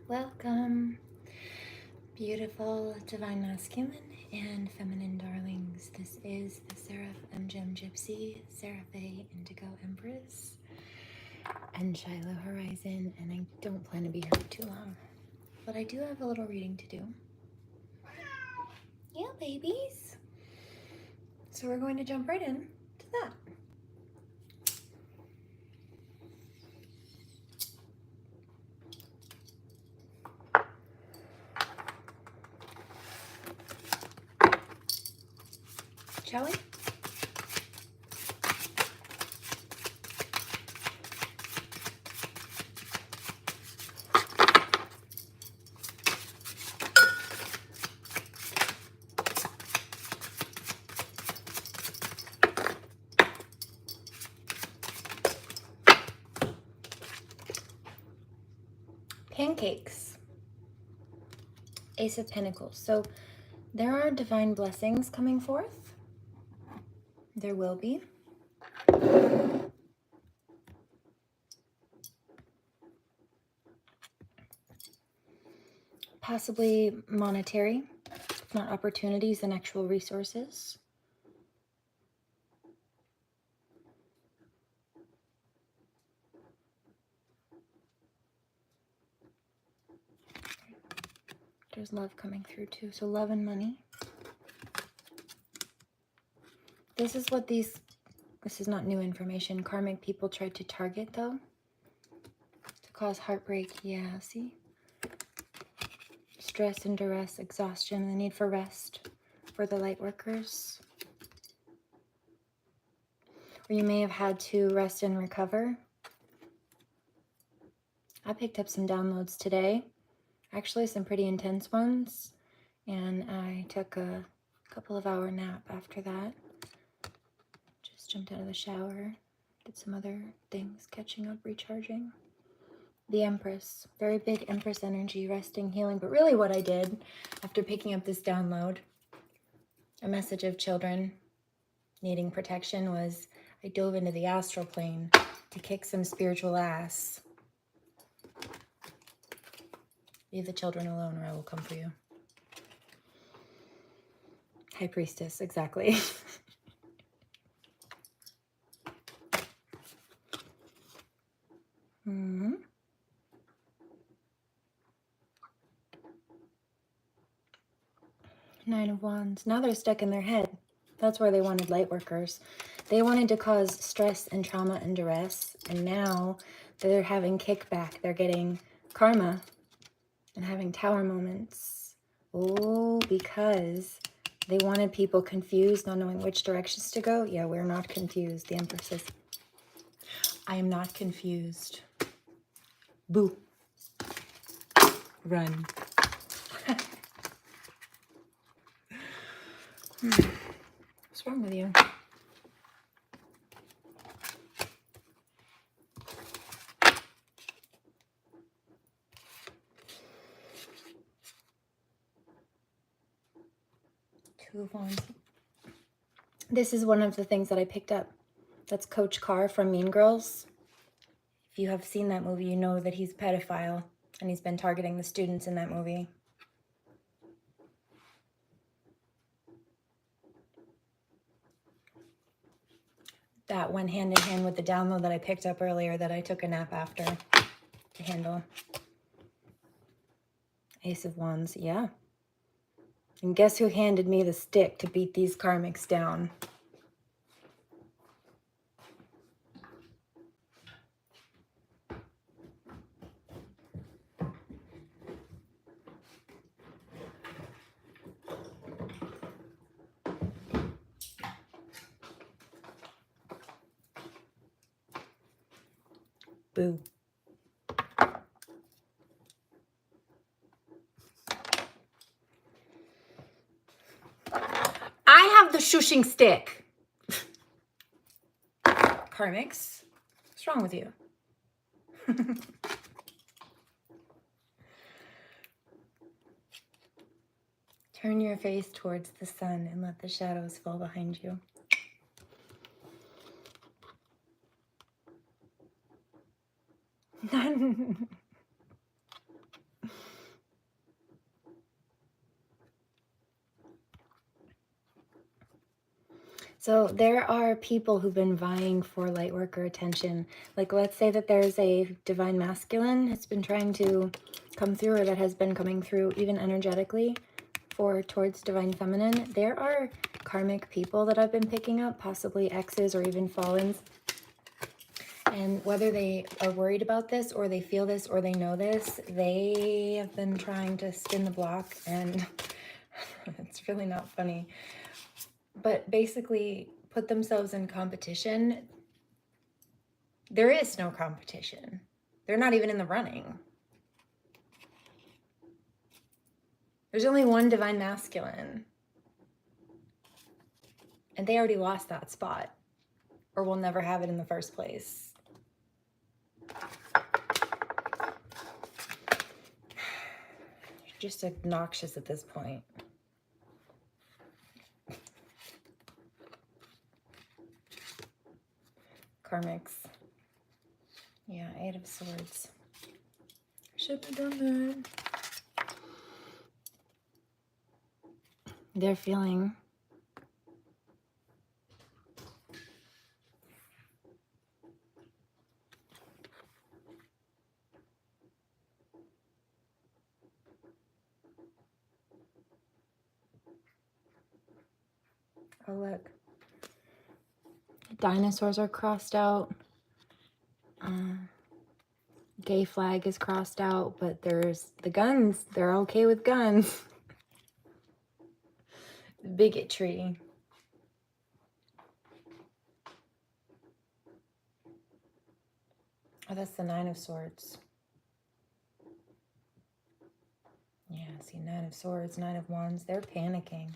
Welcome, beautiful divine masculine and feminine darlings. This is the Seraphim Gem Gypsy, SeraFae Indigo Empress, and Shiloh Horizon, and I don't plan to be here for too long, but I do have a little reading to do. Yeah, babies. So we're going to jump right in to that. Shall we? Pancakes. Ace of Pentacles. So there are divine blessings coming forth. There will be. Possibly monetary, if not opportunities and actual resources. There's love coming through too. So love and money. This is what this is not new information. Karmic people tried to target though. To cause heartbreak. Yeah, see? Stress and duress, exhaustion, the need for rest for the light workers. Or you may have had to rest and recover. I picked up some downloads today. Actually, some pretty intense ones. And I took a couple of hour nap after that. Just jumped out of the shower. Did some other things, catching up, recharging. The Empress, very big Empress energy, resting, healing. But really what I did after picking up this download, a message of children needing protection, was I dove into the astral plane to kick some spiritual ass. Leave the children alone or I will come for you. High Priestess, exactly. Nine of Wands. Now they're stuck in their head. That's where they wanted light workers. They wanted to cause stress and trauma and duress. And now they're having kickback. They're getting karma and having tower moments. Oh, because they wanted people confused, not knowing which directions to go. Yeah, we're not confused. The Empress says, I am not confused. Boo. Run. What's wrong with you? Two of Wands. This is one of the things that I picked up. That's Coach Carr from Mean Girls. If you have seen that movie, you know that he's a pedophile and he's been targeting the students in that movie. That went hand in hand with the download that I picked up earlier that I took a nap after to handle. Ace of Wands, yeah. And guess who handed me the stick to beat these karmics down? Boo. I have the shushing stick. Karmics, what's wrong with you? Turn your face towards the sun and let the shadows fall behind you. So there are people who've been vying for light worker attention. Like, let's say that there's a divine masculine that's been trying to come through, or that has been coming through even energetically towards divine feminine. There are karmic people that I've been picking up, possibly exes or even fallens. And whether they are worried about this, or they feel this, or they know this, they have been trying to spin the block, and it's really not funny. But basically put themselves in competition. There is no competition. They're not even in the running. There's only one divine masculine. And they already lost that spot, or will never have it in the first place. Just obnoxious at this point. Karmics. Yeah, 8 of Swords. Shouldn't have done that. They're feeling oh, look. Dinosaurs are crossed out. Gay flag is crossed out, but there's the guns. They're okay with guns. Bigotry. Oh, that's the 9 of Swords. Yeah, see, 9 of Swords, 9 of Wands. They're panicking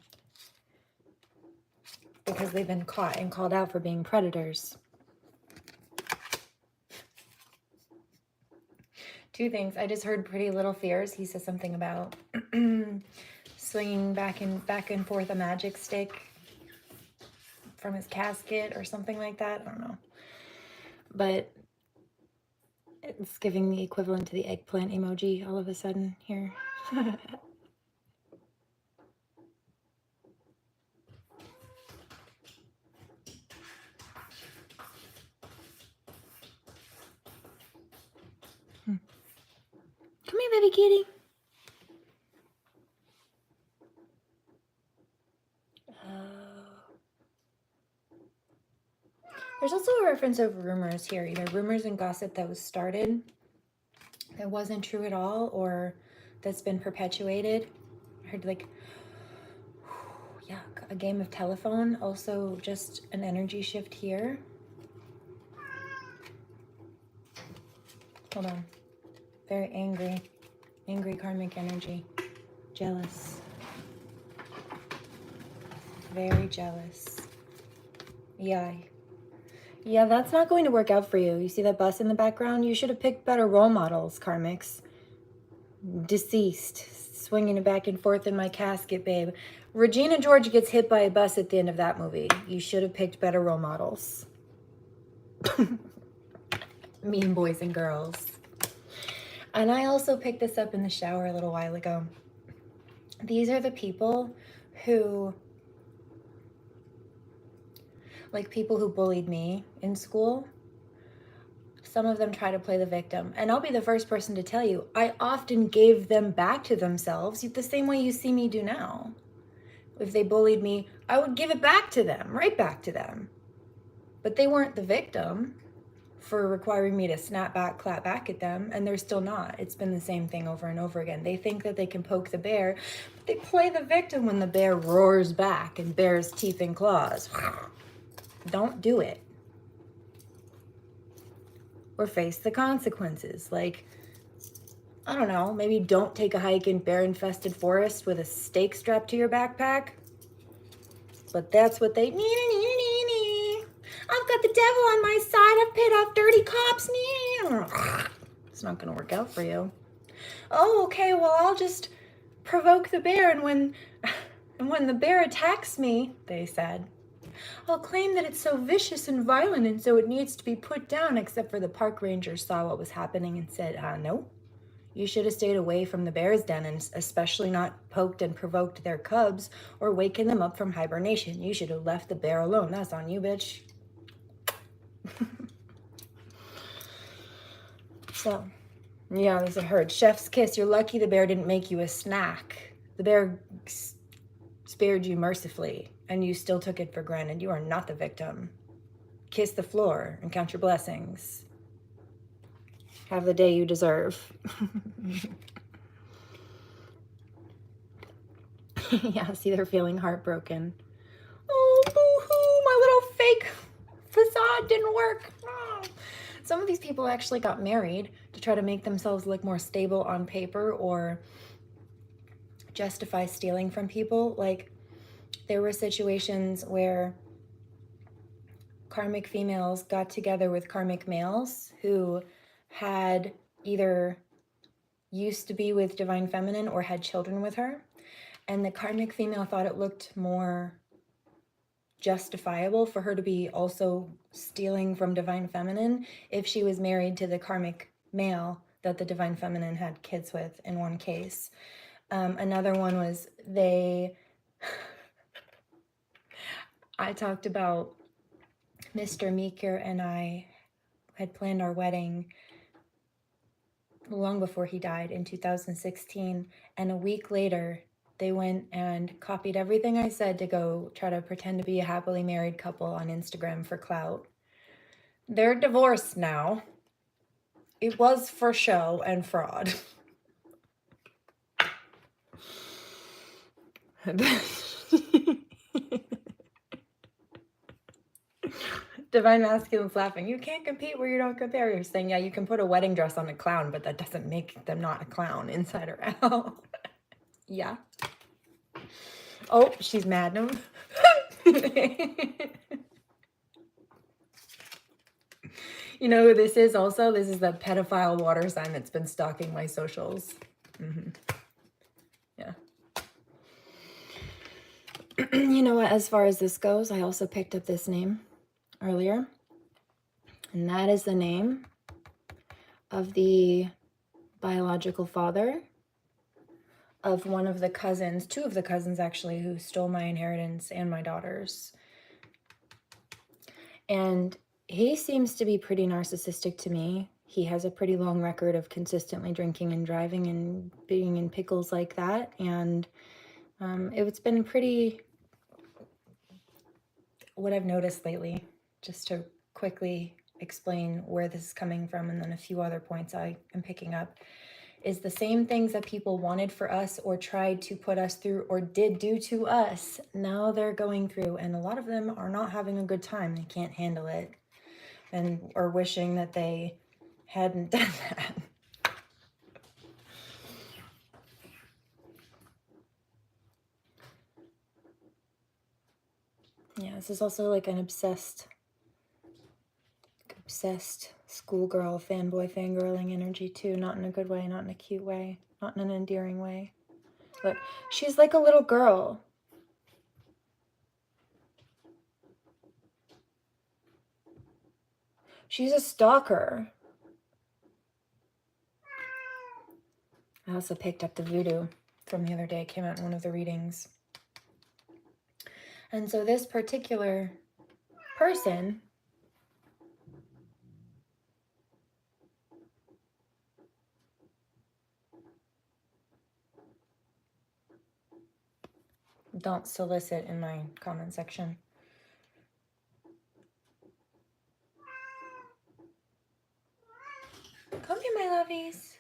because they've been caught and called out for being predators. 2 things. I just heard Pretty Little Fears. He says something about swinging back and forth a magic stick from his casket or something like that. I don't know. But it's giving the equivalent to the eggplant emoji all of a sudden here. Come here, baby kitty. There's also a reference of rumors here, either rumors and gossip that was started that wasn't true at all, or that's been perpetuated. I heard like, yuck, a game of telephone. Also just an energy shift here. Hold on. Very angry. Angry karmic energy. Jealous. Very jealous. Yeah. Yeah, that's not going to work out for you. You see that bus in the background? You should have picked better role models, karmics. Deceased. Swinging it back and forth in my casket, babe. Regina George gets hit by a bus at the end of that movie. You should have picked better role models. Mean boys and girls. And I also picked this up in the shower a little while ago. These are the people who, like people who bullied me in school. Some of them try to play the victim. And I'll be the first person to tell you, I often gave them back to themselves the same way you see me do now. If they bullied me, I would give it back to them, right back to them. But they weren't the victim for requiring me to snap back, clap back at them, and they're still not. It's been the same thing over and over again. They think that they can poke the bear, but they play the victim when the bear roars back and bares teeth and claws. Don't do it. Or face the consequences. Like, I don't know, maybe don't take a hike in bear-infested forest with a stake strapped to your backpack. But that's what they... I've got the devil on my side. I've paid off dirty cops. It's not going to work out for you. Oh, okay, well, I'll just provoke the bear, and when the bear attacks me, they said, I'll claim that it's so vicious and violent, and so it needs to be put down, except for the park ranger saw what was happening and said, no, You should have stayed away from the bear's den and especially not poked and provoked their cubs or waken them up from hibernation. You should have left the bear alone. That's on you, bitch. So, yeah, there's a herd. Chef's kiss. You're lucky the bear didn't make you a snack. The bear spared you mercifully, and you still took it for granted. You are not the victim. Kiss the floor and count your blessings. Have the day you deserve. Yeah, see, they're feeling heartbroken. Oh, boo-hoo, my little fake facade didn't work. Oh. Some of these people actually got married to try to make themselves look more stable on paper or justify stealing from people. Like, there were situations where karmic females got together with karmic males who had either used to be with divine feminine or had children with her. And the karmic female thought it looked more justifiable for her to be also stealing from divine feminine if she was married to the karmic male that the divine feminine had kids with in one case. Another one was I talked about Mr. Meeker and I had planned our wedding long before he died in 2016, and a week later they went and copied everything I said to go try to pretend to be a happily married couple on Instagram for clout. They're divorced now. It was for show and fraud. Divine Masculine's laughing. You can't compete where you don't compare. You're saying, yeah, you can put a wedding dress on a clown, but that doesn't make them not a clown, inside or out. Yeah. Oh, she's mad at him. You know who this is also? This is the pedophile water sign that's been stalking my socials. Yeah. You know what? As far as this goes, I also picked up this name earlier. And that is the name of the biological father of one of the cousins, two of the cousins actually, who stole my inheritance and my daughter's. And he seems to be pretty narcissistic to me. He has a pretty long record of consistently drinking and driving and being in pickles like that. And it's been pretty, what I've noticed lately, just to quickly explain where this is coming from, and then a few other points I am picking up, is the same things that people wanted for us or tried to put us through or did do to us, now they're going through, and a lot of them are not having a good time. They can't handle it and are wishing that they hadn't done that. Yeah, this is also like an obsessed schoolgirl, fanboy, fangirling energy too. Not in a good way, not in a cute way, not in an endearing way. But she's like a little girl. She's a stalker. I also picked up the voodoo from the other day. It came out in one of the readings. And so this particular person don't solicit in my comment section. Come here, my lovies.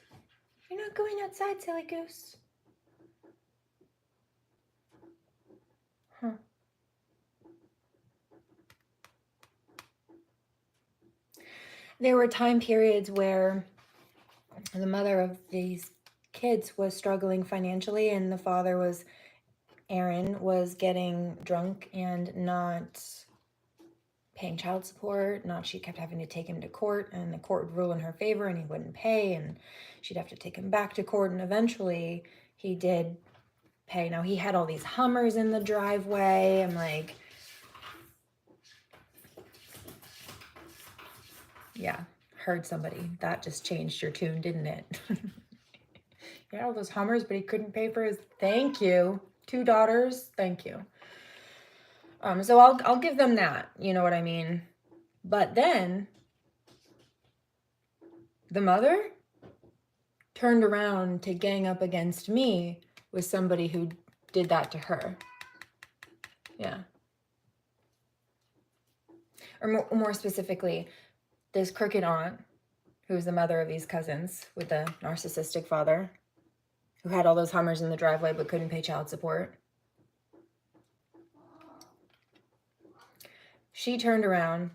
You're not going outside, silly goose. Huh. There were time periods where the mother of these kids was struggling financially, and the father Aaron was getting drunk and not paying child support. She kept having to take him to court, and the court would rule in her favor, and he wouldn't pay, and she'd have to take him back to court, and eventually he did pay. Now, he had all these Hummers in the driveway. I'm like, yeah, heard somebody. That just changed your tune, didn't it? He had all those Hummers, but he couldn't pay for his, thank you. 2 daughters, thank you. So I'll give them that, you know what I mean? But then the mother turned around to gang up against me with somebody who did that to her. Yeah. Or more specifically, this crooked aunt, who's the mother of these cousins with the narcissistic father, who had all those Hummers in the driveway but couldn't pay child support. She turned around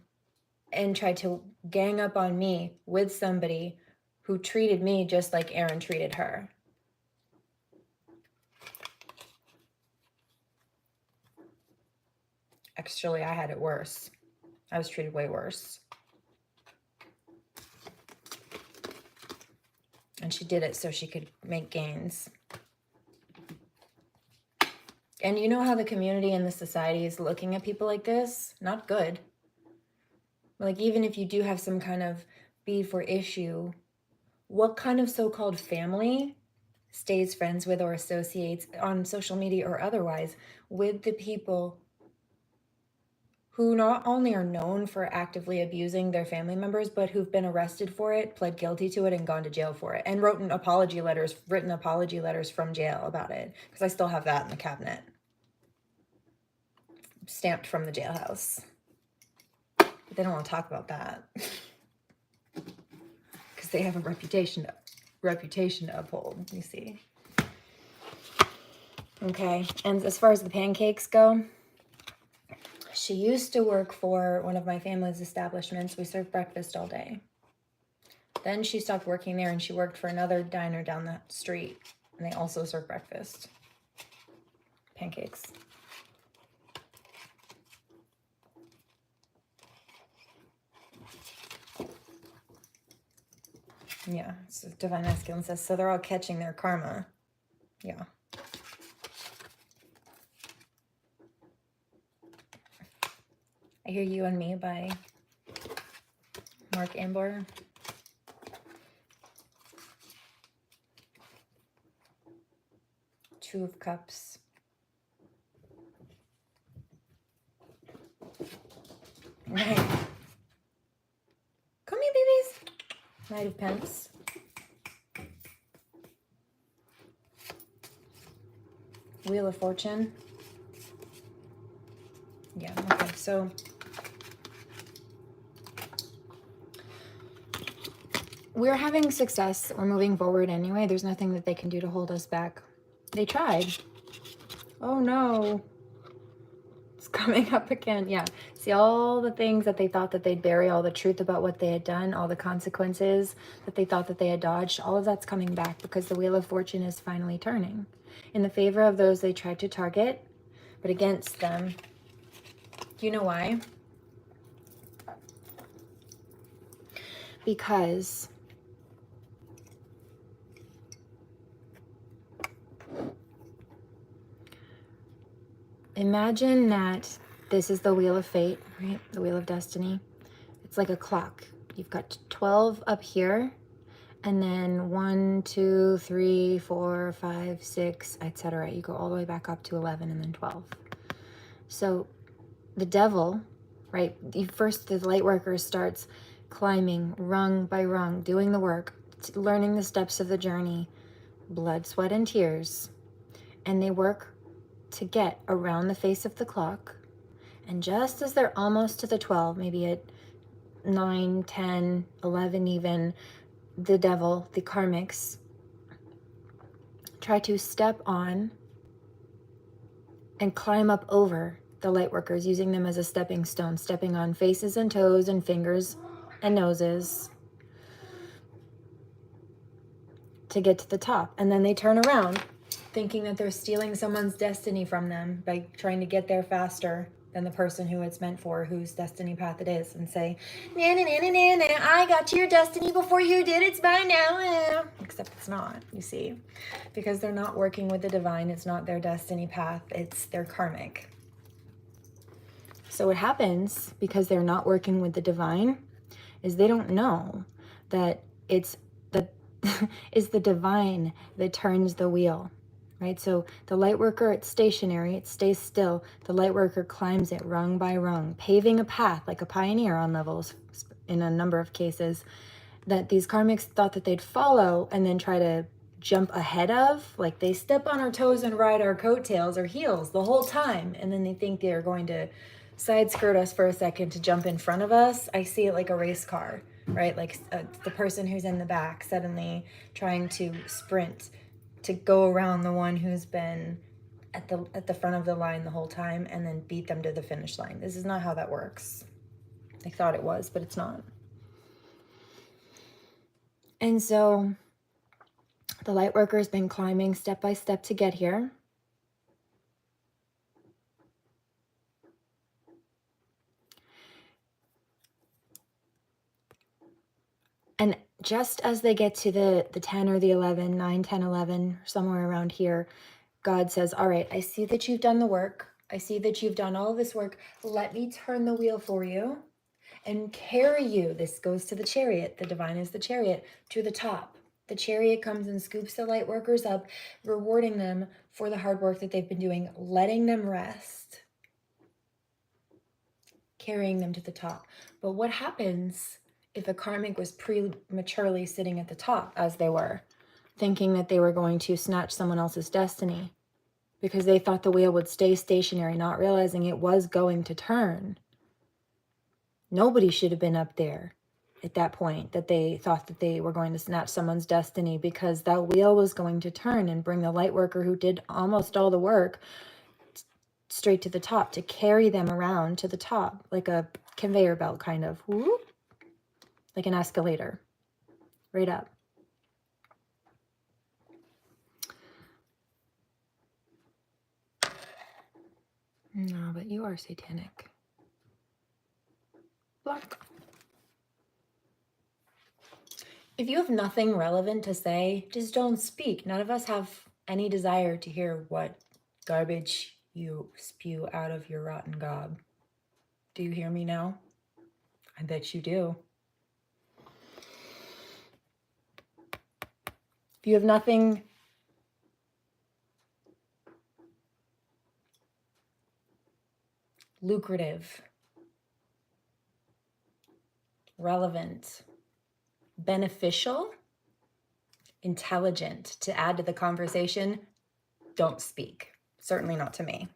and tried to gang up on me with somebody who treated me just like Aaron treated her. Actually, I had it worse. I was treated way worse. And she did it so she could make gains. And you know how the community and the society is looking at people like this? Not good. Like, even if you do have some kind of beef or issue, what kind of so-called family stays friends with or associates on social media or otherwise with the people who not only are known for actively abusing their family members, but who've been arrested for it, pled guilty to it, and gone to jail for it, and written apology letters from jail about it, because I still have that in the cabinet, stamped from the jailhouse. But they don't want to talk about that because they have a reputation to uphold, you see. Okay, and as far as the pancakes go, she used to work for one of my family's establishments. We served breakfast all day. Then she stopped working there and she worked for another diner down the street. And they also serve breakfast. Pancakes. Yeah, so Divine Masculine says, so they're all catching their karma. Yeah. I Hear You and Me by Mark Ambler. Two of Cups. Right. Come here, babies. Knight of Pence. Wheel of Fortune. Yeah, okay, so we're having success. We're moving forward anyway. There's nothing that they can do to hold us back. They tried. Oh no. It's coming up again. Yeah. See, all the things that they thought that they'd bury, all the truth about what they had done, all the consequences that they thought that they had dodged, all of that's coming back because the Wheel of Fortune is finally turning in the favor of those they tried to target, but against them. Do you know why? Because imagine that this is the Wheel of Fate, right? The Wheel of Destiny. It's like a clock. You've got 12 up here, and then 1, 2, 3, 4, 5, 6, etc. You go all the way back up to 11 and then 12. So the devil, right? First, the light worker starts climbing rung by rung, doing the work, learning the steps of the journey, blood, sweat, and tears. And they work to get around the face of the clock. And just as they're almost to the 12, maybe at 9, 10, 11 even, the devil, the karmics, try to step on and climb up over the light workers, using them as a stepping stone, stepping on faces and toes and fingers and noses to get to the top. And then they turn around thinking that they're stealing someone's destiny from them by trying to get there faster than the person who it's meant for, whose destiny path it is, and say, na, na, na, na, na, na, I got to your destiny before you did, it's mine now. Except it's not, you see, because they're not working with the divine. It's not their destiny path, it's their karmic. So what happens, because they're not working with the divine, is they don't know that it's the is the divine that turns the wheel, right? So the light worker, it's stationary, it stays still. The light worker climbs it rung by rung, paving a path like a pioneer on levels in a number of cases that these karmics thought that they'd follow and then try to jump ahead of. Like they step on our toes and ride our coattails or heels the whole time, and then they think they're going to side skirt us for a second to jump in front of us. I see it like a race car, right? Like the person who's in the back suddenly trying to sprint to go around the one who's been at the front of the line the whole time and then beat them to the finish line. This is not how that works. I thought it was, but it's not. And so the light worker has been climbing step by step to get here. And just as they get to the 10 or the 11, 9, 10, 11, somewhere around here, God says, all right, I see that you've done the work. I see that you've done all of this work. Let me turn the wheel for you and carry you. This goes to the chariot. The divine is the chariot, to the top. The chariot comes and scoops the light workers up, rewarding them for the hard work that they've been doing, letting them rest, carrying them to the top. But what happens if a karmic was prematurely sitting at the top, as they were, thinking that they were going to snatch someone else's destiny because they thought the wheel would stay stationary, not realizing it was going to turn? Nobody should have been up there at that point that they thought that they were going to snatch someone's destiny, because that wheel was going to turn and bring the light worker who did almost all the work straight to the top, to carry them around to the top, like a conveyor belt kind of, whoop, like an escalator, right up. No, but you are satanic. Block. If you have nothing relevant to say, just don't speak. None of us have any desire to hear what garbage you spew out of your rotten gob. Do you hear me now? I bet you do. If you have nothing lucrative, relevant, beneficial, intelligent to add to the conversation, don't speak. Certainly not to me.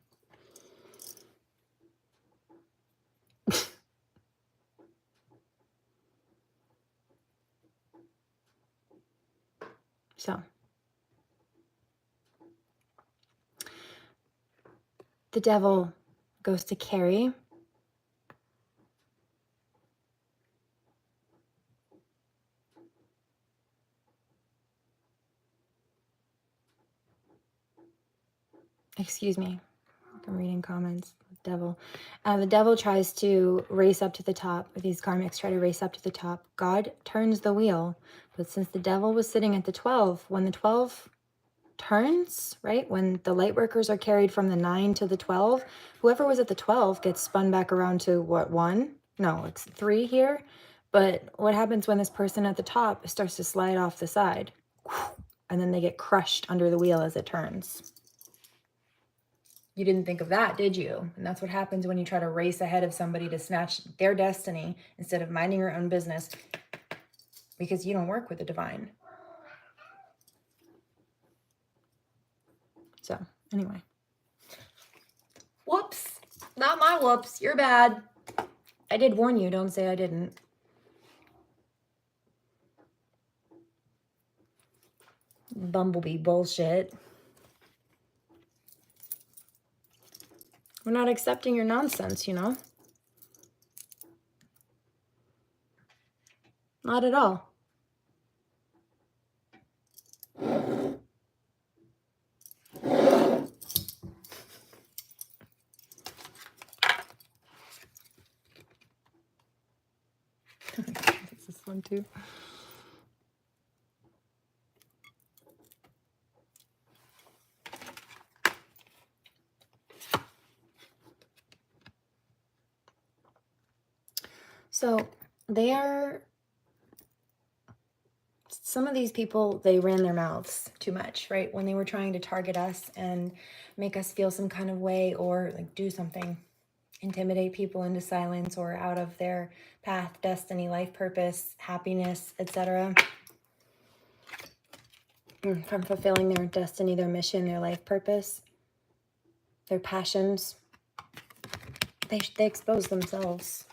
So, the devil goes to carry. Excuse me, I'm reading comments. The devil tries to race up to the top. These karmics try to race up to the top. God turns the wheel, but since the devil was sitting at the 12, when the 12 turns, right, when the light workers are carried from the 9 to the 12, whoever was at the 12 gets spun back around to what, 1? No, it's 3 here. But what happens when this person at the top starts to slide off the side? And then they get crushed under the wheel as it turns. You didn't think of that, did you? And that's what happens when you try to race ahead of somebody to snatch their destiny instead of minding your own business, because you don't work with the divine. So, anyway. Whoops. Not my whoops. You're bad. I did warn you. Don't say I didn't. Bumblebee bullshit. We're not accepting your nonsense, you know? Not at all. This one too. So they are some of these people, they ran their mouths too much, right? When they were trying to target us and make us feel some kind of way or like do something, intimidate people into silence or out of their path, destiny, life purpose, happiness, etc. From fulfilling their destiny, their mission, their life purpose, their passions. They exposed themselves.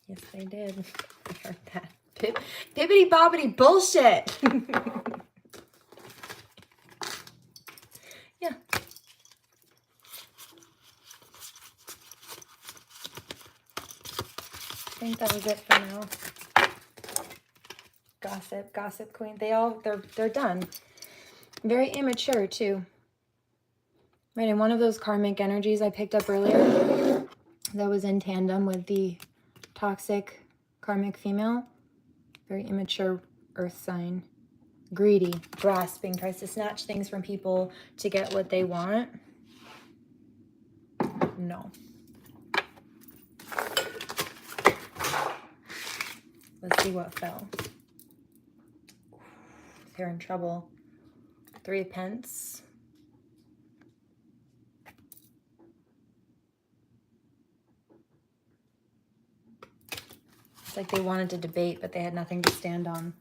Yes, they did. I heard that. Bibbity bobbity bullshit. Yeah. I think that was it for now. Gossip queen. They're done. Very immature too. Right, and one of those karmic energies I picked up earlier that was in tandem with the toxic karmic female. Very immature earth sign. Greedy, grasping, tries to snatch things from people to get what they want. No. Let's see what fell. They're in trouble. 3 of Pence. It's like they wanted to debate, but they had nothing to stand on.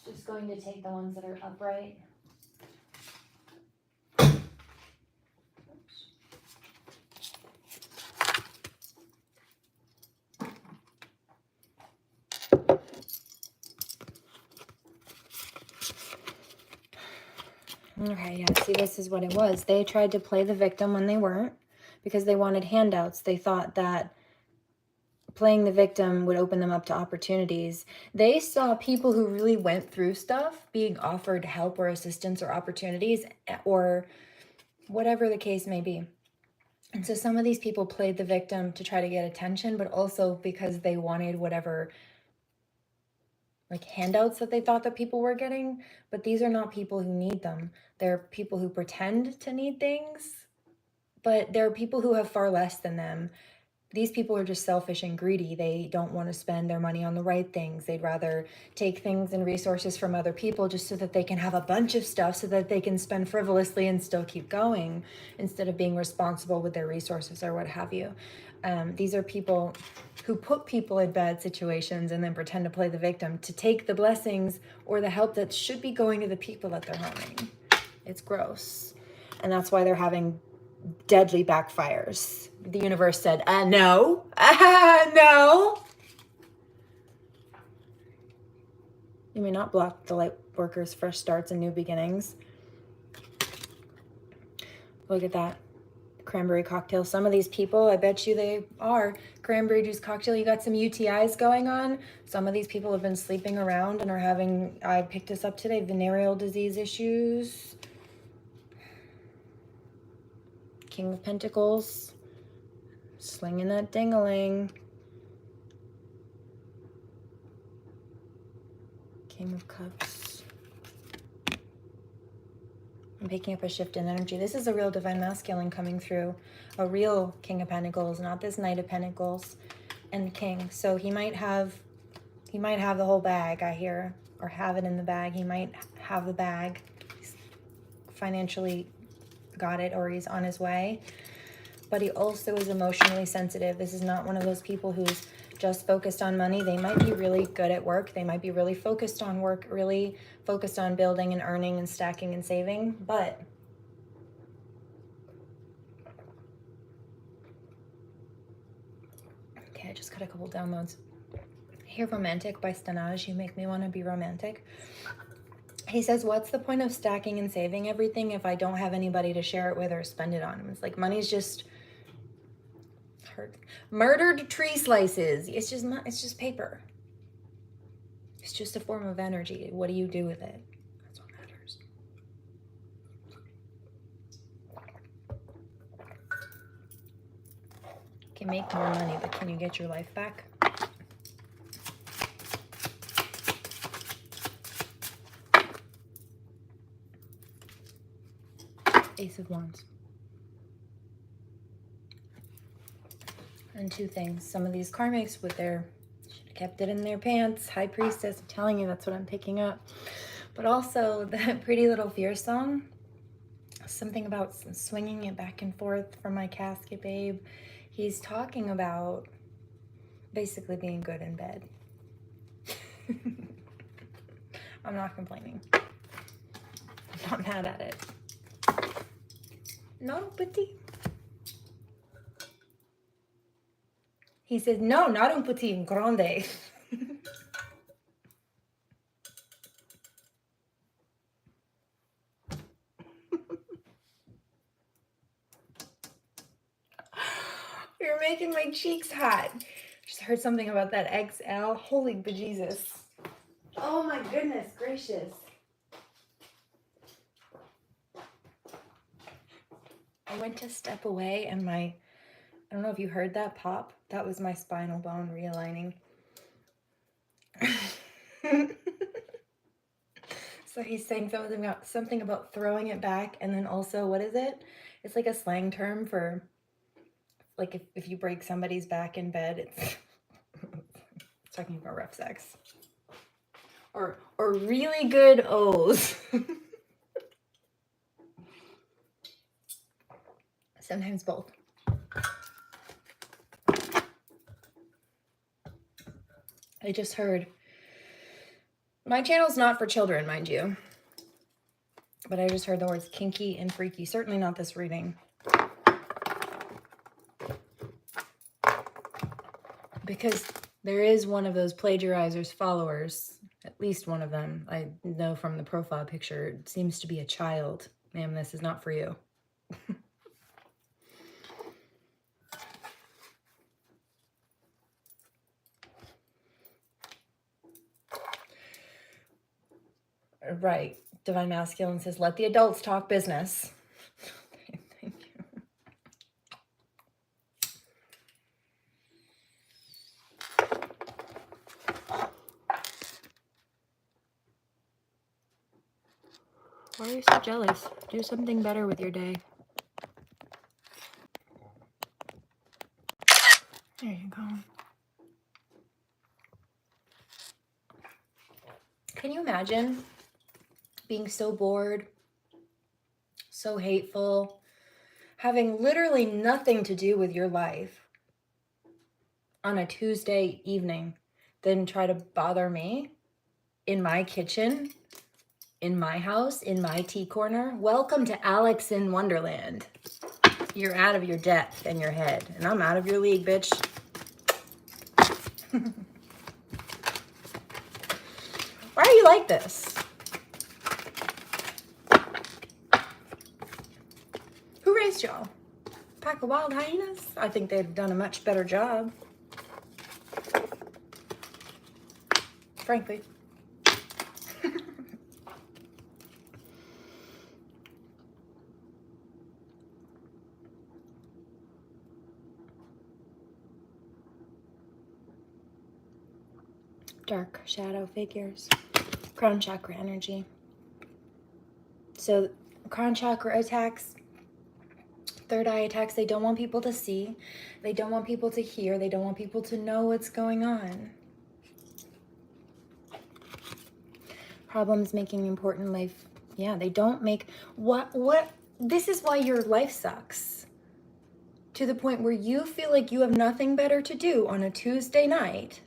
Just going to take the ones that are upright. Okay, yeah, see, this is what it was. They tried to play the victim when they weren't because they wanted handouts. They thought that playing the victim would open them up to opportunities. They saw people who really went through stuff being offered help or assistance or opportunities or whatever the case may be. And so some of these people played the victim to try to get attention, but also because they wanted whatever like handouts that they thought that people were getting. But these are not people who need them. They're people who pretend to need things, but there are people who have far less than them. These people are just selfish and greedy. They don't want to spend their money on the right things. They'd rather take things and resources from other people just so that they can have a bunch of stuff so that they can spend frivolously and still keep going instead of being responsible with their resources or what have you. These are people who put people in bad situations and then pretend to play the victim to take the blessings or the help that should be going to the people that they're harming. It's gross. And that's why they're having deadly backfires. The universe said, no. No. You may not block the light workers' fresh starts and new beginnings. Look at that. Cranberry cocktail. Some of these people, I bet you they are. Cranberry juice cocktail. You got some UTIs going on. Some of these people have been sleeping around and are having, I picked this up today, venereal disease issues. King of Pentacles. Slinging that ding-a-ling. King of Cups. I'm picking up a shift in energy. This is a real divine masculine coming through. A real King of Pentacles, not this Knight of Pentacles and King. So he might have the whole bag, I hear, or have it in the bag. He might have the bag. He's financially got it, or he's on his way. But he also is emotionally sensitive. This is not one of those people who's just focused on money. They might be really good at work. They might be really focused on work, really focused on building and earning and stacking and saving. But okay, I just got a couple downloads. I hear Romantic by Stanaj. You make me want to be romantic. He says, what's the point of stacking and saving everything if I don't have anybody to share it with or spend it on? It's like money's just murdered tree slices. It's just paper. It's just a form of energy. What do you do with it? That's what matters. You can make more money, but can you get your life back? Ace of Wands. And two things. Some of these karmics with their, should have kept it in their pants. High Priestess, I'm telling you, that's what I'm picking up. But also that Pretty Little Fear song. Something about swinging it back and forth from my casket, babe. He's talking about basically being good in bed. I'm not complaining. I'm not mad at it. No, petit. He says, no, not un petit, un grande. You're making my cheeks hot. Just heard something about that XL. Holy bejesus. Oh my goodness gracious. I went to step away and I don't know if you heard that pop. That was my spinal bone realigning. So he's saying something about throwing it back, and then also, what is it? It's like a slang term for, like, if you break somebody's back in bed, it's talking about rough sex. Or really good O's. Sometimes both. I just heard, my channel's not for children, mind you, but I just heard the words kinky and freaky. Certainly not this reading. Because there is one of those plagiarizers followers, at least one of them. I know from the profile picture, it seems to be a child. Ma'am, this is not for you. Right. Divine Masculine says, let the adults talk business. Thank you. Why are you so jealous? Do something better with your day. There you go. Can you imagine being so bored, so hateful, having literally nothing to do with your life on a Tuesday evening, then try to bother me in my kitchen, in my house, in my tea corner? Welcome to Alex in Wonderland. You're out of your depth and your head, and I'm out of your league, bitch. Why are you like this? Who raised y'all? Pack of wild hyenas? I think they've done a much better job. Frankly. Dark shadow figures. Crown chakra energy. So crown chakra attacks, third eye attacks, they don't want people to see. They don't want people to hear. They don't want people to know what's going on. Problems making important life. Yeah, they don't make what this is why your life sucks. To the point where you feel like you have nothing better to do on a Tuesday night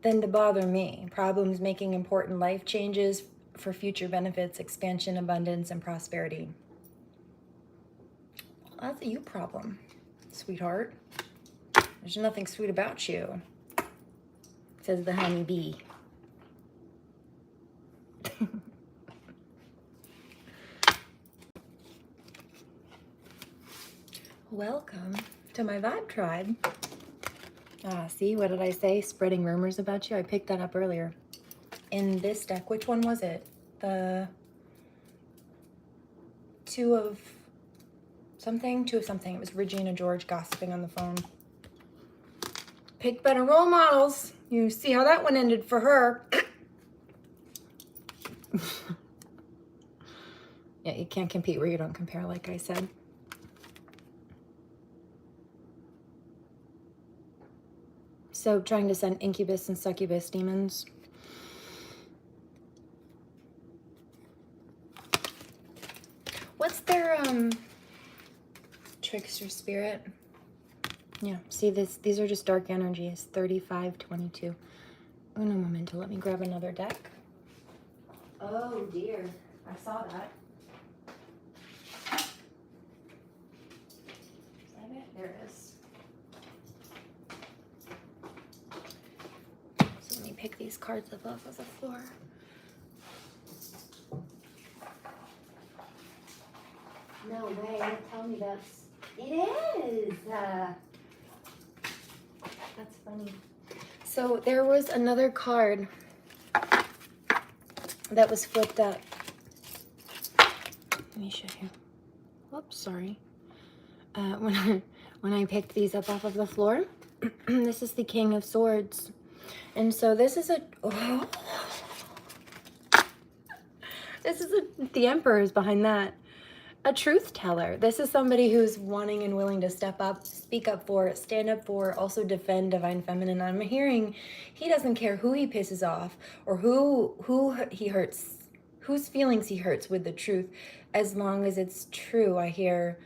than to bother me. Problems making important life changes for future benefits, expansion, abundance, and prosperity. Well, that's a you problem, sweetheart. There's nothing sweet about you, says the honeybee. Welcome to my vibe tribe. See, what did I say? Spreading rumors about you. I picked that up earlier. In this deck, which one was it? The two of something? It was Regina George gossiping on the phone. Pick better role models. You see how that one ended for her. Yeah, you can't compete where you don't compare, like I said. Where you don't compare, like I said. So trying to send incubus and succubus demons. What's their trickster spirit? Yeah, see this, these are just dark energies. 3522. Uno momento, let me grab another deck. Oh dear, I saw that. Is that it? There it is. So let me pick these cards up off of the floor. No way, don't tell me that's... It is! That's funny. So there was another card that was flipped up. Let me show you. Whoops, sorry. When I picked these up off of the floor, this is the King of Swords. And so this is a... Oh, the Emperor is behind that. A truth teller. This is somebody who's wanting and willing to step up, speak up for, stand up for, also defend divine feminine. I'm hearing he doesn't care who he pisses off or who he hurts, whose feelings he hurts with the truth, as long as it's true. I hear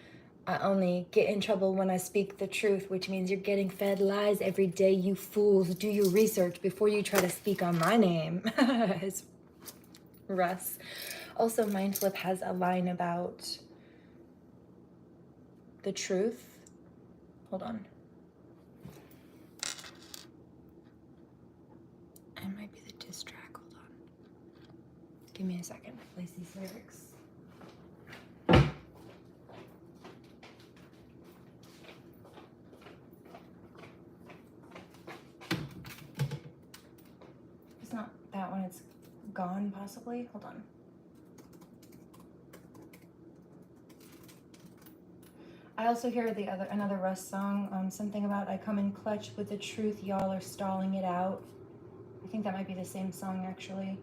I only get in trouble when I speak the truth, which means you're getting fed lies every day, you fools. Do your research before you try to speak on my name. It's Russ. Also, Mind Flip has a line about the truth. Hold on. It might be the diss track. Hold on. Give me a second to place these lyrics. It's not that one. It's gone, possibly. Hold on. I also hear another Russ song, something about I come in clutch with the truth, y'all are stalling it out. I think that might be the same song, actually.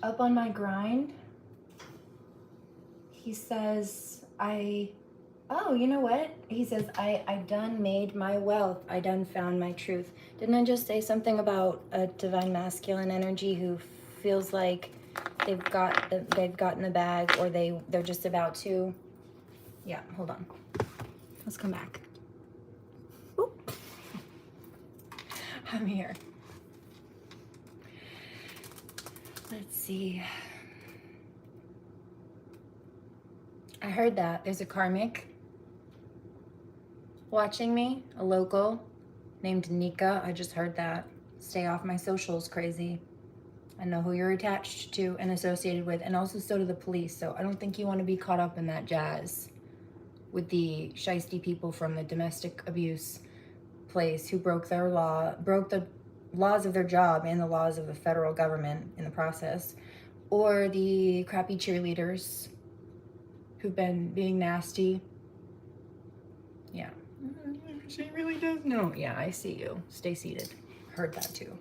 Up on my grind, he says, oh, you know what? He says, I done made my wealth. I done found my truth. Didn't I just say something about a divine masculine energy who feels like they've gotten the bag, or they're just about to? Yeah, hold on. Let's come back. Oop. I'm here. Let's see. I heard that there's a karmic watching me, a local named Nika. I just heard that. Stay off my socials, crazy. I know who you're attached to and associated with, and also so do the police. So I don't think you want to be caught up in that jazz with the shiesty people from the domestic abuse place who broke the laws of their job and the laws of the federal government in the process, or the crappy cheerleaders who've been being nasty. Yeah. She really does know. Yeah, I see you. Stay seated. Heard that too.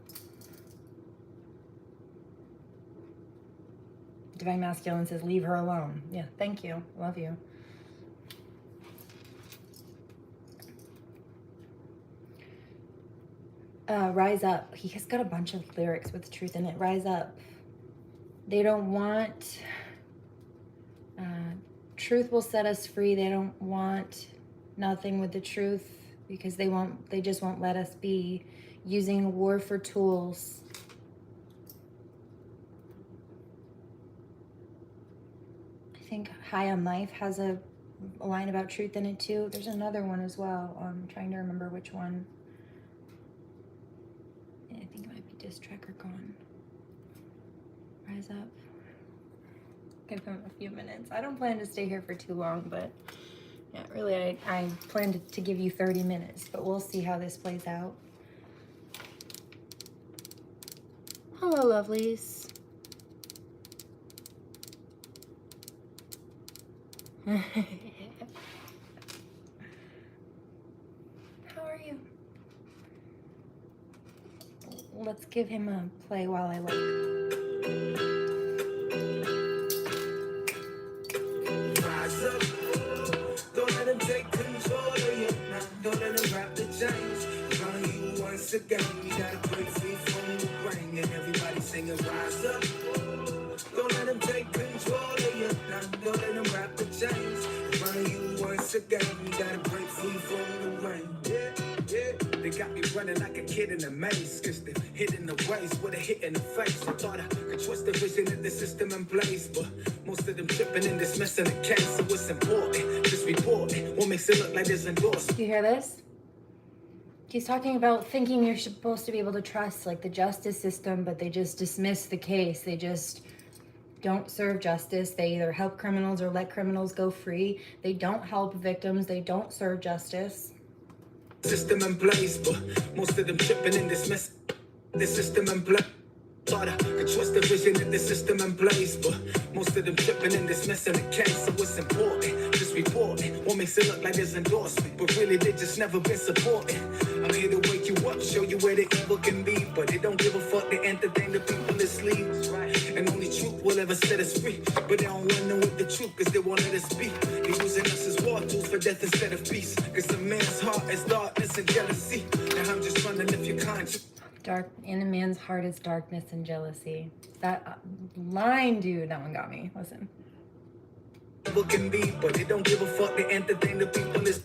Divine Masculine says, leave her alone. Yeah, thank you. Love you. Rise up. He has got a bunch of lyrics with truth in it. Rise up. They don't want... truth will set us free. They don't want nothing with the truth because they just won't let us be. Using war for tools. I think High on Life has a line about truth in it too. There's another one as well. I'm trying to remember which one. I think it might be Diss Track or Gone. Rise up. Give them a few minutes. I don't plan to stay here for too long, but yeah, really, I planned to give you 30 minutes, but we'll see how this plays out. Hello, lovelies. How are you? Let's give him a play while I look. Rise up, don't let him take control of you. Now once again, we gotta break free from the brain, and everybody singing rise up. Don't let them take control of you now. Don't let them wrap the chains around you once again. We gotta break free from the rain. Yeah. They got me running like a kid in a maze. Cause they hit in the waist with a hit in the face. I thought I could trust the vision of the system in place, but most of them tripping and dismissing the case. So it's important, just report it. What makes it look like there's endorsement? Do you hear this? He's talking about thinking you're supposed to be able to trust like the justice system, but they just dismiss the case. They just don't serve justice. They either help criminals or let criminals go free. They don't help victims. They don't serve justice. System in place, but most of them tripping and dismiss the system in place. Thought I could trust the vision of the system in place, but most of them tripping and dismissing the case. So it's important, just report it. What makes it look like there's endorsement, but really they just never been supported. I'm here to wake you up, show you where the evil can be, but they don't give a fuck, they entertain the people asleep. And only truth will ever set us free, but they don't want to know what the truth, cause they won't let us speak. They're using us as war tools for death instead of peace, cause a man's heart is darkness and jealousy. Now I'm just trying to lift your conscience. In a man's heart is darkness and jealousy. That line, dude, that one got me. Listen. People can be, but they don't give a fuck. They entertain the people that's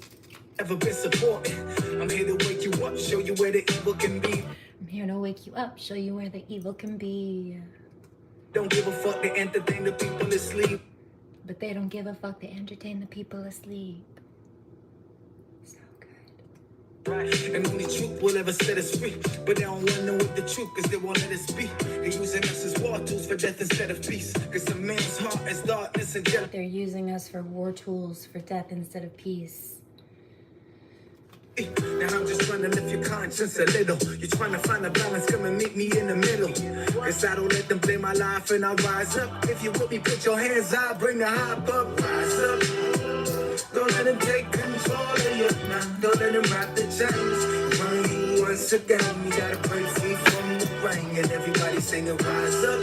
ever been supported. I'm here to wake you up, show you where the evil can be. I'm here to wake you up, show you where the evil can be. Don't give a fuck. They entertain the people asleep. But they don't give a fuck. They entertain the people asleep. And only truth will ever set us free, but they don't want to know what the truth, cause they won't let us speak. They're using us as war tools for death instead of peace, cause a man's heart is darkness and jealousy. They're using us for war tools for death instead of peace. Now I'm just trying to lift your conscience a little. You're trying to find a balance, come and meet me in the middle. Cause I don't let them play my life and I rise up. If you with me, put your hands out, bring the hype up, rise up. Don't let them take control of you now. Don't let them wrap the chains around you once again. We gotta break free from the rain, and everybody singing rise up.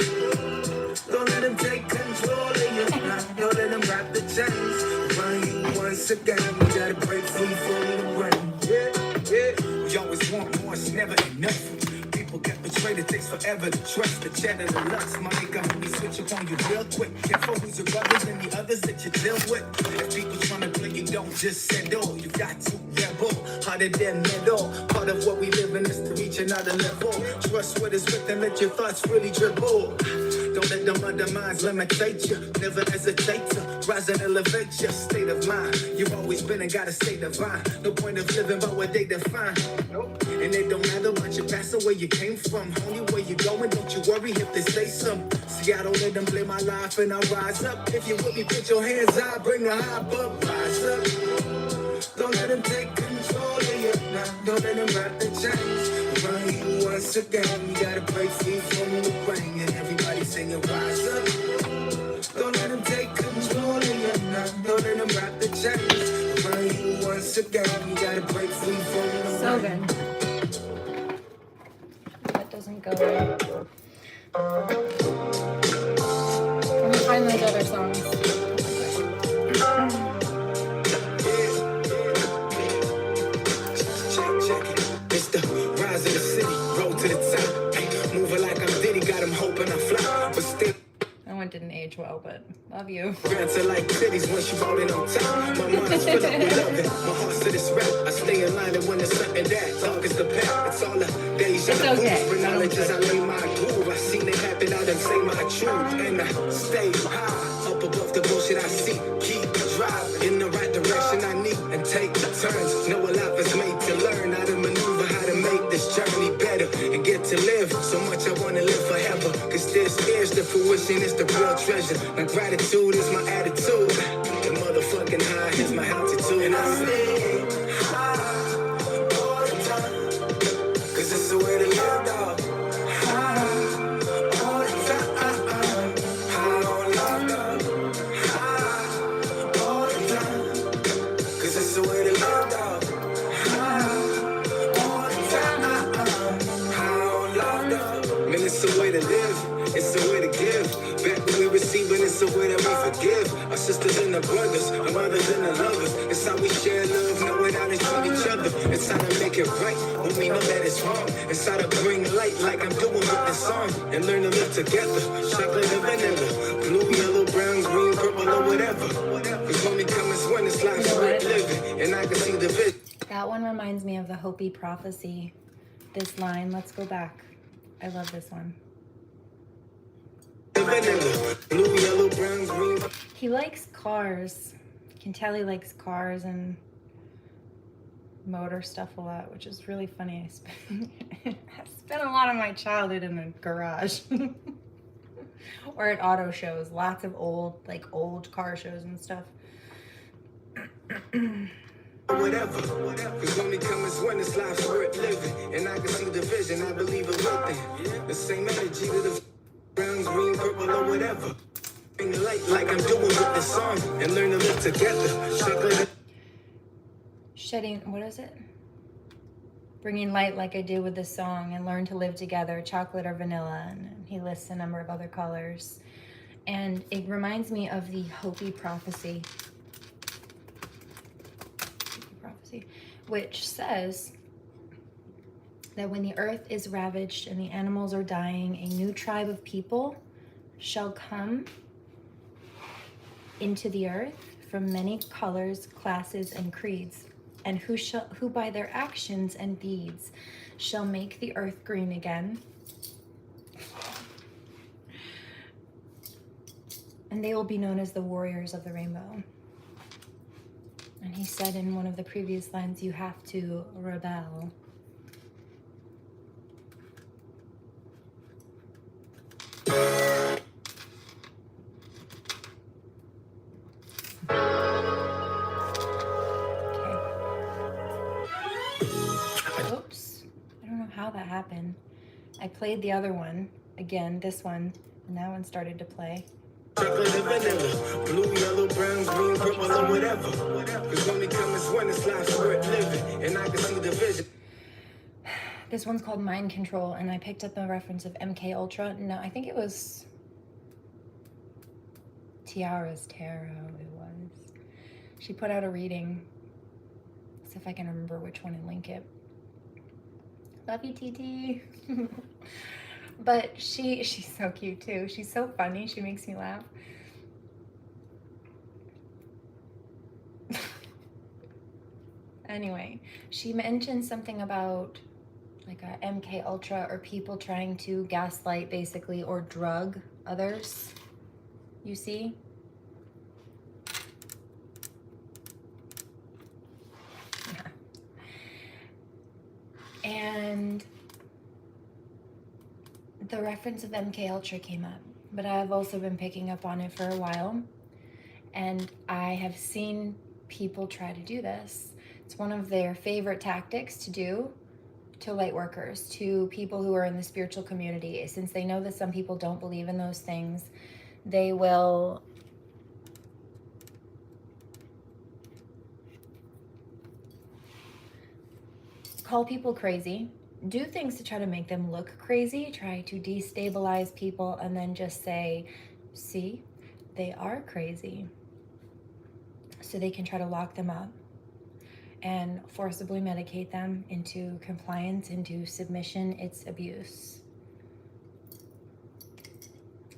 Don't let them take control of you now. Don't let them wrap the chains around you once again. We gotta break free from the rain. Yeah. We always want more, it's never enough. People get betrayed, it takes forever to trust. The cheddar, the lust, my nigga, homie, switch up on you real quick. Careful who's your brothers and the others that you deal with. If people tryna play you, don't just settle. You got to rebel, harder than metal. Part of what we live in is to reach another level. Trust what is with and let your thoughts really dribble. Don't let them other minds limitate you. Never hesitate to rise and elevate your state of mind. You've always been and gotta stay divine. No point of living by what they define. And it don't matter about your past or where you came from. Only where you going, don't you worry if they say something. See, I don't let them play my life and I rise up. If you with me, put your hands out, bring the hype up, rise up. Don't let them take control of you now. Don't let them wrap the chains around you once again. You gotta break free from the rain, and everybody singing rise up. Don't let them take control of you now. Don't let them wrap the chains around you once again. You gotta break free from the rain. So good. That doesn't go right. Let me find those other songs. It's the rise of the city, roll to the top. Moving like I'm Diddy, got him hoping I fly. But still, That one didn't age well, but love you. grants are like cities when she rolling on top. My mind's filled up with loving. My heart's to this rap. I stay in line and when it's something that talk is the path. It's all the days It's and the okay. moves. For knowledge as I lay my groove. I seen it happen out and say my truth. And I stay high, up above the bullshit I see. Keep driving in the right direction I need and take the turns. Know a life is made to learn how to maneuver, how to make this journey better and get to live so much I wanna live forever. Cause this is the fruition, it's the real treasure. My gratitude is my attitude. The motherfucking high is my altitude. And I stay high all the time. Cause it's the way to live, dog. High all the time. High on love, dog. High all the time. Cause it's the way to live, dog. High all the time. High on love, dog. Man, it's the way to live. It's the way to give. Back when we received receiving it's a way that we forgive. Our sisters and our brothers, our mothers and our lovers. It's how we share love, knowing how to treat each other. It's how to make it right when we know that it's wrong. It's how to bring light like I'm doing with this song. And learn to live together. Chocolate and vanilla. Blue, yellow, brown, green, purple, or whatever. Cause when we come is when it's life's worth living. And I can see the vision. That one reminds me of the Hopi prophecy. This line, let's go back. I love this one. Blue, yellow, brown, green. He likes cars. You can tell he likes cars and motor stuff a lot, which is really funny. I spent a lot of my childhood in a garage or at auto shows, lots of old car shows and stuff. Whatever, cause when we come is when it's life's worth living. And I can see the vision, I believe it within. The same energy to the brown, green, purple, or whatever. Bring light like I'm doing with this song. And learn to live together. Chocolate. Shedding, what is it? Bringing light like I do with this song and learn to live together, chocolate or vanilla. And he lists a number of other colors. And it reminds me of the Hopi prophecy. Which says that when the earth is ravaged and the animals are dying, a new tribe of people shall come into the earth from many colors, classes, and creeds, and who by their actions and deeds shall make the earth green again. And they will be known as the warriors of the rainbow. And he said in one of the previous lines, you have to rebel. Oops. I don't know how that happened. I played the other one, again, this one, and that one started to play. Chocolate and vanilla, blue, yellow, brown, green, purple, or whatever. Cause when we come is when it's life's worth living. And I can see the vision. This one's called Mind Control, and I picked up a reference of MK Ultra. No, I think it was Tiara's Tarot, it was. She put out a reading. Let's see if I can remember which one and link it. Love you, TT. But she's so cute too. She's so funny. She makes me laugh. Anyway, she mentioned something about like a MK Ultra or people trying to gaslight basically or drug others. You see? Yeah. And the reference of MK Ultra came up, but I've also been picking up on it for a while, and I have seen people try to do this. It's one of their favorite tactics to do to light workers, to people who are in the spiritual community. Since they know that some people don't believe in those things, they will call people crazy, do things to try to make them look crazy, try to destabilize people, and then just say, see, they are crazy. So they can try to lock them up and forcibly medicate them into compliance, into submission. It's abuse.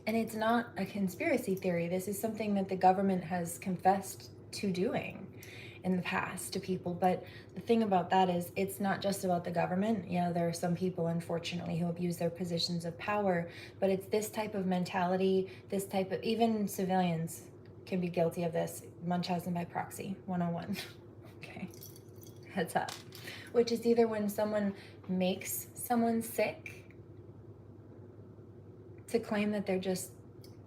And it's not a conspiracy theory. This is something that the government has confessed to doing in the past to people. But the thing about that is it's not just about the government. You know, there are some people, unfortunately, who abuse their positions of power, but it's this type of mentality, this type of, even civilians can be guilty of this. Munchausen by proxy, 101. Okay, heads up. Which is either when someone makes someone sick to claim that they're just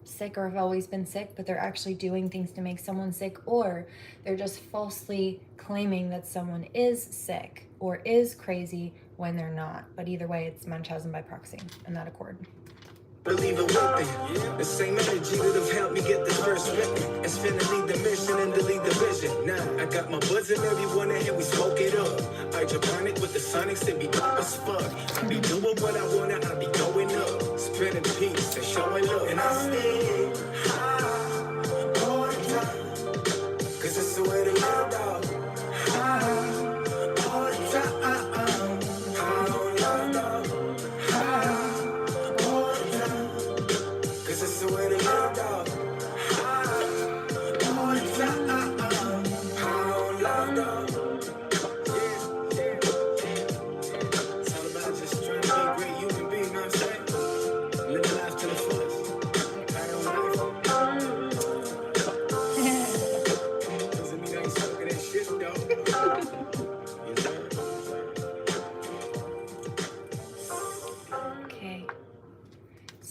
sick or have always been sick, but they're actually doing things to make someone sick, or they're just falsely claiming that someone is sick or is crazy when they're not. But either way, it's Munchausen by proxy and not accord. Believe it with me. The same energy that have helped me get this verse written. It's finna lead the mission and delete the vision. Now I got my buds and everyone in here, we smoke it up. Hydroponic with the sonics, it be dope as fuck. I be doing what I wanna, I be going up. Spreading peace and showing up. And I stay high.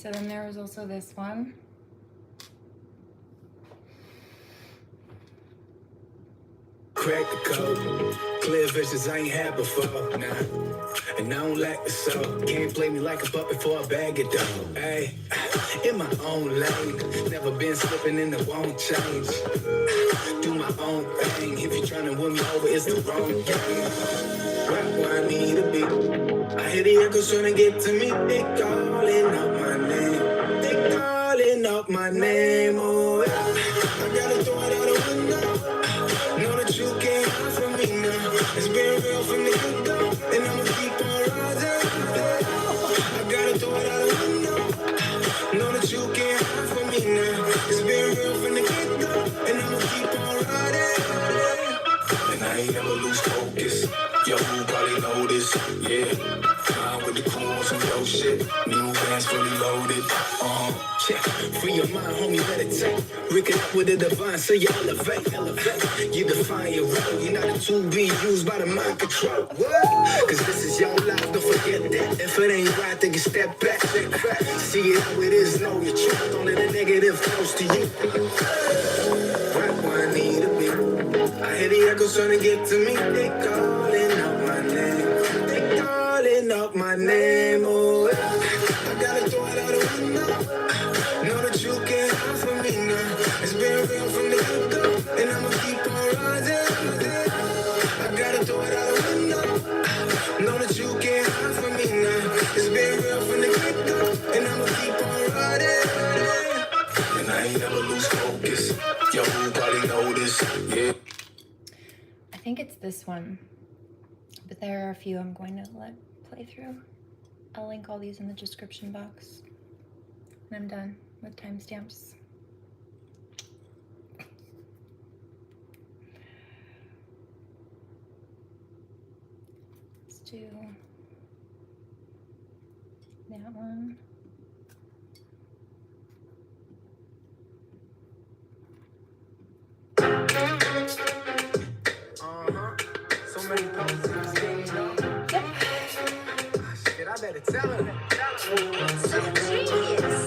So then there was also this one. Crack the code, clear visions I ain't had before, nah. And I don't lack the soul. Can't play me like a puppet for a bag of dough. Hey, in my own lane, never been slipping in the won't change. Do my own thing. If you're trying to win me over, it's the wrong game. Right where I need to be. I hear the echoes trying to get to me. They calling out my name. They calling out my name. Oh, yeah. I gotta throw it out the window. Know that you can't hide from me now. It's been real from the get-go, and I'ma keep on rising. I gotta throw it out the window. Know that you can't hide from me now. It's been real from the get-go, and I'ma keep on riding. And I ain't never lose focus. Yo, you probably know this, yeah. Flying with the crew on some dope shit. New bands fully loaded. Yeah. Free your mind, homie, meditate. Rick it up with the divine, so you elevate. You define your role. You're not a tool being used by the mind control. Cause this is your life, don't forget that. If it ain't right, then you step back. See it how it is, know your truth. Don't let a negative close to you. Right where I need to be. I hear the echoes trying to get to me. They calling out my name. They calling out my name. Oh, I gotta throw it out the window. Know that you can't hide from me now. It's been real from the get-go, and I'ma keep on rising. I gotta throw it out the window. Know that you can't hide from me now. It's been real from the get-go, and I'ma keep on riding. And I ain't never lose focus. Yo, you probably know this, yeah. I think it's this one, but there are a few I'm going to let play through. I'll link all these in the description box. And I'm done with timestamps. Let's do that one. So many posters, Yep. shit, I better tell her. I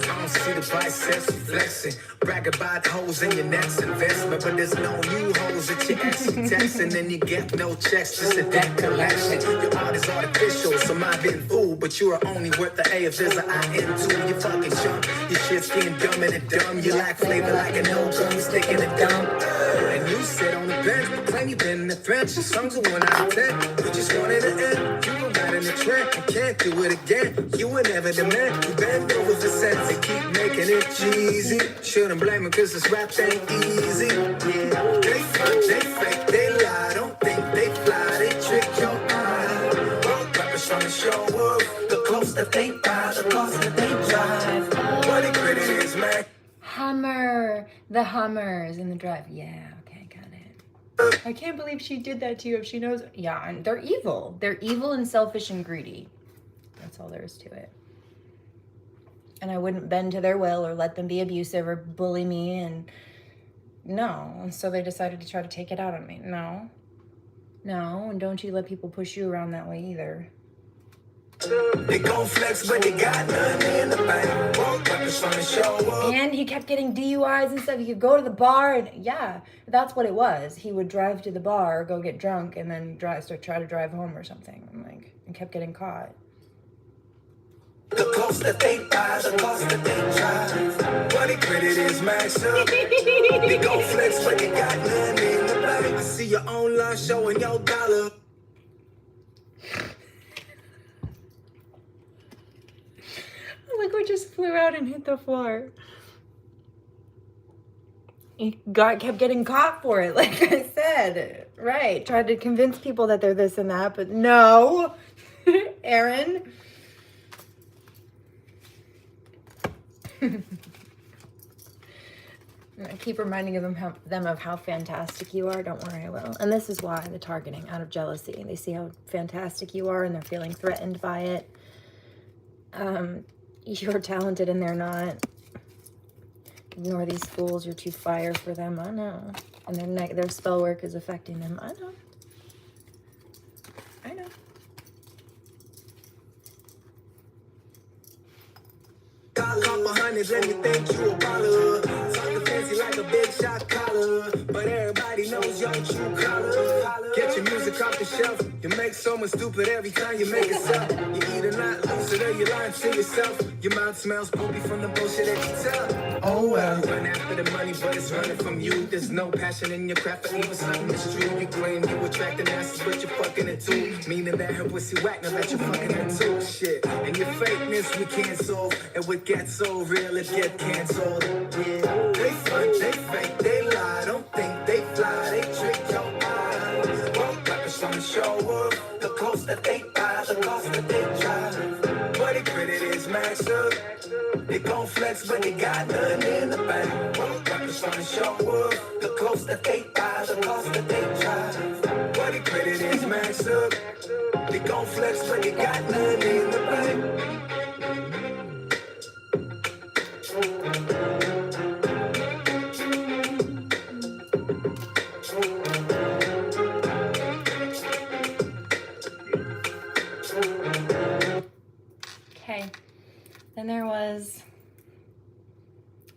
don't see the biceps flexing. Brag about hoes in your next investment, but there's no new hoes that you actually texting, and you get no checks, just a debt collection. Your art is artificial, so I've been fooled, but you are only worth the A if there's an I into. You fucking jump, your shit's getting dumb and dumb. You lack flavor like an old gum, stick in the dumb. And you sit on the bench, claim you've been in the trench. Your songs are 1 out of 10. You just wanted to end. You were right in the trend. You can't do it again. You were never the man. You bend over for sense and keep making it cheesy. Shouldn't blame it cause this rap ain't easy. Yeah, they front, they fake, they lie. Don't think they fly, they trick your eye. Both rappers trying to show up. The close that they buy, the close that they drive. What the credit is, man. Hummer. The Hummers in the drive. Yeah, okay, got it. I can't believe she did that to you if she knows. Yeah, and they're evil. They're evil and selfish and greedy. That's all there is to it. And I wouldn't bend to their will or let them be abusive or bully me, and no. And so they decided to try to take it out on me. No. No, and don't you let people push you around that way either. They gon' flex, but they got nothing in the bank. Both rappers trying to show up. And he kept getting DUIs and stuff. He could go to the bar, and yeah, that's what it was. He would drive to the bar, go get drunk, and then try to drive home or something. And kept getting caught. The close that they buy, the cost that they drive. What the credit is max up. They gon' flex, but they got nothing in the bank. I see your online showing your dollar. Like we just flew out and hit the floor. He kept getting caught for it, like I said. Right. Tried to convince people that they're this and that, but no. Aaron. I keep reminding them of how fantastic you are. Don't worry, I will. And this is why the targeting, out of jealousy. They see how fantastic you are and they're feeling threatened by it. You're talented and they're not. Ignore these fools. You're too fire for them. I know. And their spell work is affecting them. I know. I know. Dollar. hundreds and you think you a baller. Talking fancy like a big shot collar, but everybody knows your true color. Get your music off the shelf. You make someone stupid every time you make it sell. You either not lucid or you lying to yourself. Your mouth smells poopy from the bullshit that you tell. Oh well, you run after the money, but it's running from you. There's no passion in your craft, but even something is true. You claim you attracting asses, but you're fucking it too. Meaning that her pussy whack, now that you're fucking it too. Shit, and your fakeness we can't solve, and what gets so real it get canceled. Yeah, they front, they fake, they lie, don't think they fly, they trick your eyes. Walk rappers trying to show up, the close that they buy, the cost that they drive. But the credit is maxed up. They gon' flex, but they got nothing in the bank. Walk rappers trying to show up, the close that they buy, the cost that they drive. But the credit is maxed up. They gon' flex, but they got nothing in the bank. Okay, then there was,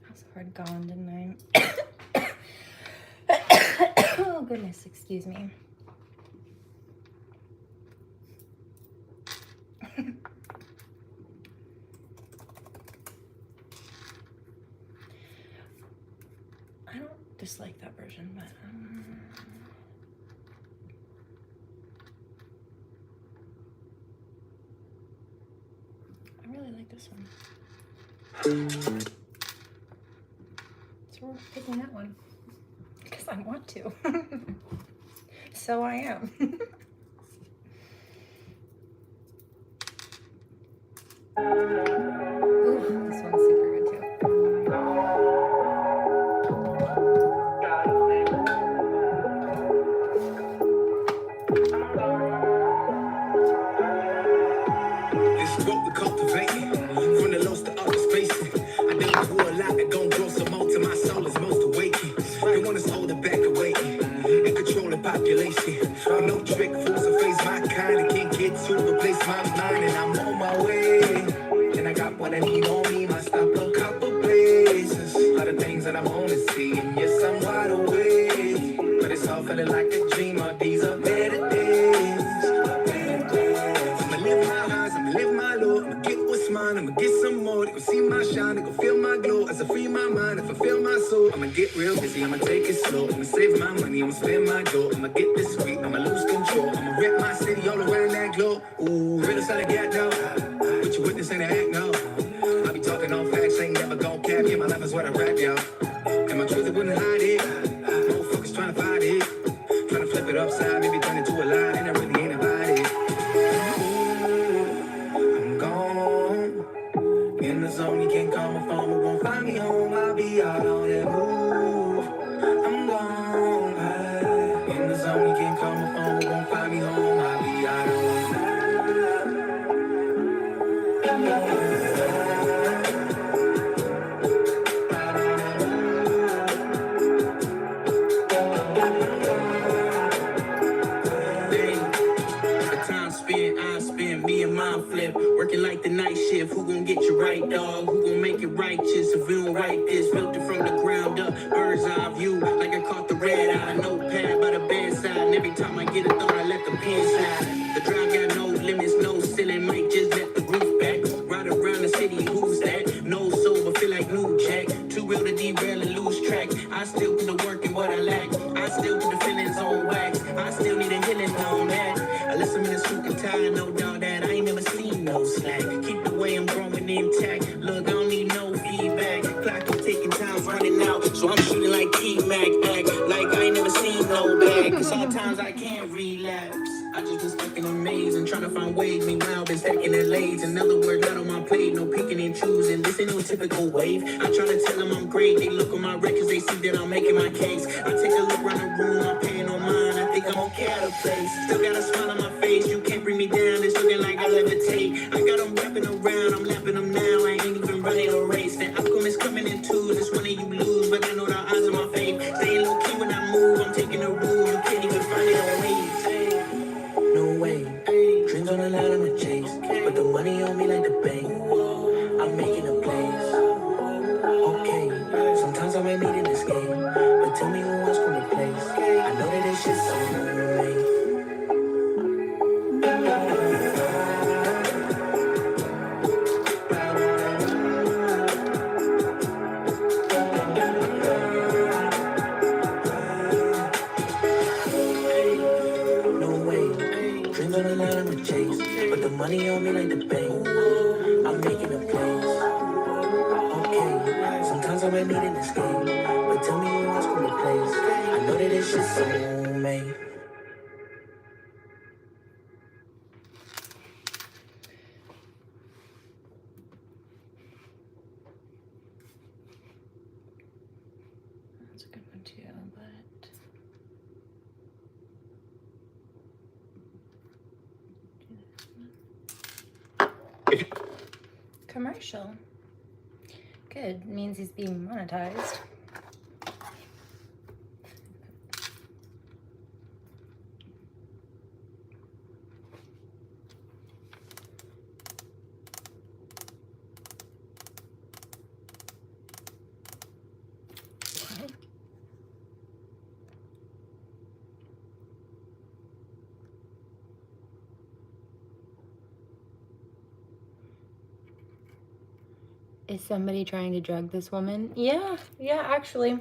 I also heard gone, didn't I? Oh goodness, excuse me. I don't dislike that version, but I really like this one. So we're picking that one because I want to. So I am. Ooh, this one's super good too. This is what we cultivate. From the lost to upper spacing. I done through a lot that gon' grow some more to my soul is most awakened. They want us hold it back away and control the population. With no trick, fools to face my kind. I can't get to replace my mind, and I'm on my way. And I got what I need on me, my stop a couple places. A lot of things that I'm on to see, and yes, I'm wide awake. But it's all feeling like a dream. All these are better days. I'ma live my highs, I'ma live my low. I'ma get what's mine, I'ma get some more. They gon' see my shine, they gon' feel my glow. As I free my mind, if I feel my soul, I'ma get real busy, I'ma take it slow. I'ma save my money, I'ma spend my dough. I'ma get discreet, I'ma lose control. I'ma rip my city all around that glow. Ooh, real as I get now. What you witness ain't a act now. I be talking all facts, ain't never gon' cap. Yeah, my life is what I rap, y'all. And my truth, I wouldn't hide it. Motherfuckers trying to fight it. Trying to flip it upside, maybe turn it to a lie, and I really ain't about it. I'm gone. In the zone, you can't call my phone, but won't find me home. I'll be out on that move. I'm gone. In the zone, you can't call my phone, but won't find me home. I'll be out on working like the night shift. Who gon' get you right, dog? Who gon' make it righteous? If we don't write this, built it from the ground up, bird's eye view, like I caught the red eye. Notepad by the bedside, and every time I get a thought, I let the pen slide. The drive got no limits, no ceiling, might just let the roof back. Ride around the city, who's that? No sober, feel like new jack. Too real to derail and lose track. I still put the work in what I lack. I still put the feelings on wax. I still need a healing on that. Unless I'm in a suit and tie, no doubt that I ain't never seen no slack. Keep the way I'm growing intact. Look, I don't need no feedback. Clock is ticking, time's running out. So I'm shooting like T-Mac, act like I ain't never seen no bag. Cause sometimes I can't relapse. I just been stuck in a maze and trying to find ways. Meanwhile, been stacking the lays. In other words, not on my plate, no picking and choosing. This ain't no typical wave. I try to tell them I'm great. They look on my records, they see that I'm making my case. I take a look around the room, I'm paying no mind. I think I'm okay at a place. Still got a smile on my face, you can't bring me down. It's looking like I levitate. I got them wrapping around, I'm lapping them now. I ain't even running a race. The outcome is coming in twos. It's one of you lose, but I know the odds of my fame. Staying low key when I move, I'm taking the rule. You can't even find it on waves. No way. Dreams on the line, I'ma chase. But the money on me like the bank. I'm making a place. so many in this game, but tell me who else can replace. I know that it's just soulmate. That's a good one too, but commercial. Good, means he's being monetized. Is somebody trying to drug this woman? Yeah, actually.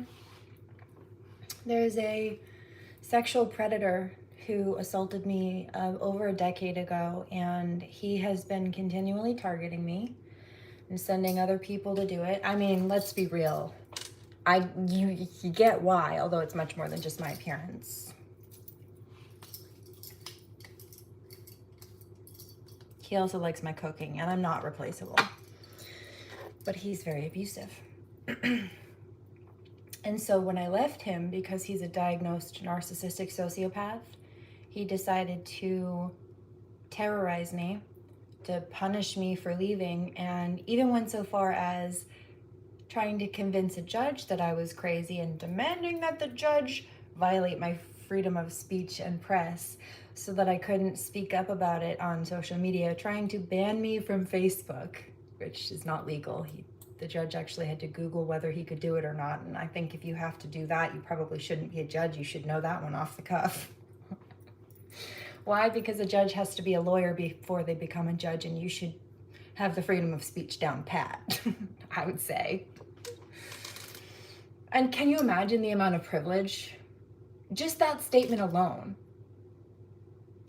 There's a sexual predator who assaulted me over a decade ago, and he has been continually targeting me and sending other people to do it. I mean, let's be real. You get why, although it's much more than just my appearance. He also likes my cooking, and I'm not replaceable. But he's very abusive. And so when I left him, because he's a diagnosed narcissistic sociopath, he decided to terrorize me, to punish me for leaving, and even went so far as trying to convince a judge that I was crazy and demanding that the judge violate my freedom of speech and press so that I couldn't speak up about it on social media, trying to ban me from Facebook, which is not legal. The judge actually had to Google whether he could do it or not. And I think if you have to do that, you probably shouldn't be a judge. You should know that one off the cuff. Why? Because a judge has to be a lawyer before they become a judge, and you should have the freedom of speech down pat, I would say. And can you imagine the amount of privilege? Just that statement alone.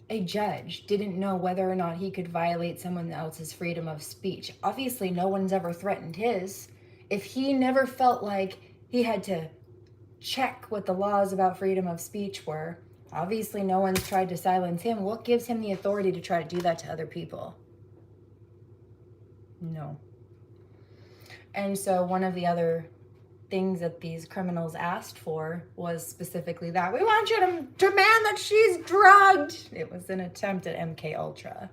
A judge didn't know whether or not he could violate someone else's freedom of speech. Obviously, no one's ever threatened his. If he never felt like he had to check what the laws about freedom of speech were, obviously no one's tried to silence him. What gives him the authority to try to do that to other people? No. And so one of the other things that these criminals asked for was specifically that. We want you to demand that she's drugged. It was an attempt at MK Ultra.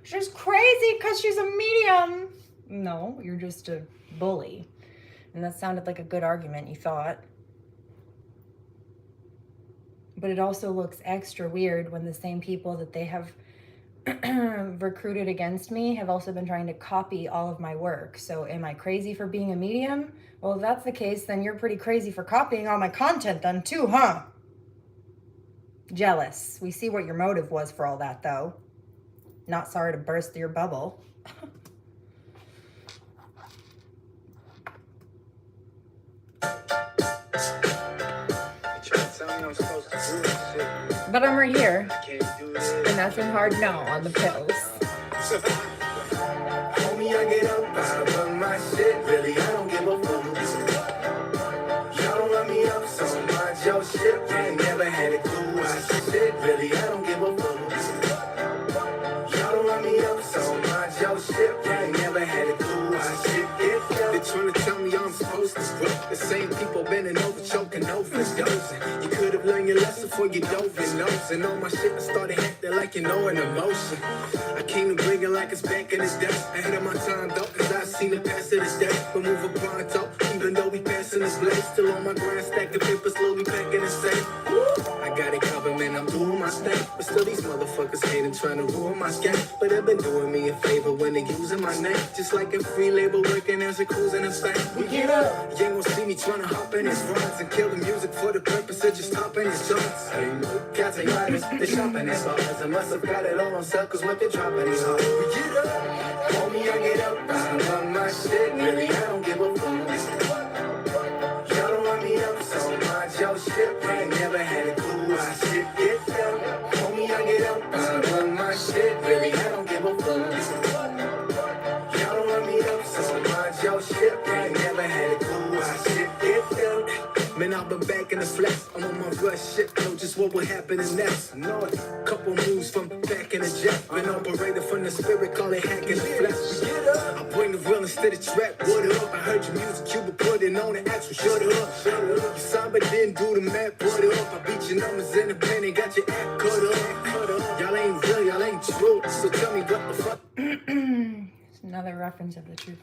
She's crazy because she's a medium. No, you're just a bully. And that sounded like a good argument, you thought. But it also looks extra weird when the same people that they have recruited against me have also been trying to copy all of my work. So am I crazy for being a medium? Well, if that's the case, then you're pretty crazy for copying all my content then too, huh? Jealous. We see what your motive was for all that, though. Not sorry to burst your bubble. But I'm right here, and that's a hard no on the pills. Homie, I get up, I run my shit, really, I don't give a fuck. Y'all don't run me up so much, yo shit, I ain't never had a clue. I shit, really, I don't give a fuck. Y'all don't run me up so much, yo shit, I ain't never had a clue. I shit, they're trying to tell me I'm supposed to grow. The same people bending over, choking, overdosing. You could have learned your lesson before you dove your nose. And all my shit, I started acting like you know an emotion. I came to bring it like it's back in the day. Ahead of my time though, cause I seen it past to this day. But move a pronto, even though we passing this blade. Still on my grind, stacking paper, slowly packing the safe. I got it covered, man, I'm doing my thing. But still these motherfuckers hating, trying to ruin my game. But they've been doing me a favor when they using my name. Just like a free label working as a cruise in a thing. We get up, you ain't gonna see me trying to hop in his runs and kill the music for the purpose of just hopping his joints. Cats ain't riders, they shopping at bars. I must have got it all on sale, cause what they dropping is hard. We get up, homie, I get up, I run my shit, really, I don't give a fuck. Y'all don't run me up so much, yo shit, I ain't never had a clue. I shit get down, homie, I get up, I run my shit, really, I don't give a fuck. Y'all don't run me up so much, yo shit, I ain't never had a clue. I the flesh. I'm on my rush shit, know just what will happen next. I know it. Couple moves from back in the jet. Been operated from the spirit, call it hacking the flesh. I bring the real instead of trap. What up? I heard your music, you been putting on the actual. Shut up. You signed but didn't do the math. What up? I beat your numbers in the pen and got your act cut up. Y'all ain't real, y'all ain't true. So tell me what the fuck. Another reference of the truth.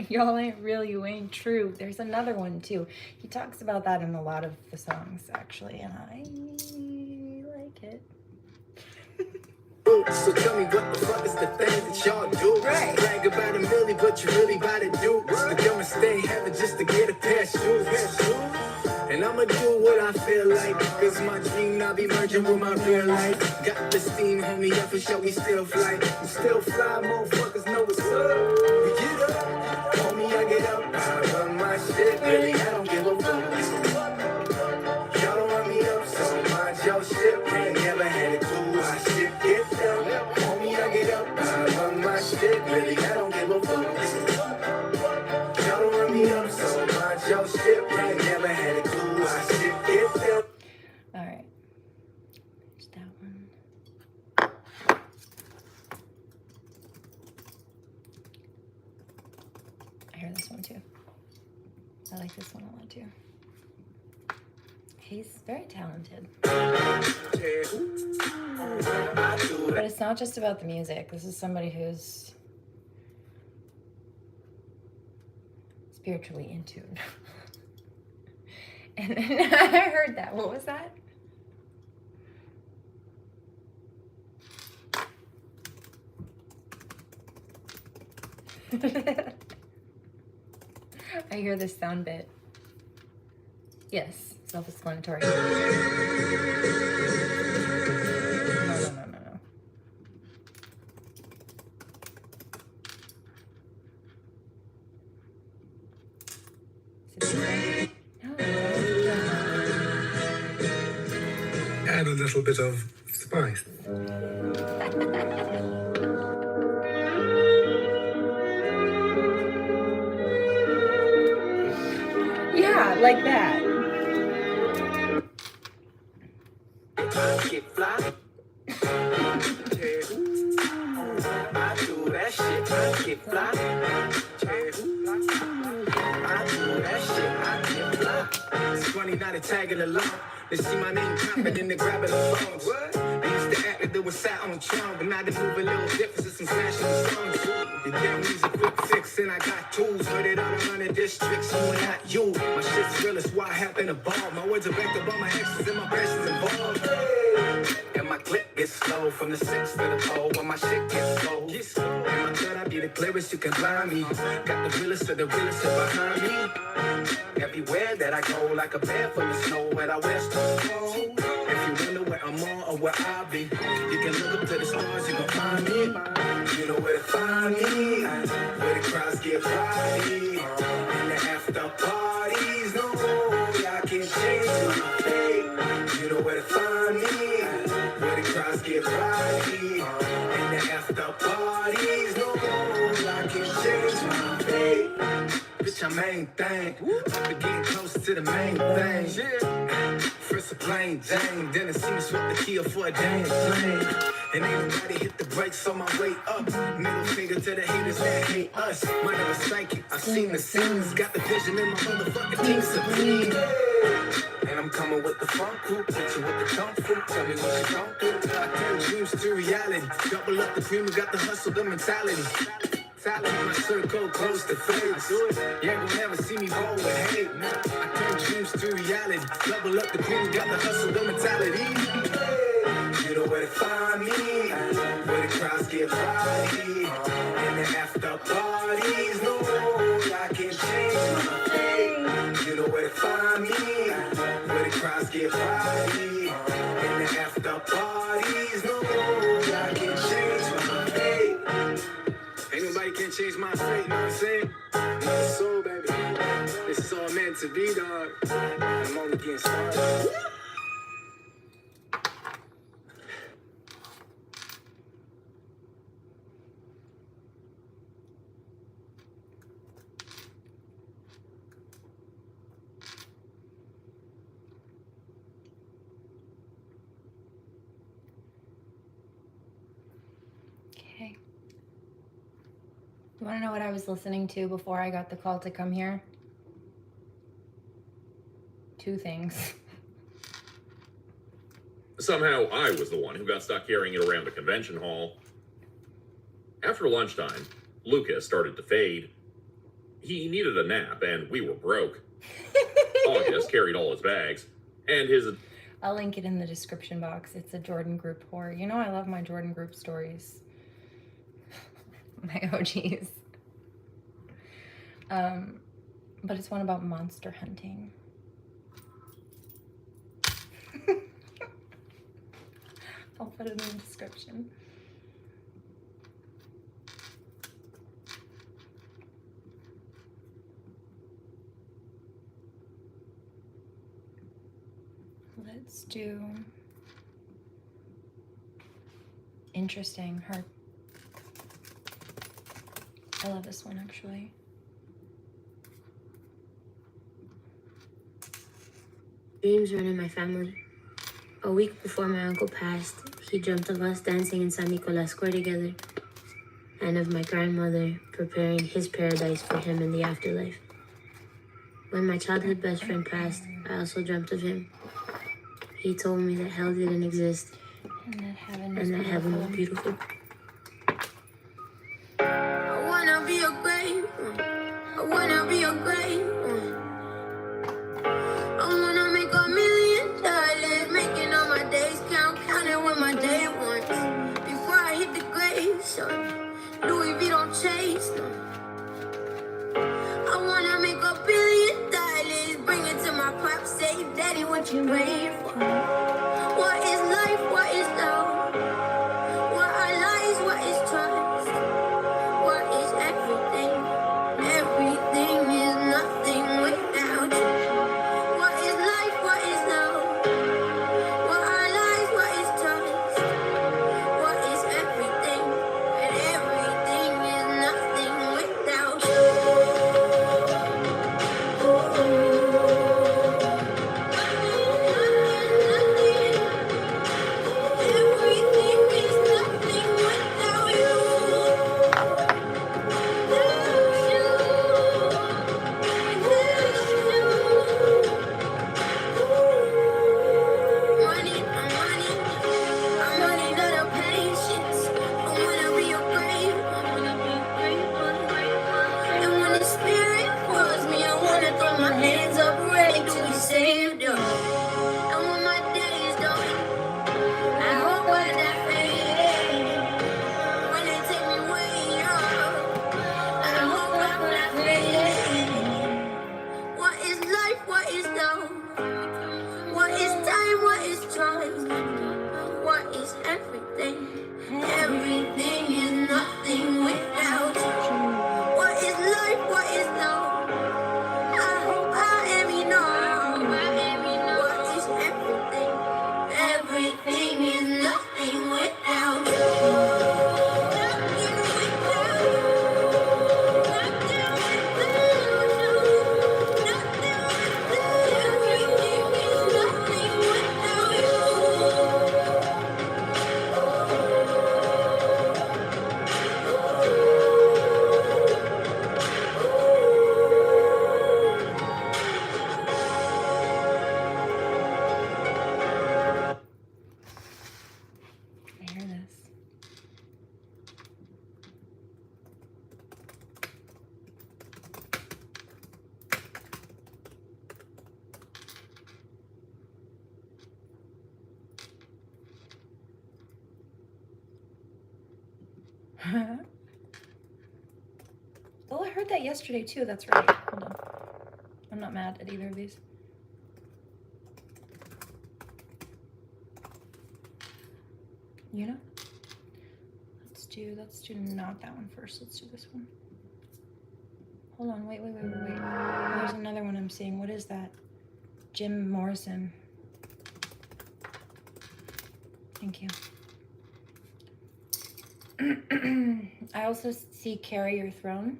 Y'all ain't real, you ain't true. There's another one too. He talks about that in a lot of the songs, actually, and I like it. So tell me what the fuck is the thing that y'all do? Right. Brag about a million, but you really about to do. The dumbest thing having just to get a pair of shoes. And I'ma do what I feel like, cause my dream now be merging with my real life. Got the steam, homie, yeah, for sure we still fly. We still fly, motherfuckers know what's up. We get up, homie, I get up. I run my shit, really, I don't give a fuck. Y'all don't run me up so much, yo shit, I ain't never had it cool. I shit get down, homie, I get up. I run my shit, really, I don't give a fuck. Y'all don't run me up so much, yo shit, I ain't never had it cool. All right, there's that one. I hear this one too. I like this one a lot too. He's very talented. But it's not just about the music. This is somebody who's spiritually in tune. And then I heard that. What was that? I hear this sound bit. Yes, self-explanatory. No. Add a little bit of spice. Yeah, like that. I get fly. I do that shit. I get fly. I do that shit. I get fly. It's funny now they tagging along. They see my name popping in the grabbing the phones. What? They used to act like they was sat on Tron, but now they move a little different to some smashing the songs. The damn music quick fix, and I got tools. Heard it all around the districts, you and not you. My shit's real, it's why I happen to ball. My words are backed up on my exes and my passions involved. And my clip gets slow from the six to the pole when my shit gets slow. And my thought I be the clearest, you can blind me. Got the realest of the realest behind me. Everywhere that I go, like a bear from the snow, where I west coast. If you wonder where I'm on or where I'll be, you can look up to the stars, you gon' find me. You know where to find me, where the crowds get rowdy, in the after parties. No, y'all can change my fate. You know where to find me, where the crowds get rowdy, in the after parties. No, y'all can change my fate. Bitch, I'm main thing. I've been getting close to the main thing. First a plain Jane, then I see me swap the key up for a damn plane. And ain't nobody hit the brakes on my way up. Middle finger to the haters that hate us. My name is psychic, I've seen the scenes. Got the vision in my motherfucking team supreme. And I'm coming with the funk crew, hit you with the kung fu. Tell me what you don't do. I turn dreams to reality. Double up the cream, we got the hustle, the mentality. Talent, my circle close to face. You ain't gon' never see me roll with hate. I turn dreams to reality. Double up the cream, got the hustle, the mentality. You know where to find me, where the crowds get rowdy, in the after parties. No, I can't change my fate. You know where to find me, where the crowds get rowdy, in the after parties. No, I can't change my fate. Ain't nobody can change my fate, you know what I'm saying? My soul, baby. This is all meant to be, dog. I'm only getting started. want to know what I was listening to before I got the call to come here? Two things. Somehow I was the one who got stuck carrying it around the convention hall. After lunchtime, Lucas started to fade. He needed a nap, and we were broke. August carried all his bags, and his... I'll link it in the description box. It's a Jordan Group horror. You know I love my Jordan Group stories. My OGs. But it's one about monster hunting. I'll put it in the description. Let's do interesting. Her. I love this one actually. Dreams run in my family. A week before my uncle passed, he dreamt of us dancing in San Nicolas Square together, and of my grandmother preparing his paradise for him in the afterlife. When my childhood best friend passed, I also dreamt of him. He told me that hell didn't exist, And that heaven was beautiful. I wanna be a great one. I wanna be a great one. I wanna make $1 million, making all my days count, counting with my day ones. Before I hit the grave, son, Louis V don't chase, no. I wanna make $1 billion, bring it to my pop, say, Daddy, what you praying for? What is life? What is love? What are lies? What is trust? What is everything? Everything is nothing without you. What is life? What is love? What are lies? What is trust? What is everything? And everything is nothing without you. Everything is nothing without you. Saved up. And when my days done, I hope I die faded. When they take me way up, I hope I'm not faded. What is life? What is love? What is time? What is trust? What is everything? Everything is nothing without you. What is life? What is love? I hope I am enough. What is everything? Everything is nothing without you. Nothing without you. Nothing without you. Nothing without you. Everything is nothing without you. I hear this. Oh, I heard that yesterday too. That's right. Hold on. I'm not mad at either of these. You know? Let's do not that one first. Let's do this one. Hold on, wait. There's another one I'm seeing. What is that? Jim Morrison. Thank you. I also see Carry Your Throne.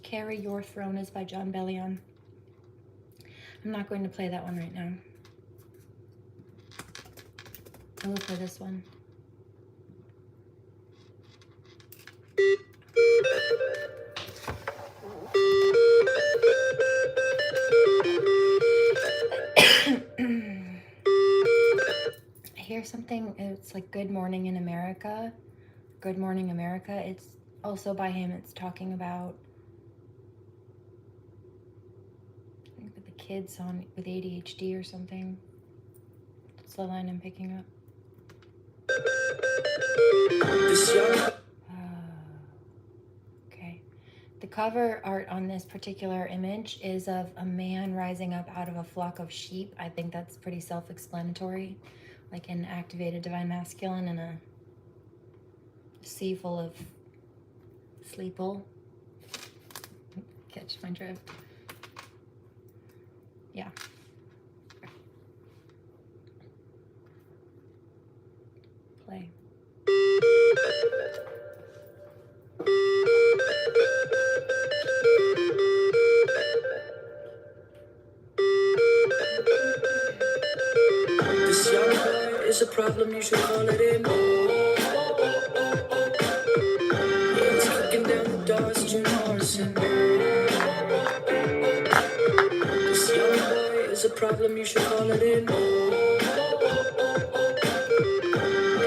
Carry Your Throne is by John Bellion. I'm not going to play that one right now. I will play this one. something, it's like Good Morning in America. Good Morning America. It's also by him. It's talking about, I think, with the kids on with ADHD or something. That's the line I'm picking up. Okay. The cover art on this particular image is of a man rising up out of a flock of sheep. I think that's pretty self-explanatory, like an activated divine masculine and a sea full of sleeple. Catch my drift. Yeah. Play. This young boy is a problem, you should call it in. He's kicking down the doors, Jim Morrison. This young boy is a problem, you should call it in.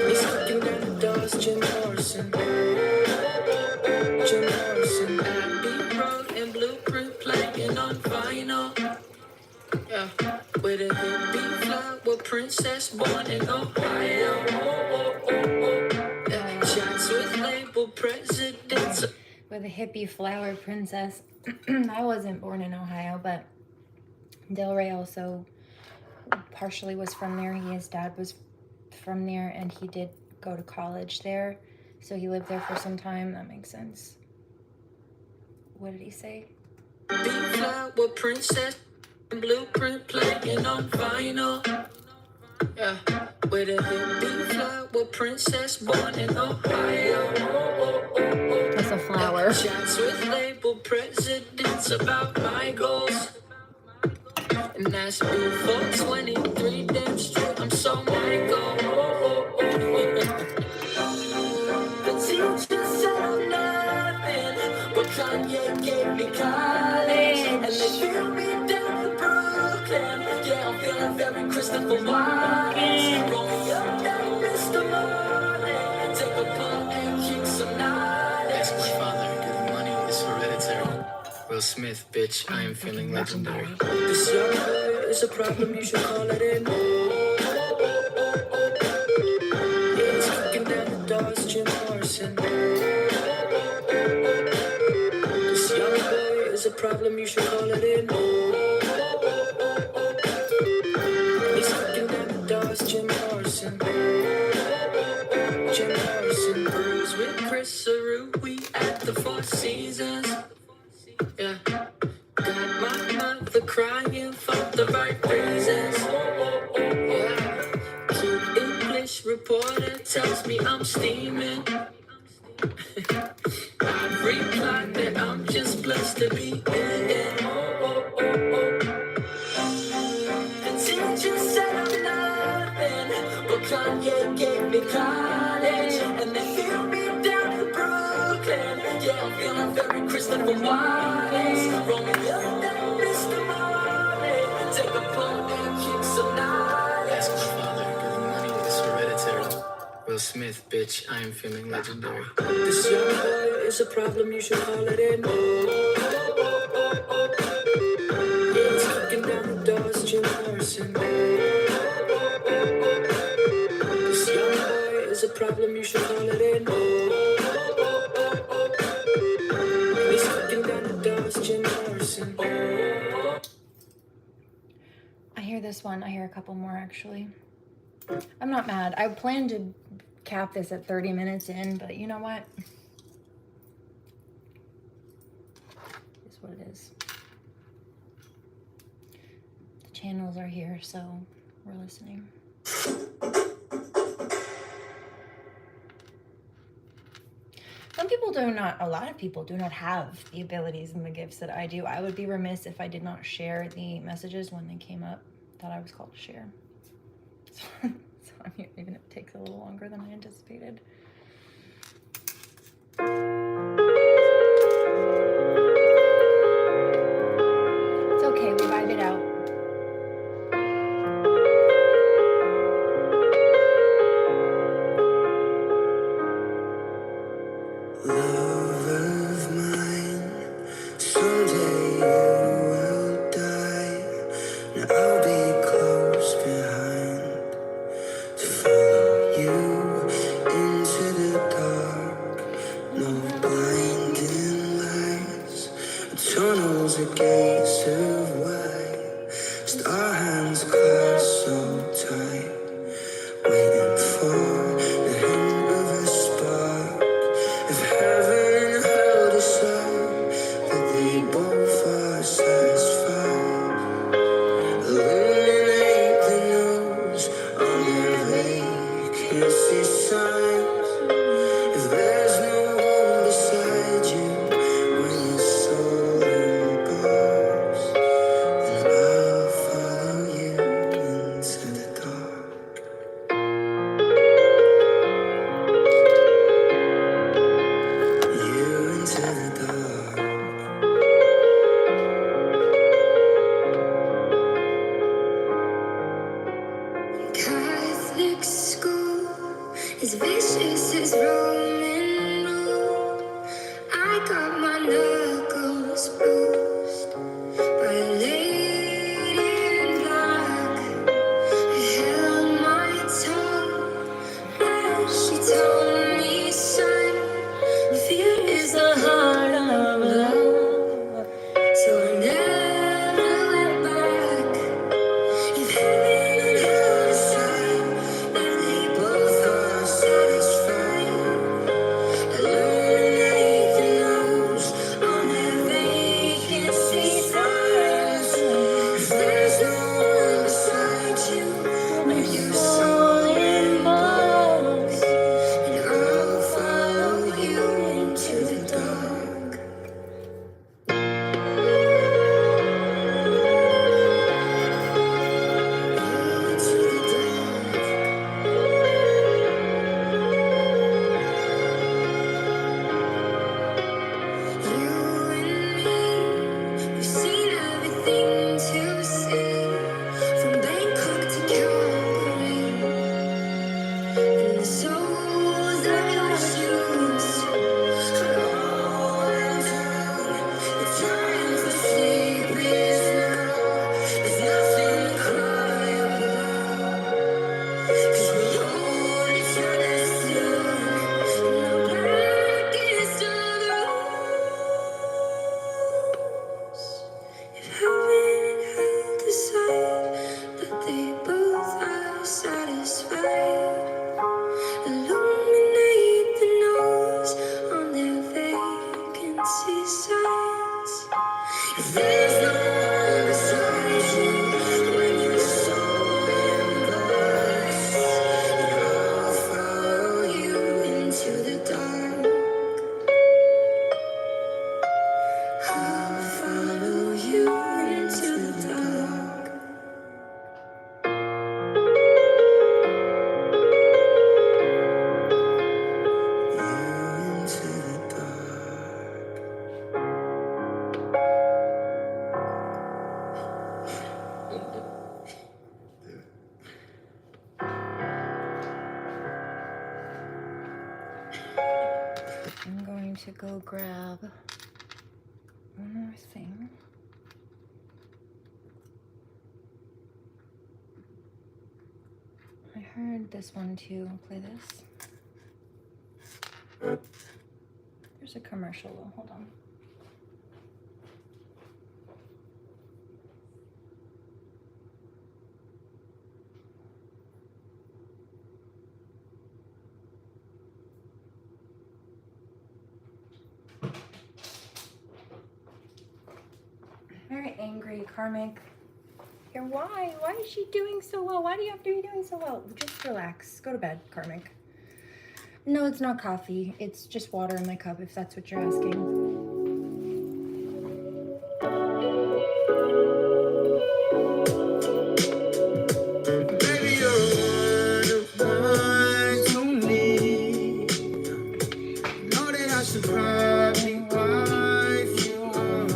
He's kicking down the doors, Jim Morrison. Jim Morrison. Abbey Road and Blueprint playing on vinyl. Yeah, with a hippie flower princess born in Ohio. Yeah, shots with label presidents. With a hippie flower princess. I wasn't born in Ohio, but Del Rey also partially was from there. His dad was from there, and he did go to college there. So he lived there for some time. That makes sense. What did he say? Big flower princess. Blueprint playing on vinyl. Yeah, with a hippie flower princess born in Ohio. That's a flower. Chats with label presidents about my goals. And that's before 23 damn straight. I'm so Michael. The teacher said I'm nothing, but Kanye gave me college, and they feel me down to Brooklyn. Yeah, I'm feeling very Christopher Wallace. Rolling up that Mr. Money, take a pull and kick some knowledge. Ask my father, getting money is hereditary. Will Smith, bitch, I am feeling legendary. This young boy is a problem, you should call it in. He's kicking down the doors, Jim Morrison. This young boy is a problem, you should call it in. He's kicking down the doors, Jim Morrison. Jim Morrison. Brews with Chris Cerruti at the Four Seasons. Yeah. Got my mother crying for the right reasons. Yeah. Cute English reporter tells me I'm steaming. I replied that I'm just blessed to be in. The teacher said I'm nothing, but Kanye gave me college, and they feel me down to Brooklyn. Yeah, I'm feeling very Christopher Wallace. Rolling up that Mr. Money, take a pull and kick some knowledge. Ask my father, getting money is hereditary. Will Smith, bitch, I am feeling legendary. This young boy is a problem, you should call it in. He's kicking down the doors, Jim Morrison. This young boy is a problem, you should call it in. He's kicking down the doors, Jim Morrison. I hear this one. I hear a couple more, actually. I'm not mad. I planned to cap this at 30 minutes in, but you know what? It's what it is. The channels are here, so we're listening. A lot of people do not have the abilities and the gifts that I do. I would be remiss if I did not share the messages when they came up that I was called to share. So I'm here, even if it takes a little longer than I anticipated. It's okay, we vibe it out. someday you will die, and I'll be close behind to follow you into the dark. No blinding lights, tunnels are gates of white, star hands clasped so tight, waiting for the hint of a spark. If heaven and hell decide that they both are satisfied, illuminate the nose on their vacancy signs. If there's no one beside you when your soul embarks, then I'll follow you into the dark. You into the dark. Catholic school is vicious as Roman rule. I got my knuckles bruised by a lady in black. I held my tongue as she told me, son, fear is the heart of love. So I never went back. If heaven and hell decide that they both are satisfied, illuminate the nose on their vacancy signs. If there's no one beside you when your soul embarks, and I'll follow you into the dark. Into the dark. You and me, we've seen everything to see, from Bangkok to Calgary, and the soles of your shoes are all undone. The time for sleep is now. There's nothing to cry about, 'cause we hold each other still, and our back is to the rules. If heaven and hell decide that they both are satisfied, illuminate the nose on their vacancy signs. If there's no one beside you when your soul embarks, then I'll follow you into the dark. I'll follow you into the dark. You into the dark. I'm going to go grab one more thing. I heard this one too. I'll play this. There's a commercial though. Hold on. Very angry, karmic. Here, why? Why is she doing so well? Why do you have to be doing so well? Just relax. Go to bed, karmic. No, it's not coffee. It's just water in my cup, if that's what you're asking. Baby, you're one of mine to me. Know that I should probably wife you up.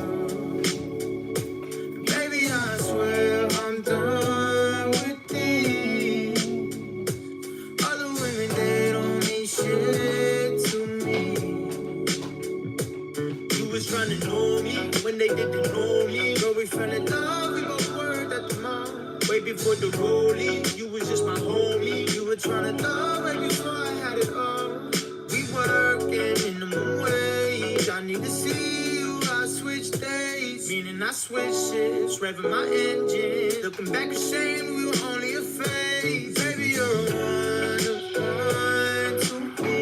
Baby, I swear I'm done with these other women. They don't mean shit to me. nigga didn't know me. But we fell in love, we both worked at the mall. Way before the rollie, you was just my homie. You were trying to love right before I had it all. We working in the moon ways. I need to see you, I switch days. Meaning I switch shifts, revving my engine. Looking back ashamed, we were only a phase. Baby, you're one to me.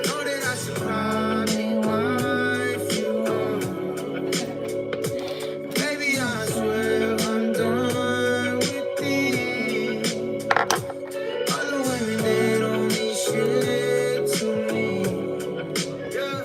Know that I should probably wife you up. Baby, I swear I'm done with these. Other women, they don't mean shit to me. Yeah,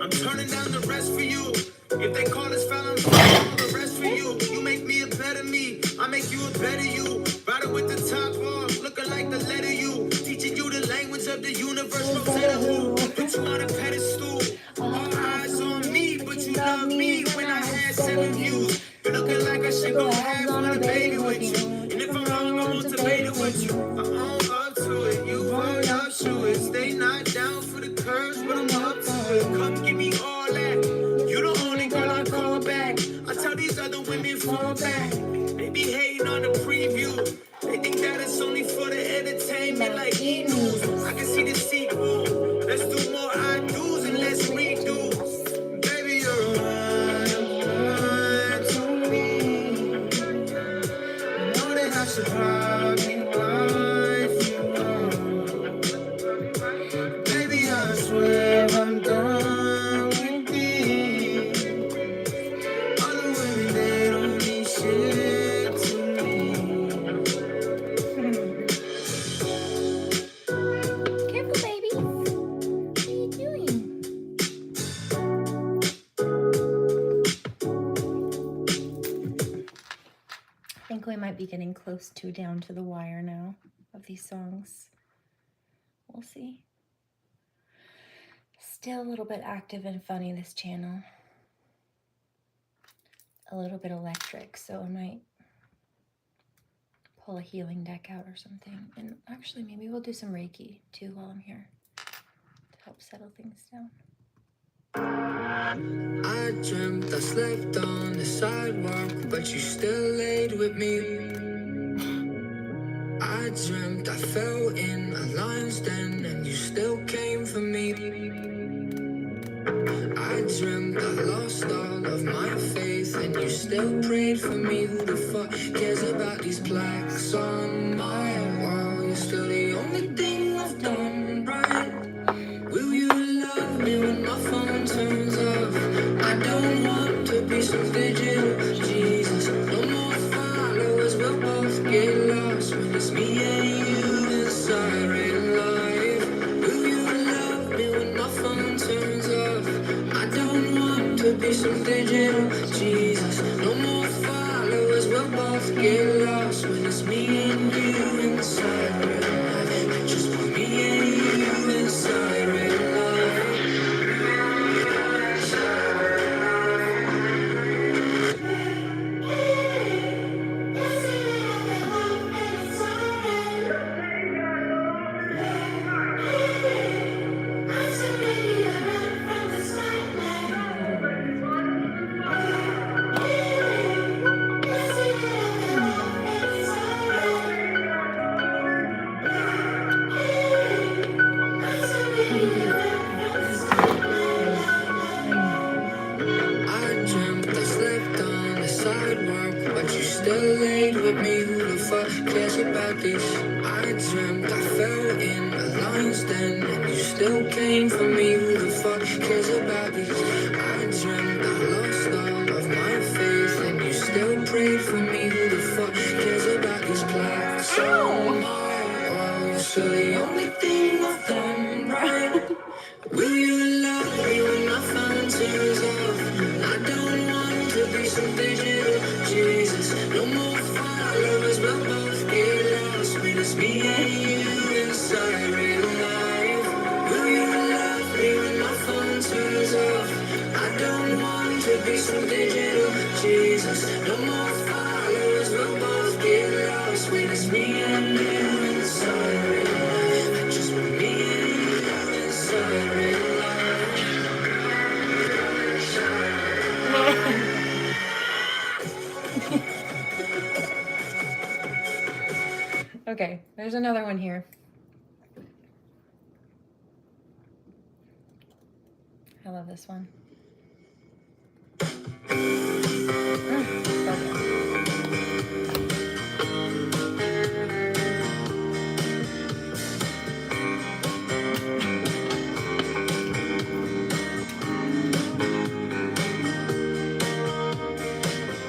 I'm turning down the rest for you. If they call us foul, I'm all the rest for you. You make me a better me, I make you a better you. Riding with the top off, looking like the letter U. Teaching you the language of the universe from center who. Put you on a pedestal. All eyes on me, but you love me when I had 7 views. You're looking like I should go half on a baby with you. And if I'm wrong, I won't debate it with you. I own up to it, you rolled up to it. Stay not down for the curves, but I'm up to it. Come give me all that. You the only girl I call back. I tell these other women fall back. They be hating on the preview. They think that it's only for the entertainment like E-News. I can see the sequel. Let's do more I do's and less redos. Baby, you're one to me. Know that I should probably wife you up. Baby, I swear I'm done with these. Other women, they don't mean shit to me. Careful, baby. What are you doing? I think we might be getting close to down to the wire now of these songs. We'll see. Still a little bit active and funny, this channel. A little bit electric, so I might pull a healing deck out or something. And actually, maybe we'll do some Reiki too while I'm here to help settle things down. I dreamt I slept on the sidewalk, but you still laid with me. I dreamt I fell in a lion's den and you still came for me. I dreamt I lost all of my faith and you still prayed for me. Who the fuck cares about these plaques on my wall? You're still the only thing I've done right. Will you love me when my phone turns off? I don't want to be some digital Jesus. No more followers, we'll both get lost when it's me and you inside real life. Will you love me when my phone turns off? I don't want to be some digital Jesus. No more followers, we'll both get lost when it's me and you inside real life. I just want me and you inside real life. I dreamt I slept on the sidewalk, but you still laid with me. Who the fuck cares about this? I dreamt I fell in a lion's den and you still came for me. Who the fuck cares about this? I dreamt I lost all of my faith and you still prayed for me. Who the fuck cares about these plaques on my wall? You're still the only thing I've done right. Will you love me when my phone turns off? I don't want to be some digital Jesus. No more followers, we'll both get lost when it's me and you inside real life. Will you love me when my phone turns off? I don't want to be some digital Jesus. No more followers, we'll both get lost when it's me and you inside real life. I just want me and you inside real life. Okay, there's another one here. I love this one. So good.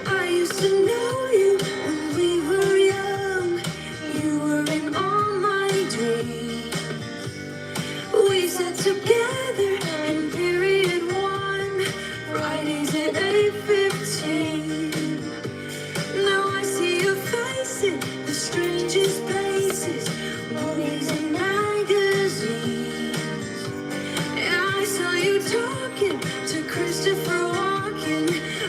I used to know you when we were young. You were in all my dreams. We sat together in period 1, Fridays at 8:15. Now I see your face in the strangest places, movies and magazines. Yeah, I saw you talking to Christopher Walken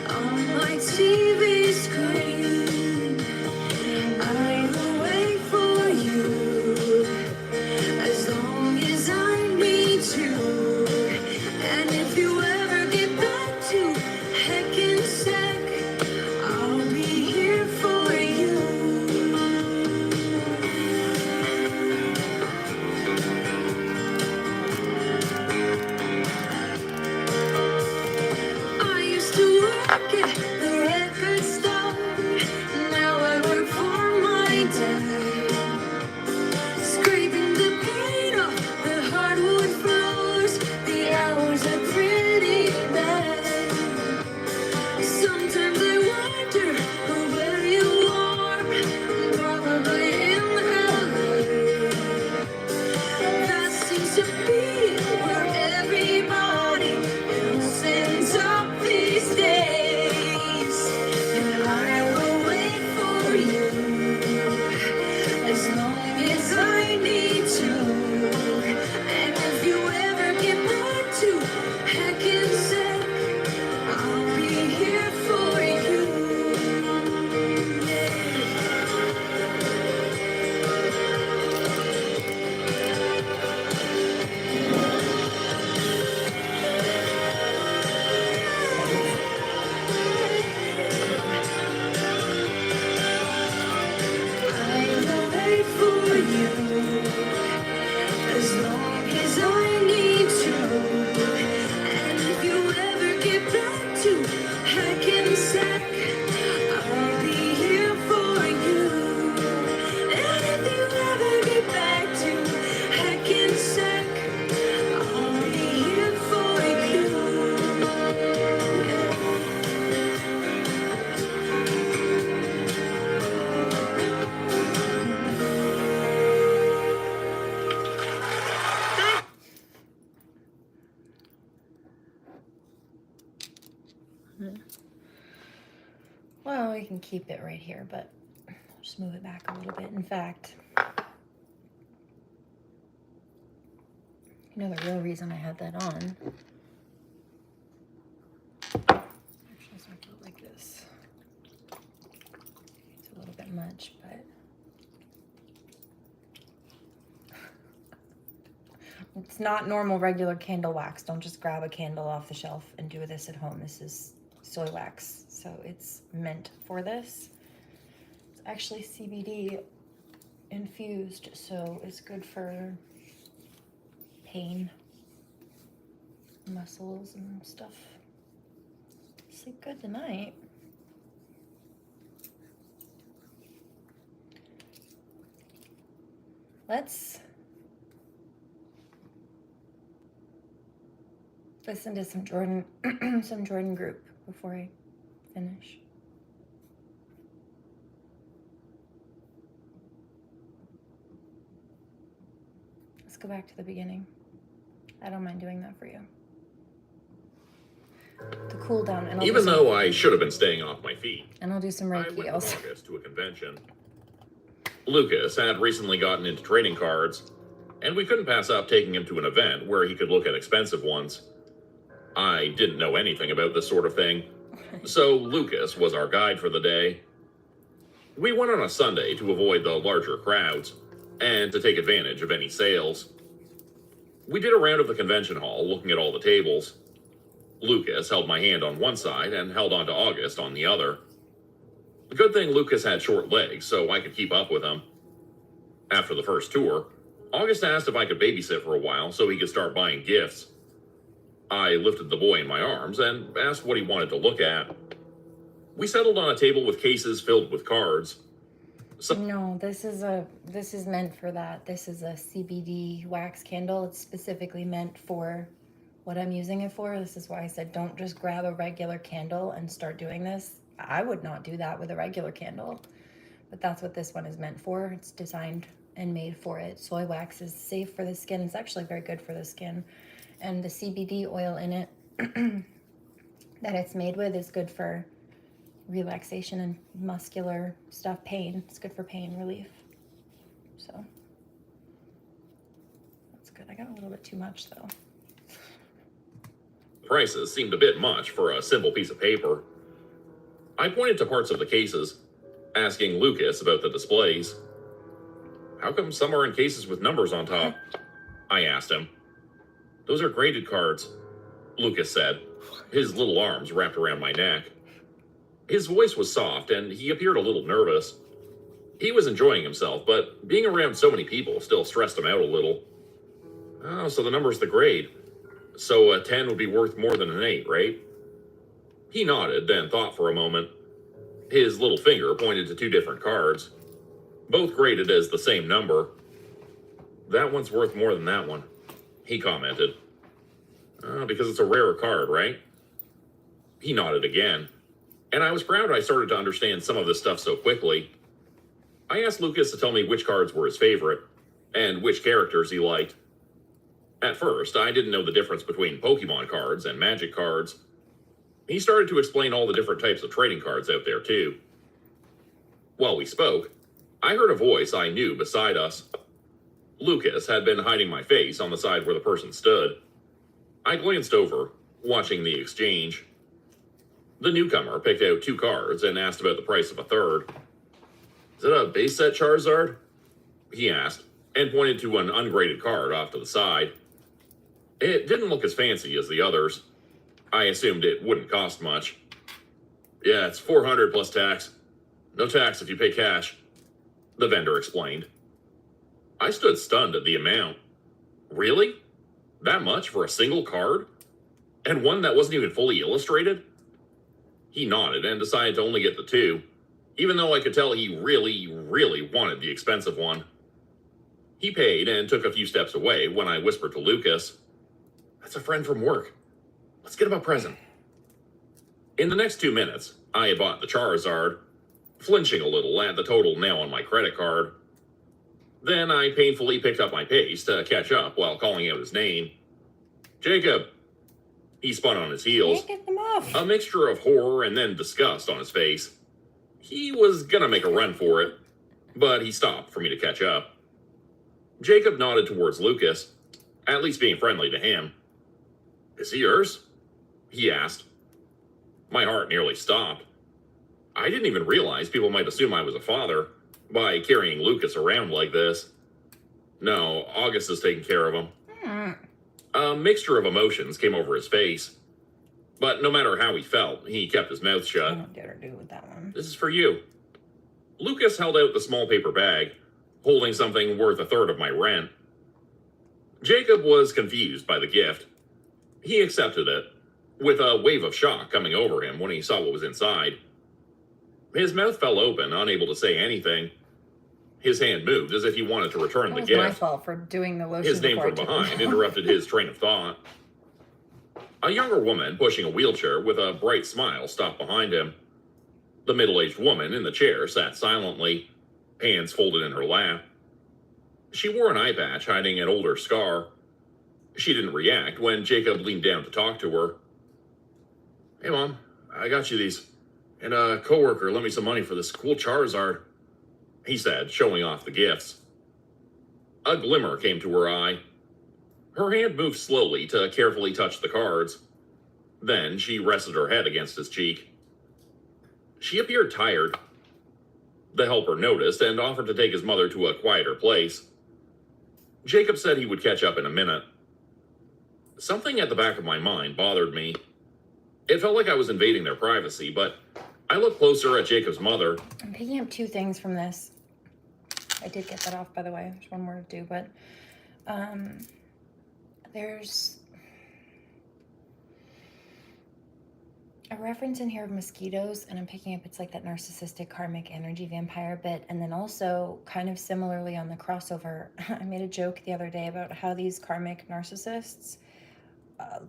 on my TV screen. I will wait for you as long as I need to. And if you ever get back to heck and sec, I'll be here for you. I used to work at the record store. Now I work for my dad. Scraping the paint off the hardwood floors. The hours are pretty bad. Sometimes I wonder where you are. Probably in LA. That seems to be where everybody else ends up these days. And I will wait for you as long as I need to. And if you ever get back to heck and sec, I'll be here for you. I will wait for you as long as I need to. And if you ever get back to heck and sec, I'll be here for you. And if you ever get back to heck and sec, I'll be here for you. Well, we can keep it right here, but I'll just move it back a little bit. In fact, you know the real reason I had that on. Actually, let's make it like this. It's a little bit much, but it's not normal regular candle wax. Don't just grab a candle off the shelf and do this at home. This is soy wax, so it's meant for this. It's actually CBD infused, so it's good for pain, muscles and stuff. Sleep good tonight. Let's listen to some Jordan some Jordan group before I finish. Let's go back to the beginning. I don't mind doing that for you. The cool down, and Even though I should have been staying off my feet, I'll do some I Reiki went also. with August to a convention. Lucas had recently gotten into trading cards, and we couldn't pass up taking him to an event where he could look at expensive ones. I didn't know anything about this sort of thing, so Lucas was our guide for the day. We went on a Sunday to avoid the larger crowds and to take advantage of any sales. We did a round of the convention hall looking at all the tables. Lucas held my hand on one side and held on to August on the other. Good thing Lucas had short legs so I could keep up with him. After the first tour, August asked if I could babysit for a while so he could start buying gifts. I lifted the boy in my arms and asked what he wanted to look at. We settled on a table with cases filled with cards. No, this is meant for that. This is a CBD wax candle. It's specifically meant for what I'm using it for. This is why I said don't just grab a regular candle and start doing this. I would not do that with a regular candle, but that's what this one is meant for. It's designed and made for it. Soy wax is safe for the skin. It's actually very good for the skin. And the CBD oil in it that it's made with is good for relaxation and muscular stuff, pain. It's good for pain relief. So that's good. I got a little bit too much though. Prices seemed a bit much for a simple piece of paper. I pointed to parts of the cases, asking Lucas about the displays. How come some are in cases with numbers on top? I asked him. Those are graded cards, Lucas said, his little arms wrapped around my neck. His voice was soft, and he appeared a little nervous. He was enjoying himself, but being around so many people still stressed him out a little. Oh, so the number's the grade. So a 10 would be worth more than an 8, right? He nodded, then thought for a moment. His little finger pointed to two different cards, both graded as the same number. That one's worth more than that one, he commented. Because it's a rarer card, right? He nodded again. And I was proud I started to understand some of this stuff so quickly. I asked Lucas to tell me which cards were his favorite, and which characters he liked. At first, I didn't know the difference between Pokemon cards and Magic cards. He started to explain all the different types of trading cards out there, too. While we spoke, I heard a voice I knew beside us. Lucas had been hiding my face on the side where the person stood. I glanced over, watching the exchange. The newcomer picked out two cards and asked about the price of a third. Is it a base set Charizard? He asked, and pointed to an ungraded card off to the side. It didn't look as fancy as the others. I assumed it wouldn't cost much. Yeah, it's $400 plus tax. No tax if you pay cash, the vendor explained. I stood stunned at the amount. Really? That much for a single card? And one that wasn't even fully illustrated? He nodded and decided to only get the two, even though I could tell he really, really wanted the expensive one. He paid and took a few steps away when I whispered to Lucas, "That's a friend from work. Let's get him a present." In the next 2 minutes, I had bought the Charizard, flinching a little at the total now on my credit card. Then I painfully picked up my pace to catch up while calling out his name. Jacob. He spun on his heels, Get them off. a mixture of horror and then disgust on his face. He was gonna make a run for it, but he stopped for me to catch up. Jacob nodded towards Lucas, at least being friendly to him. Is he yours? He asked. My heart nearly stopped. I didn't even realize people might assume I was a father by carrying Lucas around like this. No, August is taking care of him. A mixture of emotions came over his face. But no matter how he felt, he kept his mouth I shut. don't dare do with that one. This is for you. Lucas held out the small paper bag, holding something worth a third of my rent. Jacob was confused by the gift. He accepted it, with a wave of shock coming over him when he saw what was inside. His mouth fell open, unable to say anything. His hand moved as if he wanted to return the That was my gift. fault for doing the lotion. His name before I from took behind them. interrupted his train of thought. A younger woman pushing a wheelchair with a bright smile stopped behind him. The middle-aged woman in the chair sat silently, hands folded in her lap. She wore an eye patch hiding an older scar. She didn't react when Jacob leaned down to talk to her. Hey, Mom, I got you these. And a coworker lent me some money for this cool Charizard, he said, showing off the gifts. A glimmer came to her eye. Her hand moved slowly to carefully touch the cards. Then she rested her head against his cheek. She appeared tired. The helper noticed and offered to take his mother to a quieter place. Jacob said he would catch up in a minute. Something at the back of my mind bothered me. It felt like I was invading their privacy, but I looked closer at Jacob's mother. I'm picking up two things from this. I did get that off, by the way. There's one more to do, but there's a reference in here of mosquitoes, and I'm picking up it's like that narcissistic karmic energy vampire bit. And then also kind of similarly on the crossover, I made a joke the other day about how these karmic narcissists,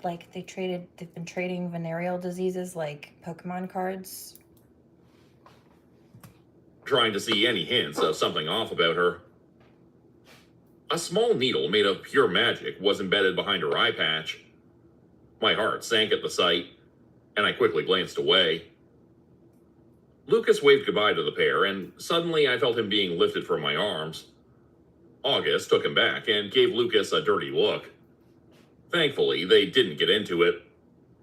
like they've been trading venereal diseases like Pokemon cards. Trying to see any hints of something off about her. A small needle made of pure magic was embedded behind her eye patch. My heart sank at the sight, and I quickly glanced away. Lucas waved goodbye to the pair, and suddenly I felt him being lifted from my arms. August took him back and gave Lucas a dirty look. Thankfully, they didn't get into it,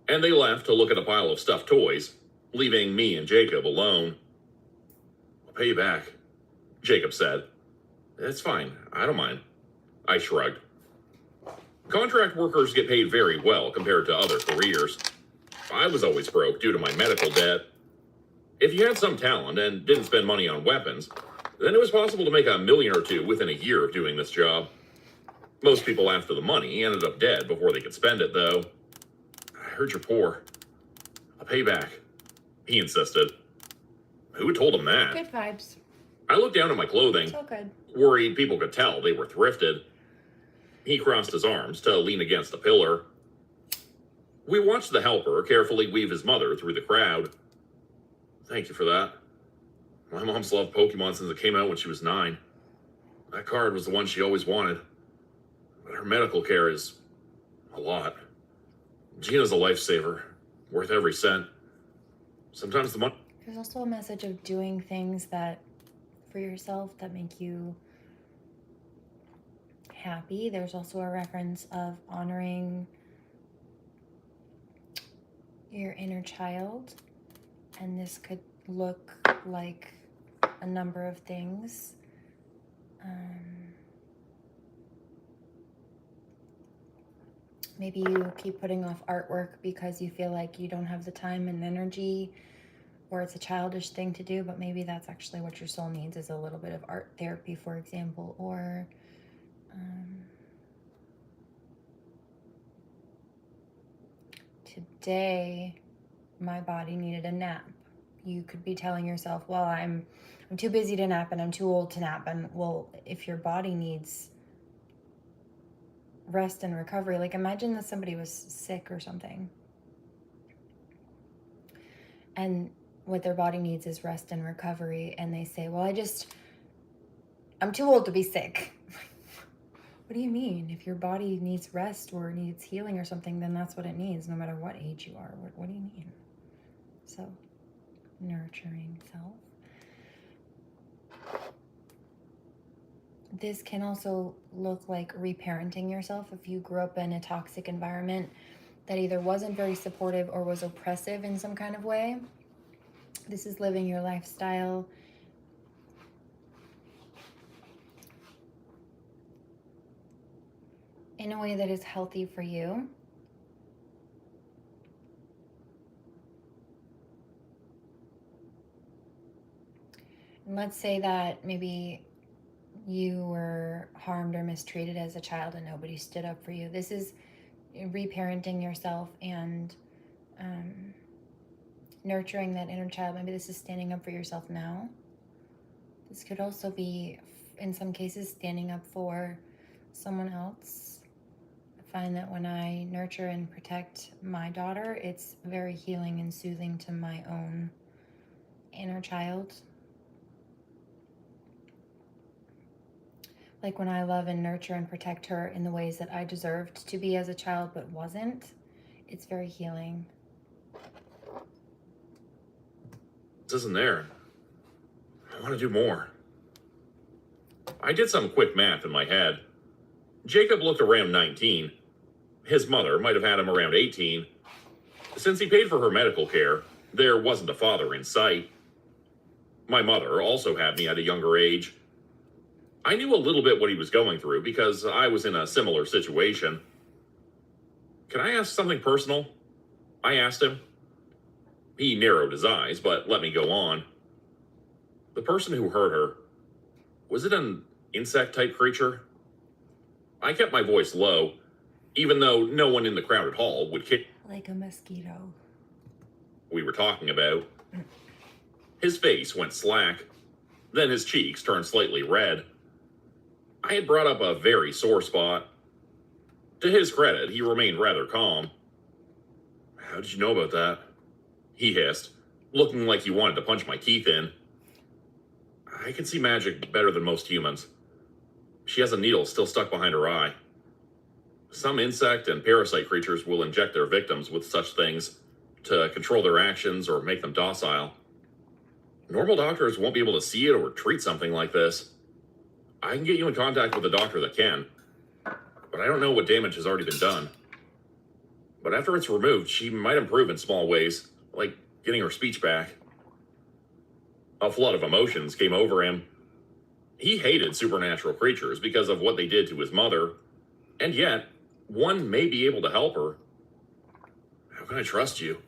and they left to look at a pile of stuffed toys, leaving me and Jacob alone. "I'll pay you back," Jacob said. "It's fine, I don't mind." I shrugged. Contract workers get paid very well compared to other careers. I was always broke due to my medical debt. If you had some talent and didn't spend money on weapons, then it was possible to make $1 million or $2 million within a year of doing this job. Most people after the money ended up dead before they could spend it, though. "I heard you're poor. I'll pay you back," he insisted. Who had told him that? Good vibes. I looked down at my clothing, It's all good. worried people could tell they were thrifted. He crossed his arms to lean against a pillar. We watched the helper carefully weave his mother through the crowd. "Thank you for that. My mom's loved Pokemon since it came out when she was 9. That card was the one she always wanted. But her medical care is a lot. Gina's a lifesaver, worth every cent. Sometimes the money..." There's also a message of doing things that for yourself that make you happy. There's also a reference of honoring your inner child, and this could look like a number of things. Maybe you keep putting off artwork because you feel like you don't have the time and energy, or it's a childish thing to do, but maybe that's actually what your soul needs, is a little bit of art therapy, for example. Or today my body needed a nap. You could be telling yourself, well, I'm too busy to nap and I'm too old to nap. And well, if your body needs rest and recovery, like imagine that somebody was sick or something, and what their body needs is rest and recovery, and they say, well, I'm too old to be sick. What do you mean? If your body needs rest or needs healing or something, then that's what it needs, no matter what age you are. What do you mean? So, nurturing self. This can also look like reparenting yourself if you grew up in a toxic environment that either wasn't very supportive or was oppressive in some kind of way. This is living your lifestyle in a way that is healthy for you. And let's say that maybe you were harmed or mistreated as a child and nobody stood up for you. This is reparenting yourself and nurturing that inner child. Maybe this is standing up for yourself now. This could also be, in some cases, standing up for someone else. I find that when I nurture and protect my daughter, it's very healing and soothing to my own inner child. Like when I love and nurture and protect her in the ways that I deserved to be as a child but wasn't, it's very healing. This isn't there. I want to do more. I did some quick math in my head. Jacob looked around 19. His mother might have had him around 18. Since he paid for her medical care, there wasn't a father in sight. My mother also had me at a younger age. I knew a little bit what he was going through because I was in a similar situation. "Can I ask something personal?" I asked him. He narrowed his eyes, but let me go on. "The person who hurt her, Was it an insect-type creature? I kept my voice low, even though no one in the crowded hall would kick Like a mosquito. we were talking about. His face went slack. Then his cheeks turned slightly red. I had brought up a very sore spot. To his credit, he remained rather calm. How did you know about that? He hissed, looking like he wanted to punch my teeth in. I can see magic better than most humans. She has a needle still stuck behind her eye. Some insect and parasite creatures will inject their victims with such things to control their actions or make them docile. Normal doctors won't be able to see it or treat something like this. I can get you in contact with a doctor that can, but I don't know what damage has already been done. But after it's removed, she might improve in small ways, like getting her speech back. A flood of emotions came over him. He hated supernatural creatures because of what they did to his mother, and yet, one may be able to help her. How can I trust you?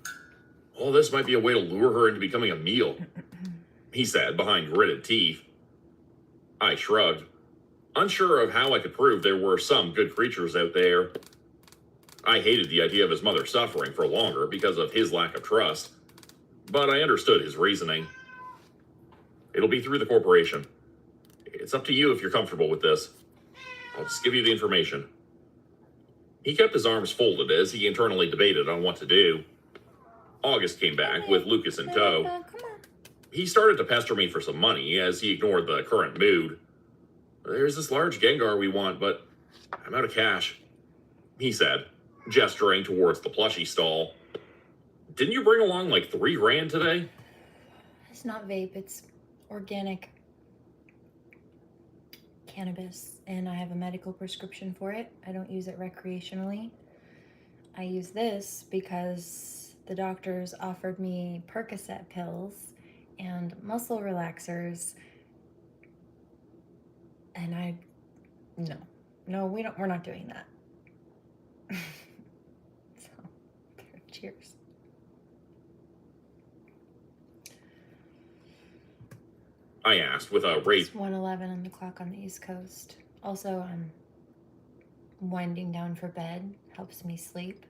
All this might be a way to lure her into becoming a meal, he said behind gritted teeth. I shrugged, unsure of how I could prove there were some good creatures out there. I hated the idea of his mother suffering for longer because of his lack of trust, but I understood his reasoning. It'll be through the corporation. It's up to you if you're comfortable with this. I'll just give you the information. He kept his arms folded as he internally debated on what to do. August came back with Lucas in tow. He started to pester me for some money as he ignored the current mood. There's this large Gengar we want, but I'm out of cash, he said, gesturing towards the plushie stall. Didn't you bring along like $3 grand today? It's not vape, it's organic cannabis, and I have a medical prescription for it. I don't use it recreationally. I use this because the doctors offered me Percocet pills and muscle relaxers, and we're not doing that. So, cheers. I asked with a raised... It's 1:11 on the clock on the East Coast. Also, I'm winding down for bed. Helps me sleep.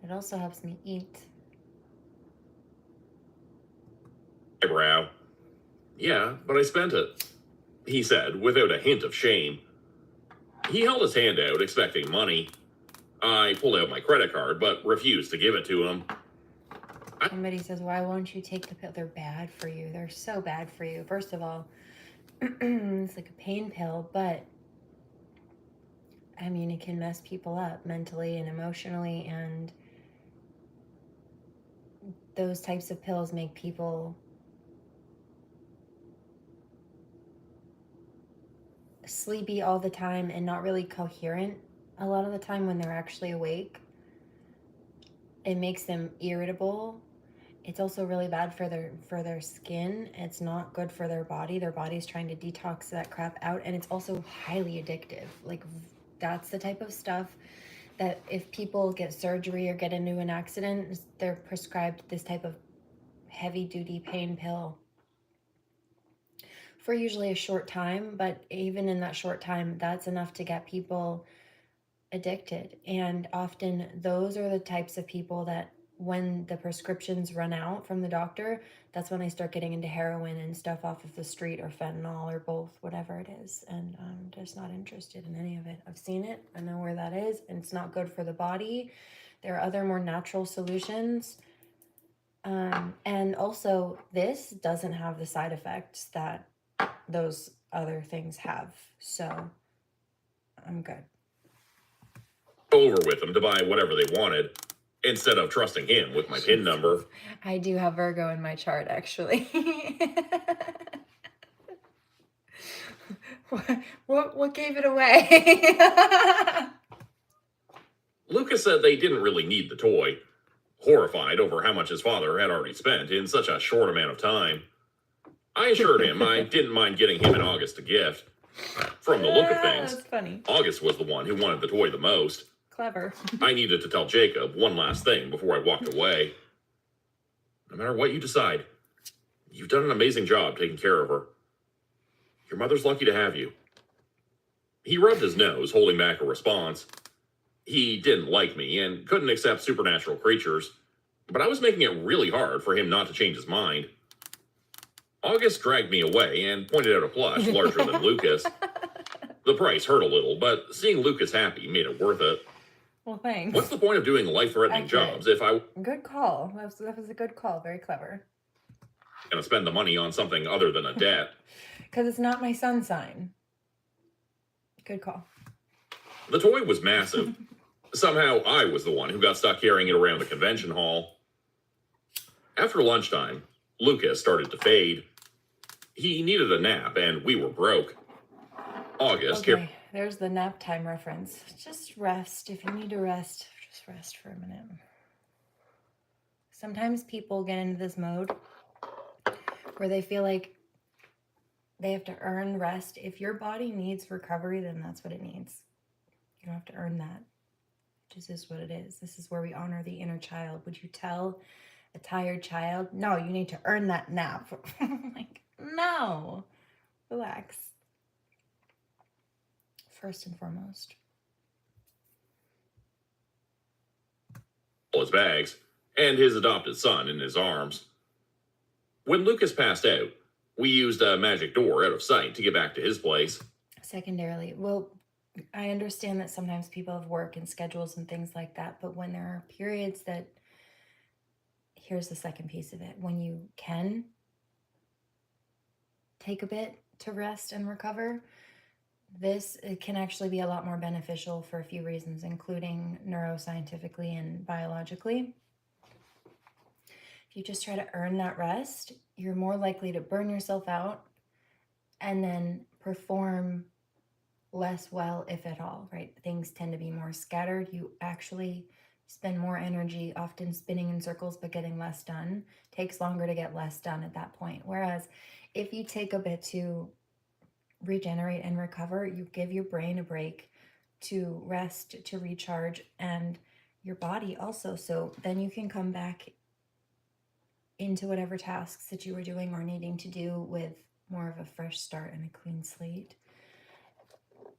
It also helps me eat. Eyebrow. Yeah, but I spent it, he said without a hint of shame. He held his hand out, expecting money. I pulled out my credit card, but refused to give it to him. Somebody says, why won't you take the pill? They're bad for you. They're so bad for you. First of all, it's like a pain pill, but I mean, it can mess people up mentally and emotionally, and those types of pills make people sleepy all the time and not really coherent a lot of the time when they're actually awake. It makes them irritable. It's also really bad for their skin. It's not good for their body. Their body's trying to detox that crap out, and it's also highly addictive. Like, that's the type of stuff that if people get surgery or get into an accident, they're prescribed this type of heavy-duty pain pill for usually a short time, but even in that short time, that's enough to get people addicted. And often those are the types of people that when the prescriptions run out from the doctor, that's when they start getting into heroin and stuff off of the street, or fentanyl, or both, whatever it is. And I'm just not interested in any of it. I've seen it. I know where that is, and it's not good for the body. There are other more natural solutions. And also, this doesn't have the side effects that those other things have. So I'm good. Over with them to buy whatever they wanted, instead of trusting him with my PIN number. I do have Virgo in my chart, actually. What gave it away? Lucas said they didn't really need the toy, horrified over how much his father had already spent in such a short amount of time. I assured him I didn't mind getting him and August a gift. From the look of things, That's funny. August was the one who wanted the toy the most. Clever. I needed to tell Jacob one last thing before I walked away. No matter what you decide, you've done an amazing job taking care of her. Your mother's lucky to have you. He rubbed his nose, holding back a response. He didn't like me and couldn't accept supernatural creatures, but I was making it really hard for him not to change his mind. August dragged me away and pointed out a plush larger than Lucas. The price hurt a little, but seeing Lucas happy made it worth it. Well, thanks. What's the point of doing life-threatening jobs if I Good call. That was a good call. Very clever. gonna spend the money on something other than a debt? Because it's not my sun sign. Good call. The toy was massive. Somehow I was the one who got stuck carrying it around the convention hall. After lunchtime, Lucas started to fade. He needed a nap and we were broke. August Okay, there's the nap time reference. Just rest. If you need to rest, just rest for a minute. Sometimes people get into this mode where they feel like they have to earn rest. If your body needs recovery, then that's what it needs. You don't have to earn that. This is what it is. This is where we honor the inner child. Would you tell a tired child, no, you need to earn that nap? Like, no. Relax. First and foremost. his bags and his adopted son in his arms. When Lucas passed out, we used a magic door out of sight to get back to his place. Secondarily, well, I understand that sometimes people have work and schedules and things like that, but when there are periods that, here's the second piece of it, when you can take a bit to rest and recover, it can actually be a lot more beneficial for a few reasons, including neuroscientifically and biologically. If you just try to earn that rest, you're more likely to burn yourself out and then perform less well, if at all, right? Things tend to be more scattered. You actually spend more energy often spinning in circles, but getting less done. Takes longer to get less done at that point. Whereas if you take a bit to regenerate and recover, you give your brain a break to rest, to recharge, and your body also. So then you can come back into whatever tasks that you were doing or needing to do with more of a fresh start and a clean slate.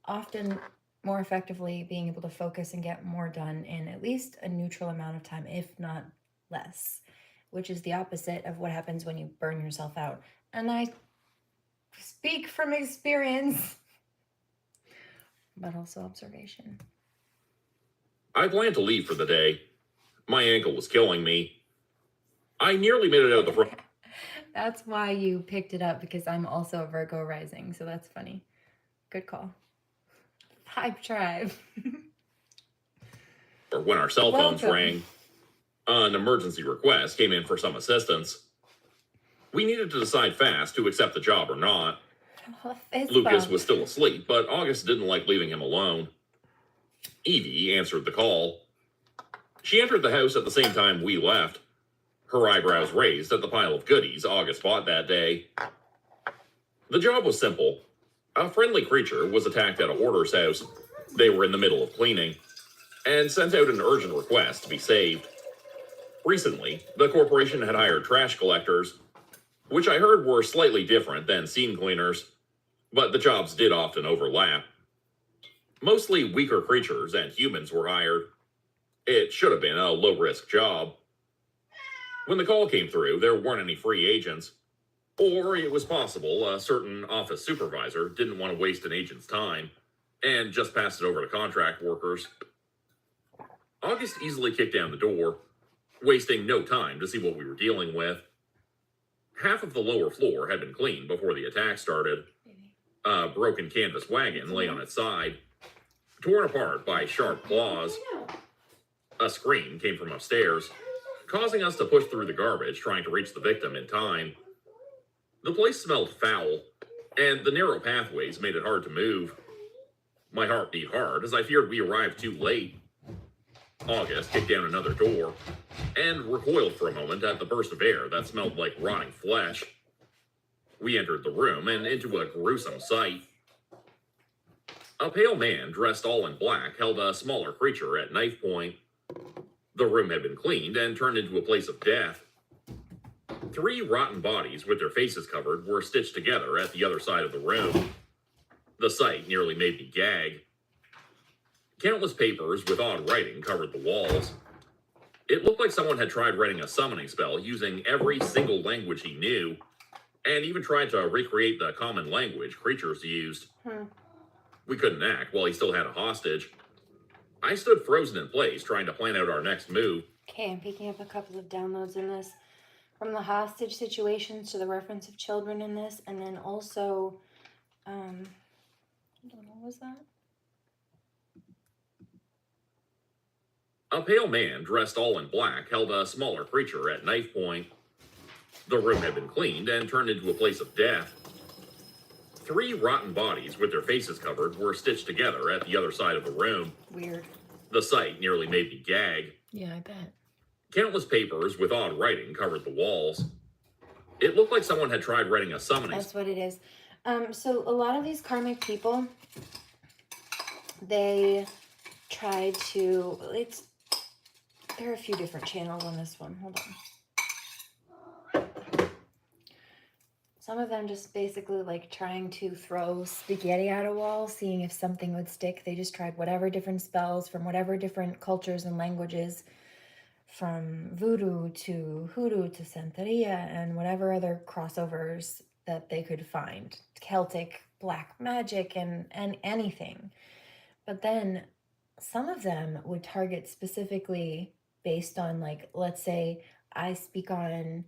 Often more effectively being able to focus and get more done in at least a neutral amount of time, if not less, which is the opposite of what happens when you burn yourself out. And I speak from experience, but also observation. I planned to leave for the day. My ankle was killing me. I nearly made it out the front. That's why you picked it up, because I'm also a Virgo rising, so that's funny. Good call. Vibe tribe. Or when our cell phones rang, an emergency request came in for some assistance. We needed to decide fast to accept the job or not. Lucas was still asleep, but August didn't like leaving him alone. Evie answered the call. She entered the house at the same time we left, her eyebrows raised at the pile of goodies August bought that day. The job was simple. A friendly creature was attacked at a hoarder's house. They were in the middle of cleaning, and sent out an urgent request to be saved. Recently, the corporation had hired trash collectors, which I heard were slightly different than scene cleaners, but the jobs did often overlap. Mostly weaker creatures and humans were hired. It should have been a low-risk job. When the call came through, there weren't any free agents. Or it was possible a certain office supervisor didn't want to waste an agent's time and just passed it over to contract workers. August easily kicked down the door, wasting no time to see what we were dealing with. Half of the lower floor had been cleaned before the attack started. A broken canvas wagon lay on its side, torn apart by sharp claws. A scream came from upstairs, causing us to push through the garbage trying to reach the victim in time. The place smelled foul, and the narrow pathways made it hard to move. My heart beat hard as I feared we arrived too late. August kicked down another door, and recoiled for a moment at the burst of air that smelled like rotting flesh. We entered the room and into a gruesome sight. A pale man dressed all in black held a smaller creature at knife point. The room had been cleaned and turned into a place of death. 3 rotten bodies with their faces covered were stitched together at the other side of the room. The sight nearly made me gag. Countless papers with odd writing covered the walls. It looked like someone had tried writing a summoning spell using every single language he knew, and even tried to recreate the common language creatures used. We couldn't act while he still had a hostage. I stood frozen in place, trying to plan out our next move. Okay, I'm picking up a couple of downloads in this. From the hostage situations to the reference of children in this, and then also, what was that? A pale man dressed all in black held a smaller creature at knife point. The room had been cleaned and turned into a place of death. 3 rotten bodies with their faces covered were stitched together at the other side of the room. Weird. The sight nearly made me gag. Yeah, I bet. Countless papers with odd writing covered the walls. It looked like someone had tried writing a summoning. That's what it is. So a lot of these karmic people, they tried to, there are a few different channels on this one. Hold on. Some of them just basically like trying to throw spaghetti at a wall, seeing if something would stick. They just tried whatever different spells from whatever different cultures and languages, from voodoo to hoodoo to Santeria and whatever other crossovers that they could find. Celtic, black magic, and anything. But then some of them would target specifically based on, like, let's say I speak on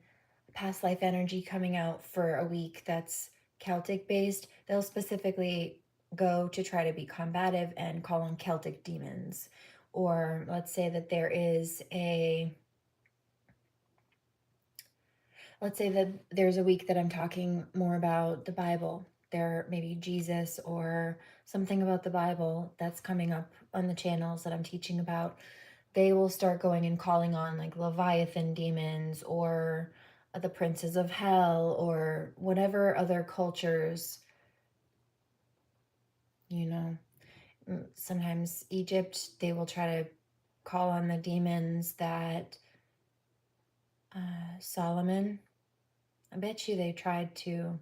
past life energy coming out for a week that's Celtic based. They'll specifically go to try to be combative and call on Celtic demons. Or let's say that there is let's say that there's a week that I'm talking more about the Bible. There may be Jesus or something about the Bible that's coming up on the channels that I'm teaching about. They will start going and calling on like Leviathan demons or the princes of hell or whatever other cultures, you know. Sometimes Egypt, they will try to call on the demons that Solomon, I bet you they tried to,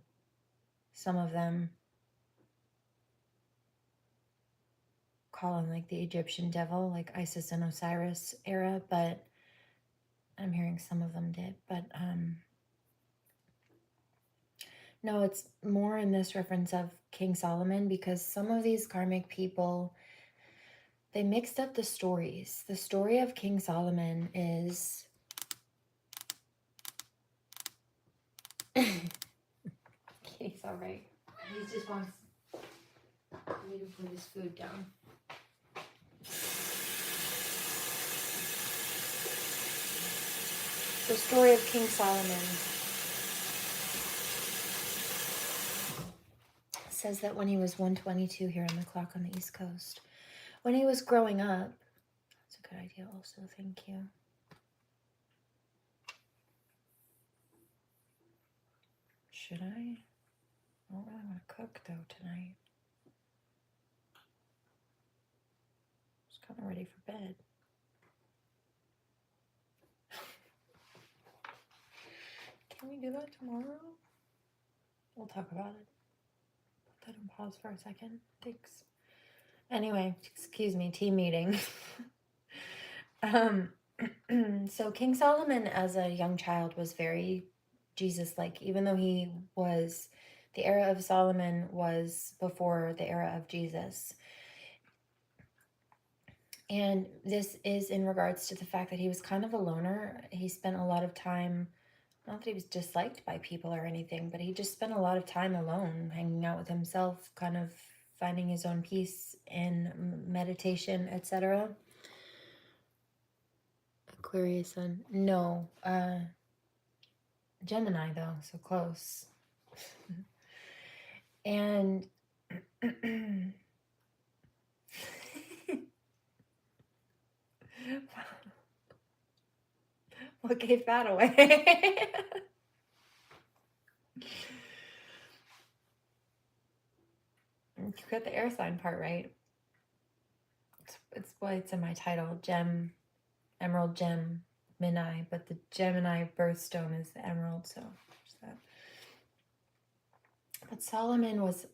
some of them, call on like the Egyptian devil, like Isis and Osiris era, but I'm hearing some of them did. But no, it's more in this reference of King Solomon, because some of these karmic people, they mixed up the stories. The story of King Solomon is he's all right. He just wants me to put his food down. The story of King Solomon says that when he was 122 here on the clock on the East Coast, when he was growing up, that's a good idea also, thank you. Should I? I don't really want to cook though tonight. Just kind of ready for bed. Can we do that tomorrow? We'll talk about it. Put that on pause for a second. Thanks. Anyway, excuse me, team meeting. So King Solomon as a young child was very Jesus-like, even though he was, the era of Solomon was before the era of Jesus. And this is in regards to the fact that he was kind of a loner. He spent a lot of time, not that he was disliked by people or anything, but he just spent a lot of time alone, hanging out with himself, kind of finding his own peace in meditation, etc. Aquarius sun. No. Gemini, though, so close. And what gave that away? You got the air sign part right. It's in my title, gem, emerald gem, Gemini, but the Gemini birthstone is the emerald, so there's that. But Solomon was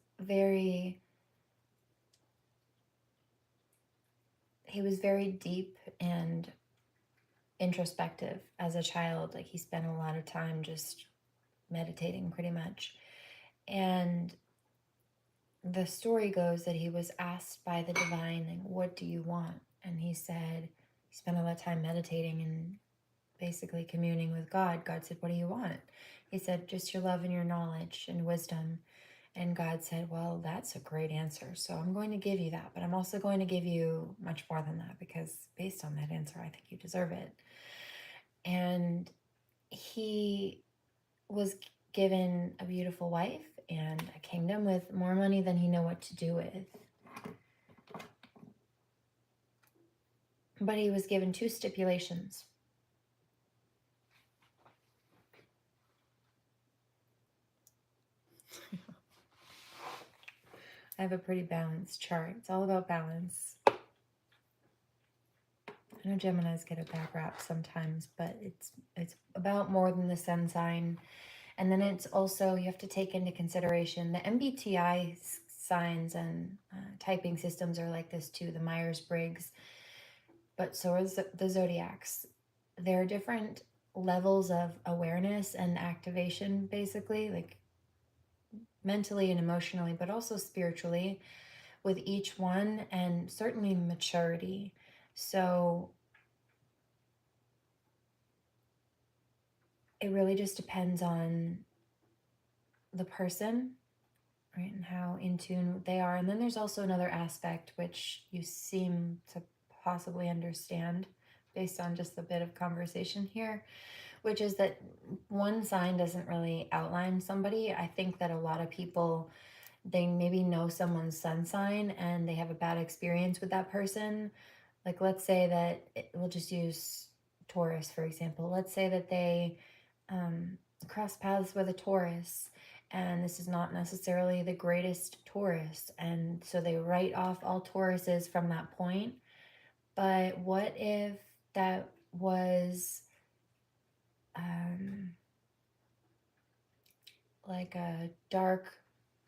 he was very deep and introspective as a child. Like, he spent a lot of time just meditating pretty much. And the story goes that he was asked by the divine, like, what do you want? And he said, he spent a lot of time meditating and basically communing with God. God said, what do you want? He said, just your love and your knowledge and wisdom. And God said, well, that's a great answer. So I'm going to give you that, but I'm also going to give you much more than that, because based on that answer, I think you deserve it. And he was given a beautiful wife and a kingdom with more money than he knew what to do with. But he was given 2 stipulations. I have a pretty balanced chart. It's all about balance. I know Geminis get a bad rap sometimes, but it's about more than the sun sign. And then it's also, you have to take into consideration the MBTI signs, and typing systems are like this too, the Myers-Briggs, but so is the zodiacs. There are different levels of awareness and activation, basically, like mentally and emotionally, but also spiritually with each one, and certainly maturity. So it really just depends on the person, right, and how in tune they are. And then there's also another aspect which you seem to possibly understand based on just a bit of conversation here, which is that one sign doesn't really outline somebody. I think that a lot of people, they maybe know someone's sun sign and they have a bad experience with that person. Like, let's say that, we'll just use Taurus, for example. Let's say that they cross paths with a Taurus, and this is not necessarily the greatest Taurus, and so they write off all Tauruses from that point. But what if that was like a dark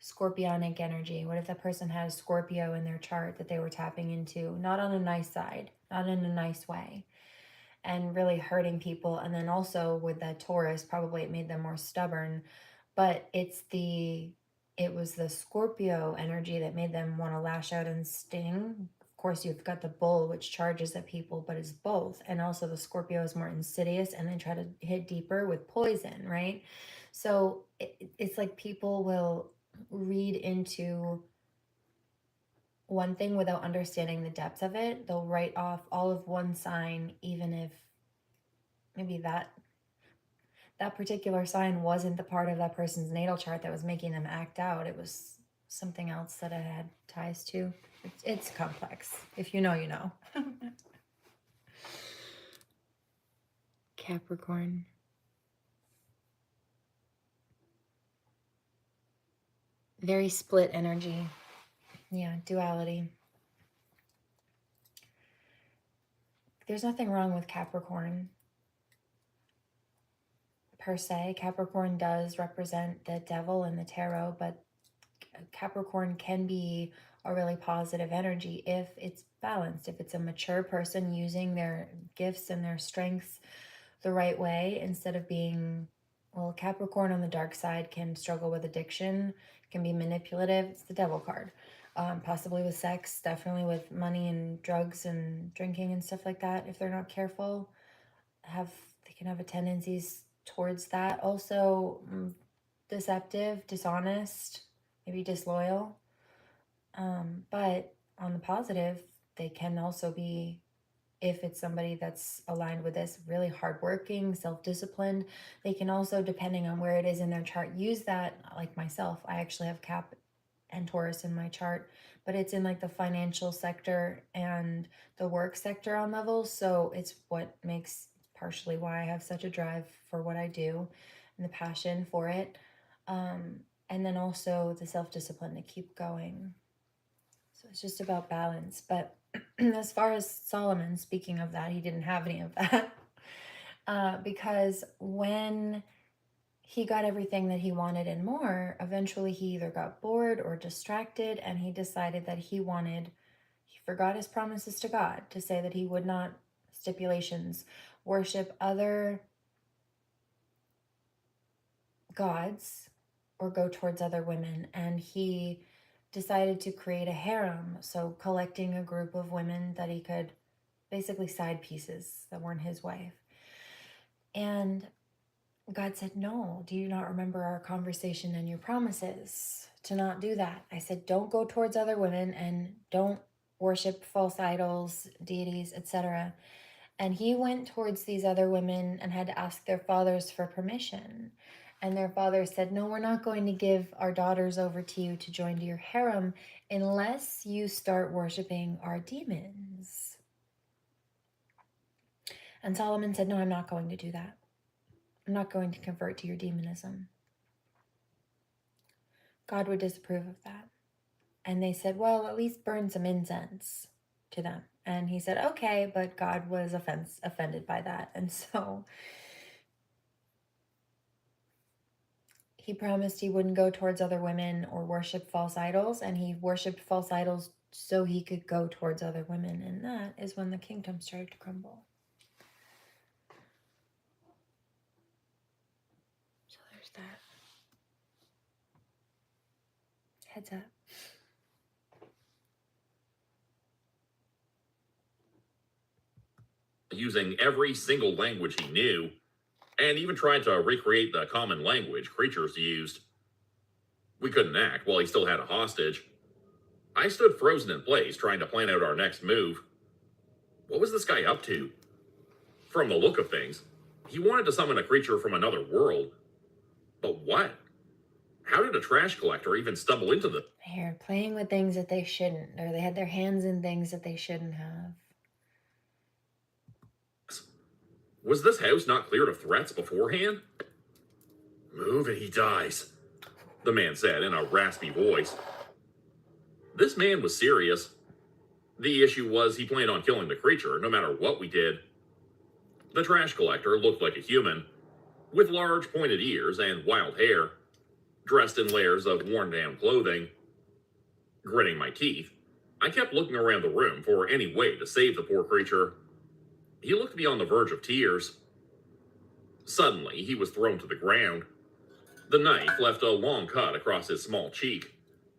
scorpionic energy? What if that person had a Scorpio in their chart that they were tapping into, not on a nice side, not in a nice way, and really hurting people? And then also with that Taurus, probably it made them more stubborn, but it was the Scorpio energy that made them want to lash out and sting. Of course, you've got the bull, which charges at people, but it's both. And also the Scorpio is more insidious and they try to hit deeper with poison, right? So it's like people will read into one thing without understanding the depth of it. They'll write off all of one sign, even if maybe that particular sign wasn't the part of that person's natal chart that was making them act out. It was something else that it had ties to. It's complex. If you know, you know. Capricorn. Very split energy. Yeah, duality. There's nothing wrong with Capricorn per se. Capricorn does represent the devil in the tarot, but Capricorn can be a really positive energy if it's balanced, if it's a mature person using their gifts and their strengths the right way, instead of being, well, Capricorn on the dark side can struggle with addiction, can be manipulative. It's the devil card. Possibly with sex, definitely with money and drugs and drinking and stuff like that. If they're not careful, they can have a tendencies towards that. Also, deceptive, dishonest, maybe disloyal. But on the positive, they can also be, if it's somebody that's aligned with this, really hardworking, self-disciplined. They can also, depending on where it is in their chart, use that. Like myself, I actually have Cap and Taurus in my chart, but it's in like the financial sector and the work sector on levels. So it's what makes partially why I have such a drive for what I do and the passion for it. And then also the self-discipline to keep going. So it's just about balance. But as far as Solomon, speaking of that, he didn't have any of that. because when he got everything that he wanted and more, eventually he either got bored or distracted, and he decided that he forgot his promises to God to say that he would not, stipulations, worship other gods or go towards other women. And he decided to create a harem, so collecting a group of women that he could, basically side pieces that weren't his wife. And God said, no, do you not remember our conversation and your promises to not do that? I said, don't go towards other women and don't worship false idols, deities, etc. And he went towards these other women and had to ask their fathers for permission. And their father said, no, we're not going to give our daughters over to you to join to your harem unless you start worshiping our demons. And Solomon said, no, I'm not going to do that. I'm not going to convert to your demonism. God would disapprove of that. And they said, well, at least burn some incense to them. And he said, okay, but God was offended by that. And so he promised he wouldn't go towards other women or worship false idols. And he worshiped false idols so he could go towards other women. And that is when the kingdom started to crumble. So there's that. Heads up. Using every single language he knew, and even tried to recreate the common language creatures used. We couldn't act while he still had a hostage. I stood frozen in place, trying to plan out our next move. What was this guy up to? From the look of things, he wanted to summon a creature from another world. But what? How did a trash collector even stumble into the... They're playing with things that they shouldn't, or they had their hands in things that they shouldn't have. Was this house not cleared of threats beforehand? Move and he dies, the man said in a raspy voice. This man was serious. The issue was he planned on killing the creature no matter what we did. The trash collector looked like a human, with large pointed ears and wild hair, dressed in layers of worn-down clothing. Gritting my teeth, I kept looking around the room for any way to save the poor creature. He looked to be on the verge of tears. Suddenly, he was thrown to the ground. The knife left a long cut across his small cheek,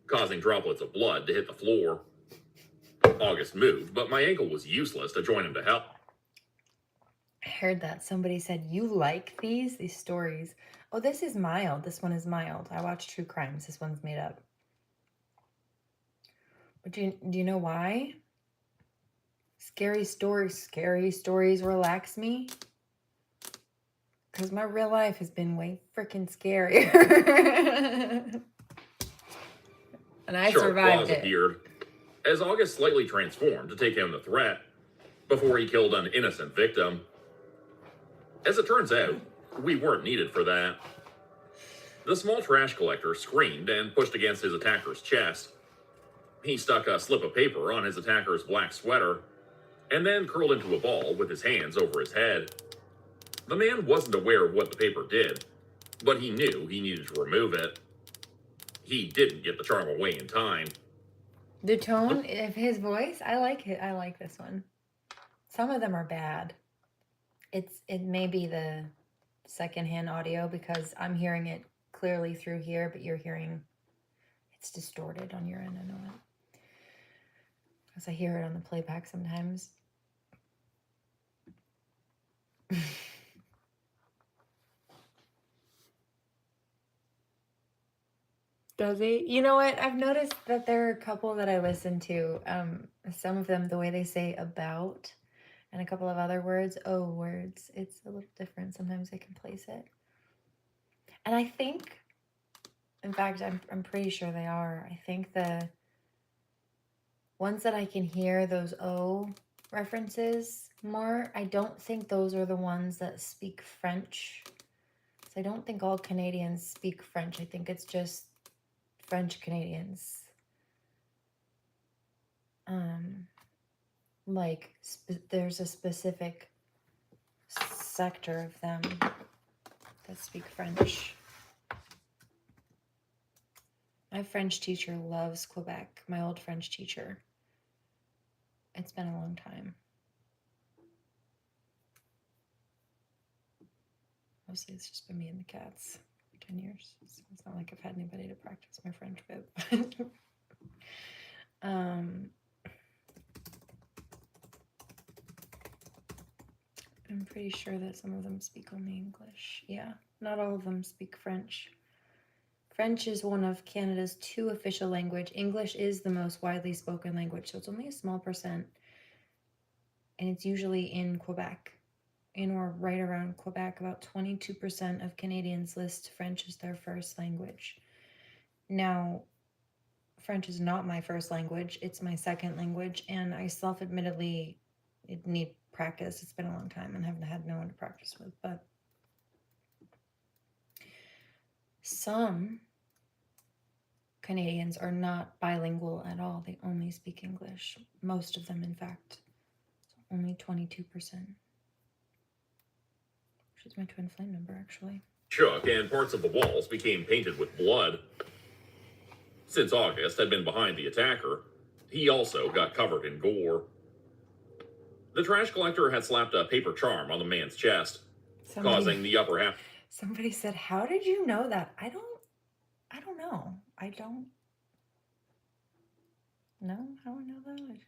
causing droplets of blood to hit the floor. August moved, but my ankle was useless to join him to help. I heard that. Somebody said, you like these stories? Oh, this is mild. This one is mild. I watch true crimes. This one's made up. But do you know why? Scary stories relax me. Because my real life has been way freaking scarier. And I survived it. Appeared as August slightly transformed to take down the threat before he killed an innocent victim. As it turns out, we weren't needed for that. The small trash collector screamed and pushed against his attacker's chest. He stuck a slip of paper on his attacker's black sweater and then curled into a ball with his hands over his head. The man wasn't aware of what the paper did, but he knew he needed to remove it. He didn't get the charm away in time. The tone of his voice, I like it. I like this one. Some of them are bad. It may be the secondhand audio because I'm hearing it clearly through here, but you're hearing it's distorted on your end. I know it. Because I hear it on the playback sometimes. Does he? You know what? I've noticed that there are a couple that I listen to. Some of them, the way they say about, and a couple of other words, words. It's a little different. Sometimes I can place it. And I think, in fact, I'm pretty sure they are. I think the ones that I can hear those references more, I don't think those are the ones that speak French. So I don't think all Canadians speak French. I think it's just French Canadians. Like there's a specific sector of them that speak French. My French teacher loves Quebec, my old French teacher. It's been a long time. Mostly it's just been me and the cats for 10 years. It's not like I've had anybody to practice my French with. I'm pretty sure that some of them speak only English. Yeah, not all of them speak French. French is one of Canada's 2 official languages. English is the most widely spoken language, so it's only a small percent. And it's usually in Quebec, in or right around Quebec. About 22% of Canadians list French as their first language. Now, French is not my first language. It's my second language, and I self-admittedly need practice. It's been a long time and haven't had no one to practice with, but some Canadians are not bilingual at all. They only speak English. Most of them, in fact. Only 22%. Which is my twin flame number, actually. Shook, and parts of the walls became painted with blood. Since August had been behind the attacker, he also got covered in gore. The trash collector had slapped a paper charm on the man's chest, causing the upper half. Somebody said, "How did you know that?" I don't know. I don't know how I know that.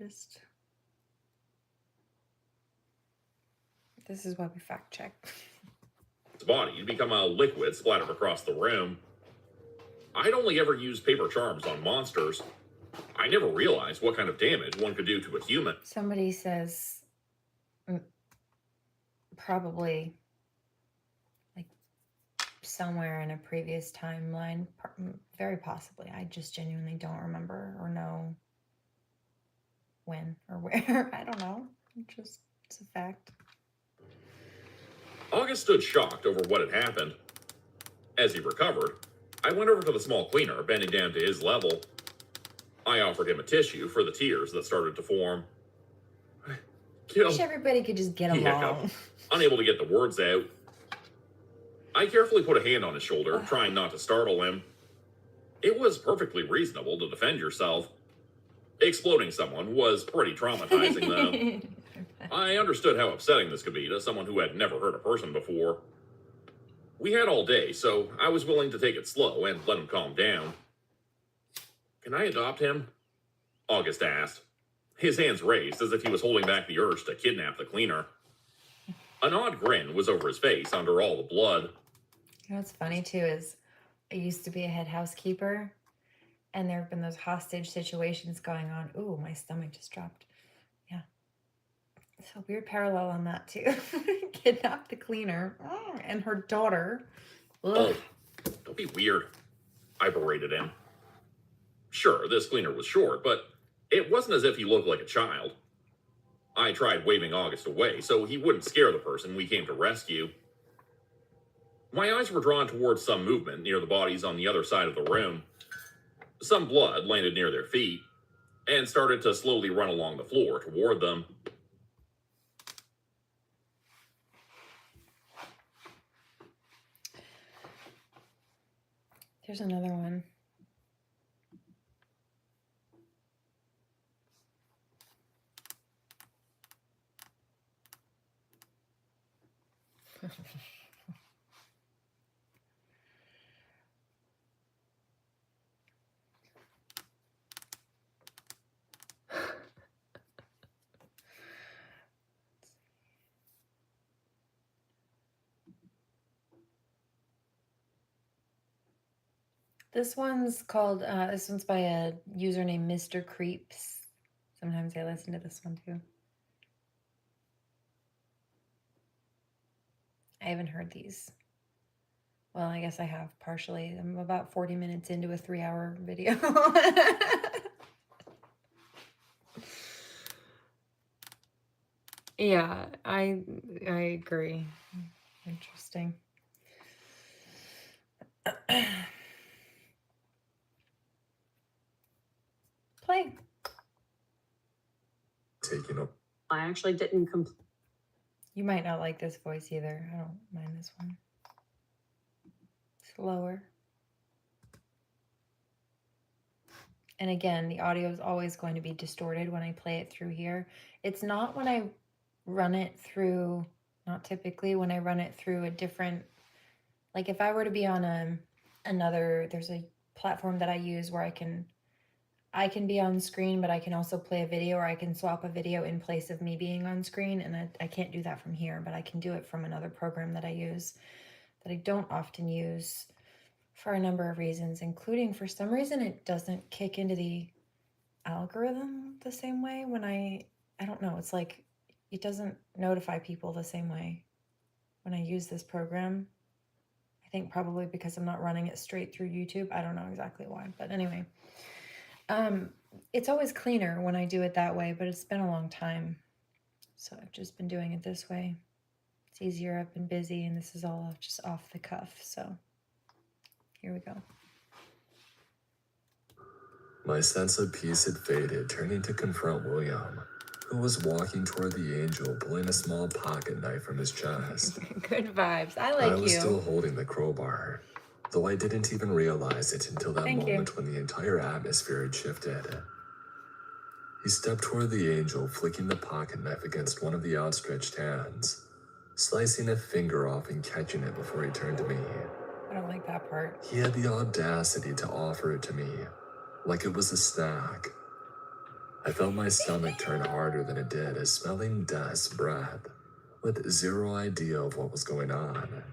This is why we fact check. His body to become a liquid splattered across the room. I'd only ever used paper charms on monsters. I never realized what kind of damage one could do to a human. Somebody says, probably like somewhere in a previous timeline, very possibly. I just genuinely don't remember or know when or where. I don't know. It's a fact. August stood shocked over what had happened. As he recovered, I went over to the small cleaner, bending down to his level. I offered him a tissue for the tears that started to form. I wish everybody could just get along. Unable to get the words out. I carefully put a hand on his shoulder, trying not to startle him. It was perfectly reasonable to defend yourself. Exploding someone was pretty traumatizing, though. I understood how upsetting this could be to someone who had never hurt a person before. We had all day, so I was willing to take it slow and let him calm down. Can I adopt him? August asked, his hands raised as if he was holding back the urge to kidnap the cleaner. An odd grin was over his face under all the blood. You know what's funny, too, is I used to be a head housekeeper, and there have been those hostage situations going on. Ooh, my stomach just dropped. Yeah. So weird parallel on that, too. Kidnapped the cleaner and her daughter. Ugh. Oh, don't be weird. I berated him. Sure, this cleaner was short, but it wasn't as if he looked like a child. I tried waving August away so he wouldn't scare the person we came to rescue. My eyes were drawn towards some movement near the bodies on the other side of the room. Some blood landed near their feet and started to slowly run along the floor toward them. There's another one. This one's called, this one's by a user named Mr. Creeps. Sometimes I listen to this one too. I haven't heard these. Well, I guess I have partially. I'm about 40 minutes into a 3-hour video. Yeah, I agree. Interesting. Play. Taking up. I actually didn't complete. You might not like this voice either. I don't mind this one. Slower. And again, the audio is always going to be distorted when I play it through here. It's not when I run it through, not typically, when I run it through a different, like if I were to be on another, there's a platform that I use where I can be on screen, but I can also play a video, or I can swap a video in place of me being on screen. And I can't do that from here, but I can do it from another program that I use that I don't often use for a number of reasons, including for some reason it doesn't kick into the algorithm the same way when I don't know, it's like it doesn't notify people the same way when I use this program. I think probably because I'm not running it straight through YouTube. I don't know exactly why, but anyway. It's always cleaner when I do it that way, but it's been a long time. So I've just been doing it this way. It's easier. I've been busy and this is all just off the cuff. So here we go. My sense of peace had faded, turning to confront William, who was walking toward the angel, pulling a small pocket knife from his chest. Good vibes. I like you. I was still holding the crowbar, though I didn't even realize it until that moment when the entire atmosphere had shifted. He stepped toward the angel, flicking the pocket knife against one of the outstretched hands, slicing a finger off and catching it before he turned to me. I don't like that part. He had the audacity to offer it to me, like it was a snack. I felt my stomach turn harder than it did as smelling death's breath, with zero idea of what was going on.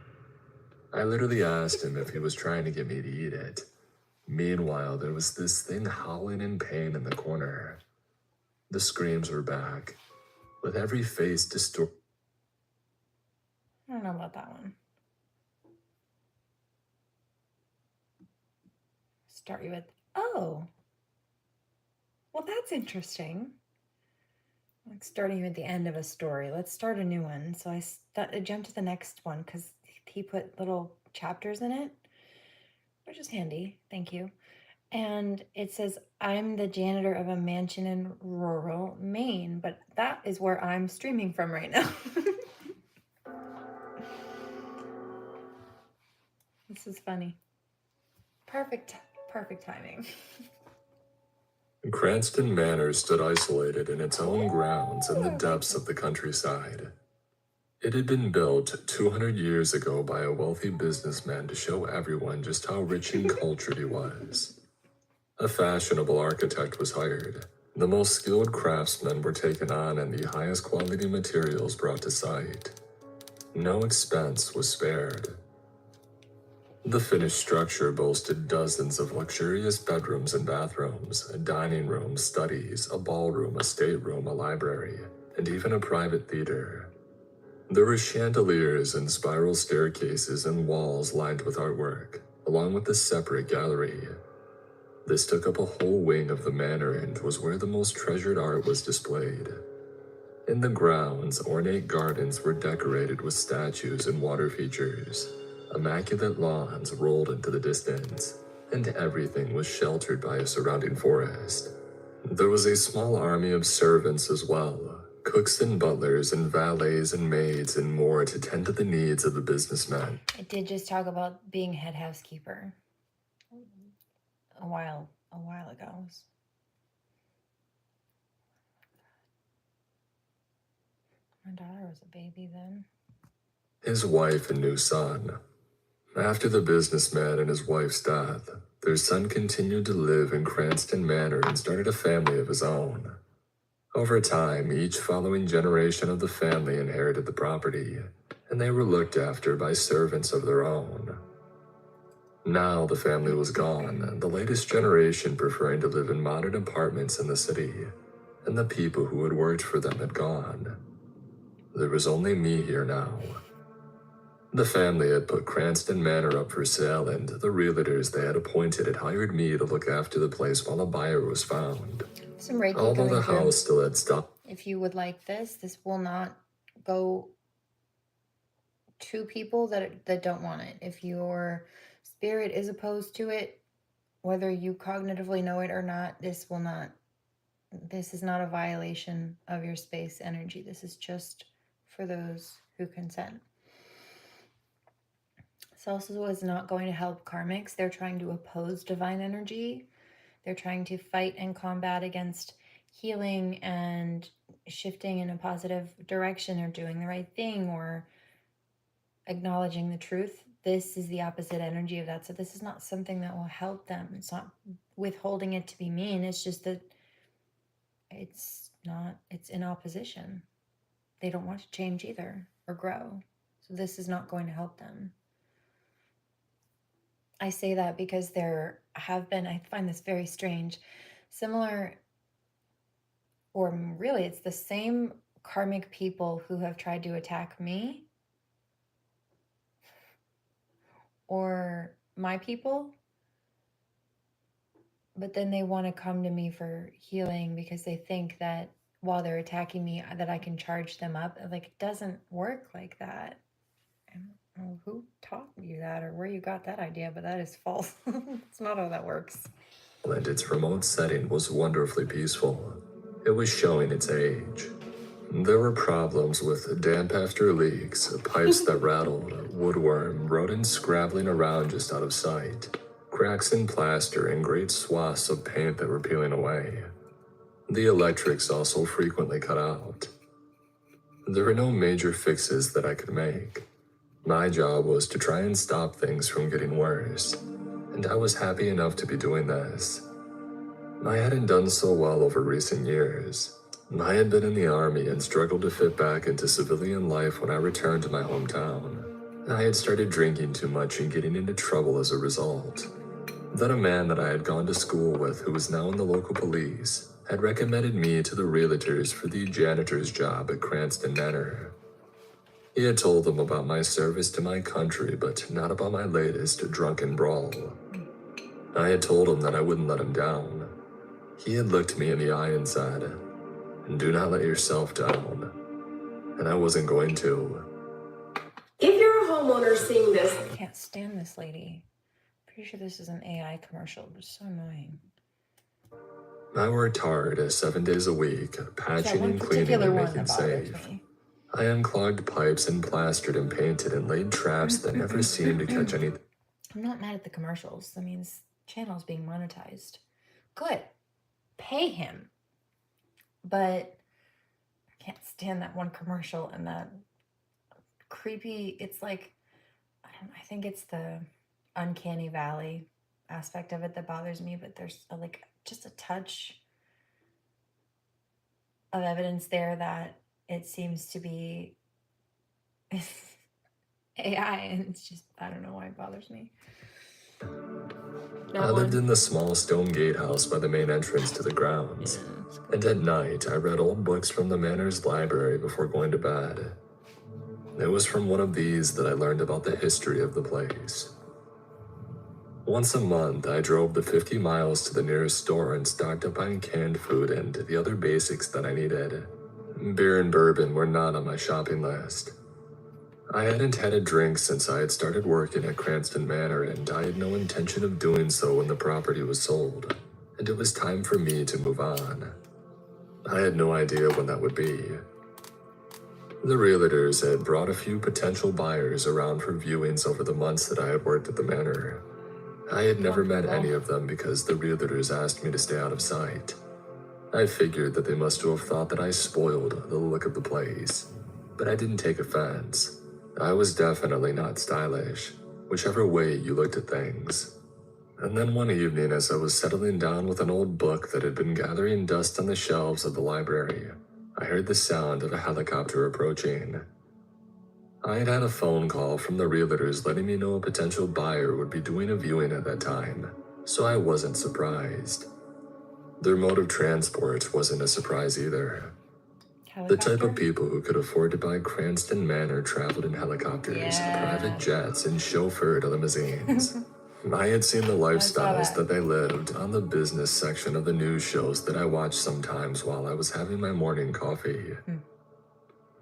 I literally asked him if he was trying to get me to eat it. Meanwhile, there was this thing howling in pain in the corner. The screams were back, with every face distorted. I don't know about that one. Start you with, oh, well, that's interesting. Like starting you at the end of a story. Let's start a new one. So I jumped to the next one because he put little chapters in it, which is handy. Thank you. And it says, I'm the janitor of a mansion in rural Maine, but that is where I'm streaming from right now. This is funny. Perfect timing. Cranston Manor stood isolated in its own grounds in the depths of the countryside. It had been built 200 years ago by a wealthy businessman to show everyone just how rich and cultured he was. A fashionable architect was hired. The most skilled craftsmen were taken on and the highest quality materials brought to site. No expense was spared. The finished structure boasted dozens of luxurious bedrooms and bathrooms, a dining room, studies, a ballroom, a stateroom, a library, and even a private theater. There were chandeliers and spiral staircases and walls lined with artwork, along with a separate gallery. This took up a whole wing of the manor and was where the most treasured art was displayed. In the grounds, ornate gardens were decorated with statues and water features. Immaculate lawns rolled into the distance, and everything was sheltered by a surrounding forest. There was a small army of servants as well, cooks and butlers and valets and maids and more to tend to the needs of the businessmen. I did just talk about being head housekeeper a while ago. My daughter was a baby then. His wife and new son. After the businessman and his wife's death, their son continued to live in Cranston Manor and started a family of his own. Over time, each following generation of the family inherited the property, and they were looked after by servants of their own. Now the family was gone, the latest generation preferring to live in modern apartments in the city, and the people who had worked for them had gone. There was only me here now. The family had put Cranston Manor up for sale, and the realtors they had appointed had hired me to look after the place while a buyer was found. Some Reiki Although the coming house still had stopped. If you would like this will not go to people that don't want it. If your spirit is opposed to it, whether you cognitively know it or not, this is not a violation of your space energy. This is just for those who consent. This also is not going to help karmics. They're trying to oppose divine energy. They're trying to fight and combat against healing and shifting in a positive direction or doing the right thing or acknowledging the truth. This is the opposite energy of that. So this is not something that will help them. It's not withholding it to be mean. It's just that it's in opposition. They don't want to change either or grow. So this is not going to help them. I say that because there have been, I find this very strange, similar, or really it's the same karmic people who have tried to attack me or my people, but then they want to come to me for healing because they think that while they're attacking me that I can charge them up. Like, it doesn't work like that. I don't know who taught you that or where you got that idea, but that is false. It's not how that works. And its remote setting was wonderfully peaceful. It was showing its age. There were problems with damp after leaks, pipes that rattled, woodworm, rodents scrabbling around just out of sight, cracks in plaster, and great swaths of paint that were peeling away. The electrics also frequently cut out. There were no major fixes that I could make. My job was to try and stop things from getting worse, and I was happy enough to be doing this. I hadn't done so well over recent years. I had been in the army and struggled to fit back into civilian life when I returned to my hometown. I had started drinking too much and getting into trouble as a result. Then a man that I had gone to school with, who was now in the local police, had recommended me to the realtors for the janitor's job at Cranston Manor. He had told them about my service to my country, but not about my latest drunken brawl. I had told him that I wouldn't let him down. He had looked me in the eye and said, "Do not let yourself down." And I wasn't going to. If you're a homeowner seeing this, I can't stand this lady. Pretty sure this is an AI commercial, but it's so annoying. I worked hard 7 days a week, patching and cleaning and making safe. I unclogged pipes and plastered and painted and laid traps that never seemed to catch anything. I'm not mad at the commercials. That means channel's being monetized. Good. Pay him. But I can't stand that one commercial and that creepy, it's like, I think it's the uncanny valley aspect of it that bothers me, but there's just a touch of evidence there that it seems to be AI, and it's just, I don't know why it bothers me. I lived in the small stone gatehouse by the main entrance to the grounds, and at night I read old books from the manor's library before going to bed. It was from one of these that I learned about the history of the place. Once a month, I drove the 50 miles to the nearest store and stocked up on canned food and the other basics that I needed. Beer and bourbon were not on my shopping list. I hadn't had a drink since I had started working at Cranston Manor, and I had no intention of doing so when the property was sold, and it was time for me to move on. I had no idea when that would be. The realtors had brought a few potential buyers around for viewings over the months that I had worked at the manor. I had never met any of them because the realtors asked me to stay out of sight. I figured that they must have thought that I spoiled the look of the place, but I didn't take offense. I was definitely not stylish, whichever way you looked at things. And then one evening, as I was settling down with an old book that had been gathering dust on the shelves of the library, I heard the sound of a helicopter approaching. I had had a phone call from the realtors letting me know a potential buyer would be doing a viewing at that time, so I wasn't surprised. Their mode of transport wasn't a surprise either. The type of people who could afford to buy Cranston Manor traveled in helicopters, private jets, and chauffeured limousines. I had seen the lifestyles that they lived on the business section of the news shows that I watched sometimes while I was having my morning coffee.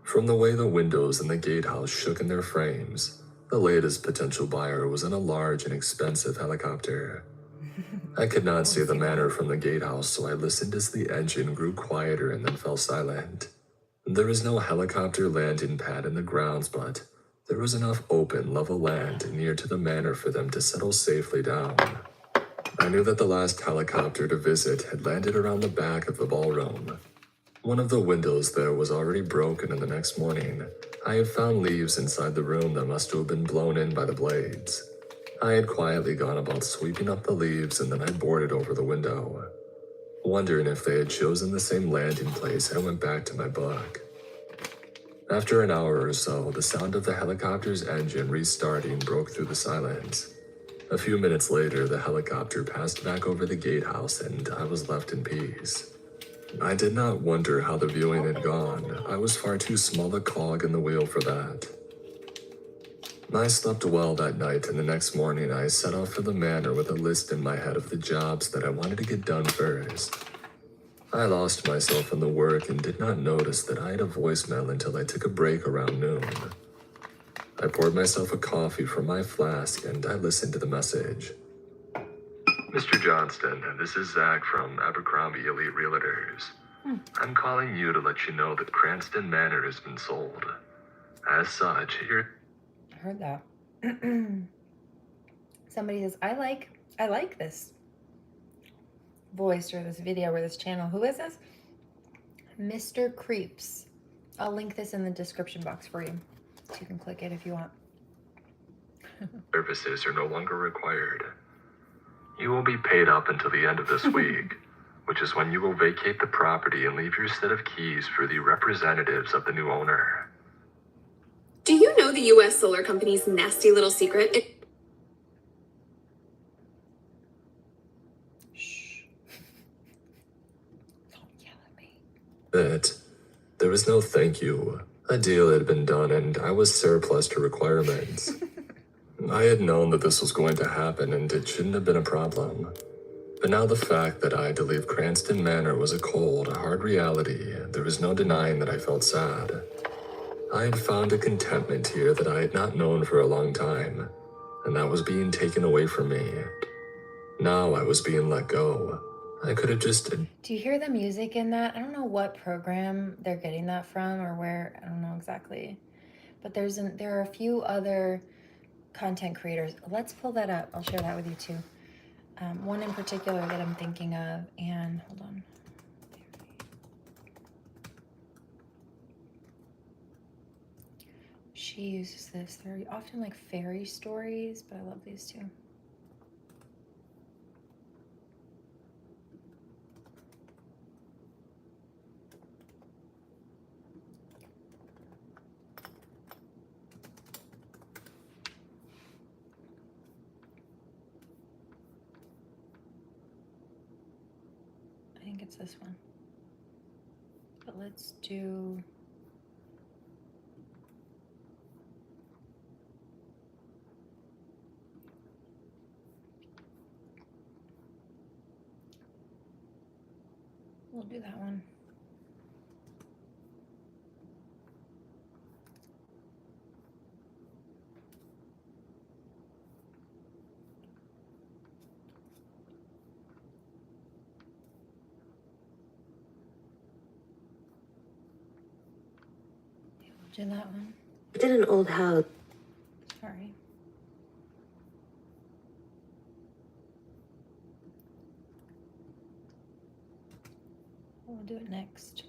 From the way the windows in the gatehouse shook in their frames, the latest potential buyer was in a large and expensive helicopter. I could not see the manor from the gatehouse, so I listened as the engine grew quieter and then fell silent. There was no helicopter landing pad in the grounds, but there was enough open, level land near to the manor for them to settle safely down. I knew that the last helicopter to visit had landed around the back of the ballroom. One of the windows there was already broken, and the next morning, I had found leaves inside the room that must have been blown in by the blades. I had quietly gone about sweeping up the leaves, and then I boarded over the window, wondering if they had chosen the same landing place. I went back to my book. After an hour or so, the sound of the helicopter's engine restarting broke through the silence. A few minutes later, the helicopter passed back over the gatehouse, and I was left in peace. I did not wonder how the viewing had gone. I was far too small a cog in the wheel for that. I slept well that night, and the next morning I set off for the manor with a list in my head of the jobs that I wanted to get done first. I lost myself in the work and did not notice that I had a voicemail until I took a break around noon. I poured myself a coffee from my flask and I listened to the message. Mr. Johnston, this is Zach from Abercrombie Elite Realtors. I'm calling you to let you know that Cranston Manor has been sold. As such, I heard that. Somebody says, I like this voice or this video or this channel. Who is this? Mr. Creeps. I'll link this in the description box for you, so you can click it if you want. Services are no longer required. You will be paid up until the end of this week, which is when you will vacate the property and leave your set of keys for the representatives of the new owner. Do you know the U.S. Solar Company's nasty little secret? Shh. Don't yell at me. But there was no thank you. A deal had been done and I was surplus to requirements. I had known that this was going to happen and it shouldn't have been a problem. But now the fact that I had to leave Cranston Manor was a cold, hard reality. There was no denying that I felt sad. I had found a contentment here that I had not known for a long time, and that was being taken away from me. Now I was being let go. I could have just... Do you hear the music in that? I don't know what program they're getting that from or where. I don't know exactly. But there are a few other content creators. Let's pull that up. I'll share that with you too. One in particular that I'm thinking of, and hold on. She uses this. They're often like fairy stories, but I love these too. I think it's this one. But let's do... We'll do that one. We'll do that one. I did an old house. Sorry. We'll do it next.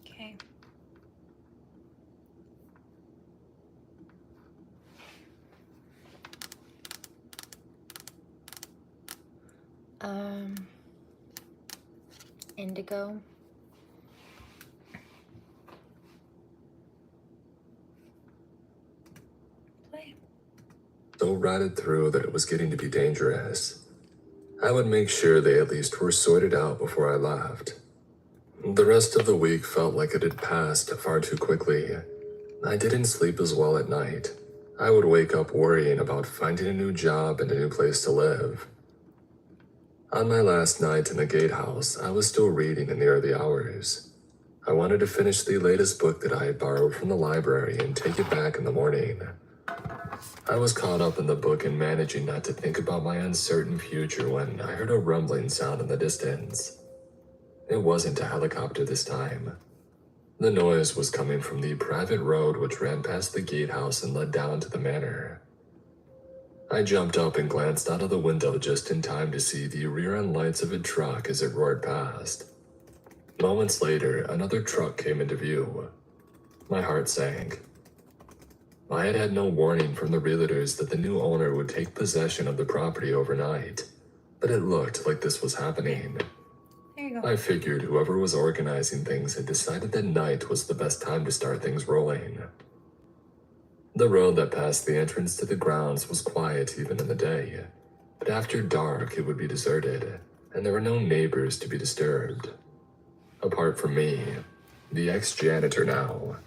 Okay. Indigo. Play. So rotted through that it was getting to be dangerous. I would make sure they at least were sorted out before I left. The rest of the week felt like it had passed far too quickly. I didn't sleep as well at night. I would wake up worrying about finding a new job and a new place to live. On my last night in the gatehouse, I was still reading in the early hours. I wanted to finish the latest book that I had borrowed from the library and take it back in the morning. I was caught up in the book and managing not to think about my uncertain future when I heard a rumbling sound in the distance. It wasn't a helicopter this time. The noise was coming from the private road which ran past the gatehouse and led down to the manor. I jumped up and glanced out of the window just in time to see the rear end lights of a truck as it roared past. Moments later, another truck came into view. My heart sank. I had had no warning from the realtors that the new owner would take possession of the property overnight, but it looked like this was happening. There you go. I figured whoever was organizing things had decided that night was the best time to start things rolling. The road that passed the entrance to the grounds was quiet even in the day, but after dark it would be deserted, and there were no neighbors to be disturbed. Apart from me, the ex-janitor now.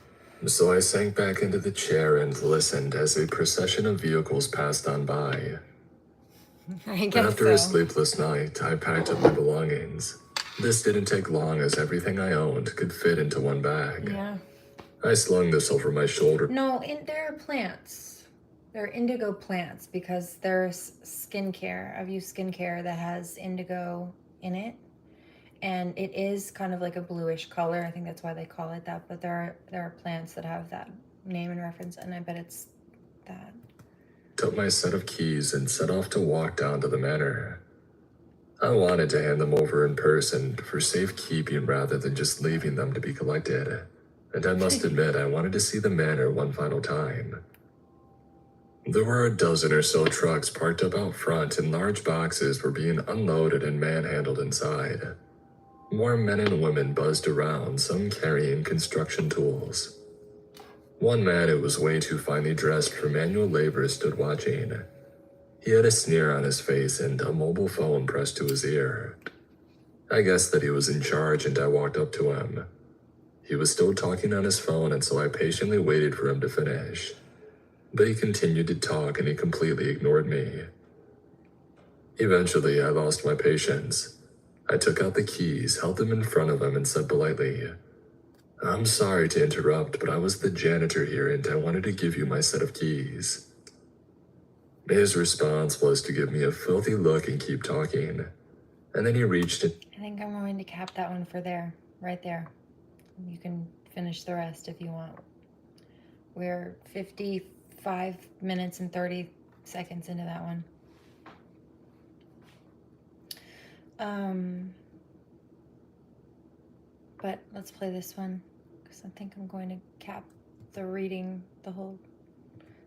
So I sank back into the chair and listened as a procession of vehicles passed on by. I guess After a so. sleepless night, I packed up my belongings. This didn't take long as everything I owned could fit into one bag. Yeah. I slung this over my shoulder. No, they're plants. They're indigo plants because there's skincare. I've used skincare that has indigo in it. And it is kind of like a bluish color. I think that's why they call it that. But there are plants that have that name and reference, and I bet it's that. Took my set of keys and set off to walk down to the manor. I wanted to hand them over in person for safekeeping rather than just leaving them to be collected. And I must admit, I wanted to see the manor one final time. There were a dozen or so trucks parked up out front, and large boxes were being unloaded and manhandled inside. More men and women buzzed around, some carrying construction tools. One man who was way too finely dressed for manual labor stood watching. He had a sneer on his face and a mobile phone pressed to his ear. I guessed that he was in charge and I walked up to him. He was still talking on his phone, and so I patiently waited for him to finish. But he continued to talk and he completely ignored me. Eventually, I lost my patience. I took out the keys, held them in front of him, and said politely, "I'm sorry to interrupt, but I was the janitor here and I wanted to give you my set of keys." His response was to give me a filthy look and keep talking. And then he reached it. I think I'm going to cap that one for there, right there. You can finish the rest if you want. We're 55 minutes and 30 seconds into that one. But let's play this one because I think I'm going to cap the reading the whole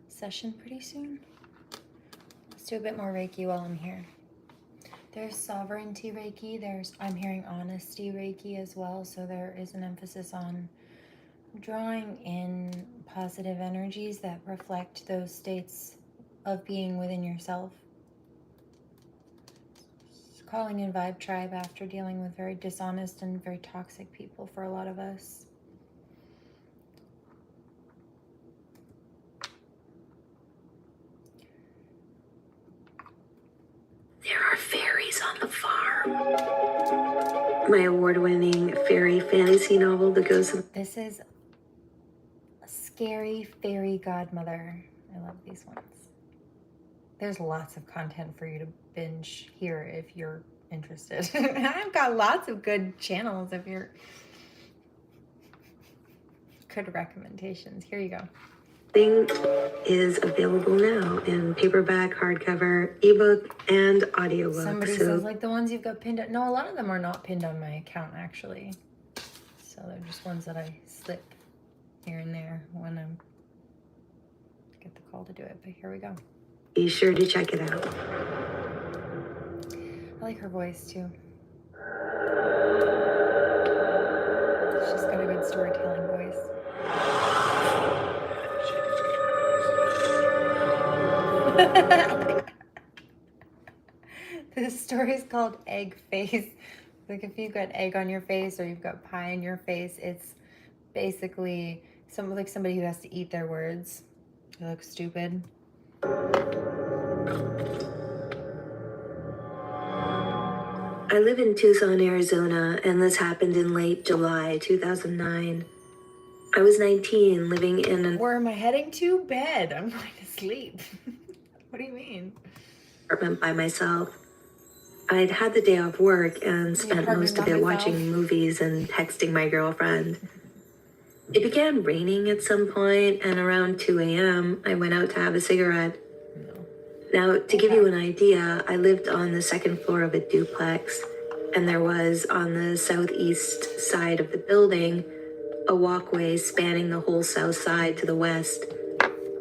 session pretty soon. Let's do a bit more Reiki while I'm here. There's sovereignty Reiki, I'm hearing honesty Reiki as well, so there is an emphasis on drawing in positive energies that reflect those states of being within yourself. Calling in Vibe Tribe after dealing with very dishonest and very toxic people for a lot of us. There are fairies on the farm. My award-winning fairy fantasy novel, The Ghost of... This is a scary fairy godmother. I love these ones. There's lots of content for you to binge here if you're interested. I've got lots of good channels if you're... Good recommendations. Here you go. Thing is available now in paperback, hardcover, ebook, and audiobook. Somebody says like the ones you've got pinned on. No, a lot of them are not pinned on my account actually. So they're just ones that I slip here and there when I get the call to do it. But here we go. Be sure to check it out. I like her voice too. She's got a good storytelling voice. This story is called Egg Face. Like if you've got egg on your face or you've got pie in your face, it's basically somebody who has to eat their words. They look stupid. I live in Tucson, Arizona, and this happened in late July 2009. I was 19, living in an Where am I heading to? Bed. I'm going to sleep. What do you mean? apartment by myself. I'd had the day off work and spent most of it watching movies and texting my girlfriend. It began raining at some point, and around 2 a.m., I went out to have a cigarette. Now, to give you an idea, I lived on the second floor of a duplex, and there was, on the southeast side of the building, a walkway spanning the whole south side to the west,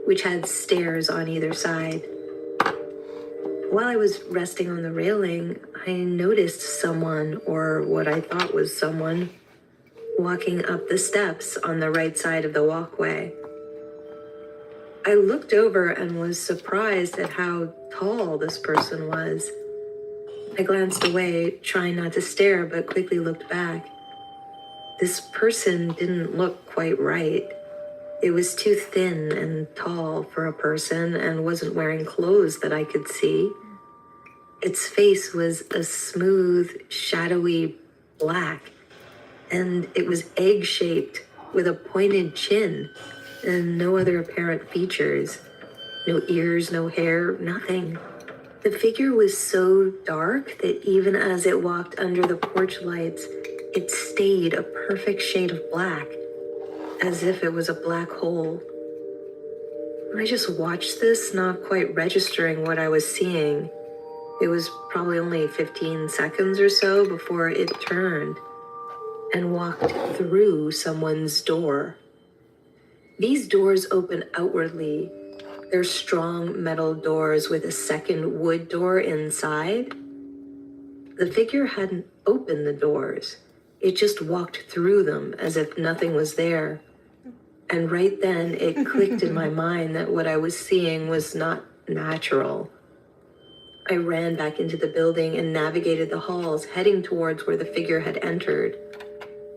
which had stairs on either side. While I was resting on the railing, I noticed someone, or what I thought was someone, walking up the steps on the right side of the walkway. I looked over and was surprised at how tall this person was. I glanced away, trying not to stare, but quickly looked back. This person didn't look quite right. It was too thin and tall for a person and wasn't wearing clothes that I could see. Its face was a smooth, shadowy black, and it was egg-shaped with a pointed chin and no other apparent features. No ears, no hair, nothing. The figure was so dark that even as it walked under the porch lights, it stayed a perfect shade of black, as if it was a black hole. I just watched this, not quite registering what I was seeing. It was probably only 15 seconds or so before it turned and walked through someone's door. These doors open outwardly. They're strong metal doors with a second wood door inside. The figure hadn't opened the doors. It just walked through them as if nothing was there. And right then it clicked in my mind that what I was seeing was not natural. I ran back into the building and navigated the halls, heading towards where the figure had entered.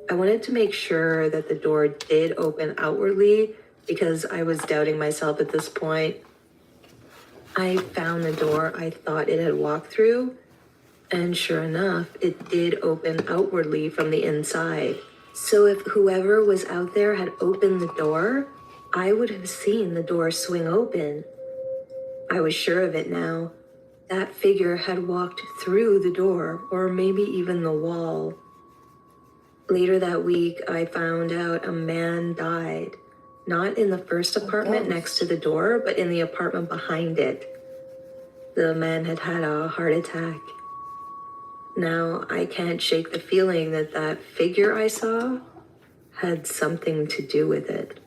I wanted to make sure that the door did open outwardly because I was doubting myself at this point. I found the door I thought it had walked through, and sure enough, it did open outwardly from the inside. So if whoever was out there had opened the door, I would have seen the door swing open. I was sure of it now. That figure had walked through the door, or maybe even the wall. Later that week, I found out a man died. Not in the first apartment next to the door, but in the apartment behind it. The man had had a heart attack. Now, I can't shake the feeling that that figure I saw had something to do with it.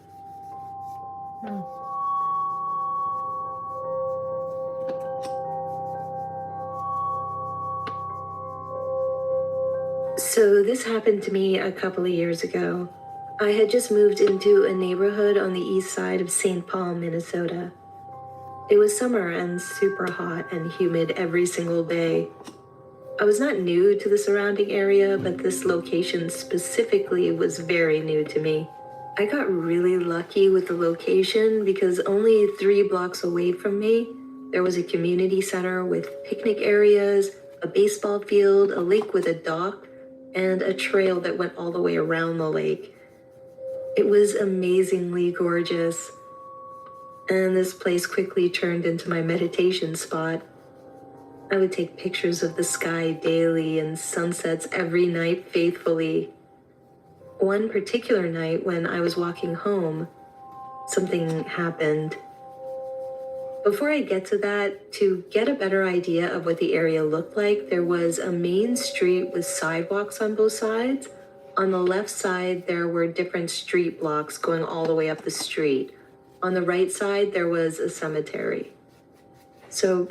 So this happened to me a couple of years ago. I had just moved into a neighborhood on the east side of St. Paul, Minnesota. It was summer and super hot and humid every single day. I was not new to the surrounding area, but this location specifically was very new to me. I got really lucky with the location because only 3 blocks away from me, there was a community center with picnic areas, a baseball field, a lake with a dock, and a trail that went all the way around the lake. It was amazingly gorgeous. And this place quickly turned into my meditation spot. I would take pictures of the sky daily and sunsets every night faithfully. One particular night when I was walking home, something happened. Before I get to that, to get a better idea of what the area looked like, there was a main street with sidewalks on both sides. On the left side, there were different street blocks going all the way up the street. On the right side, there was a cemetery. So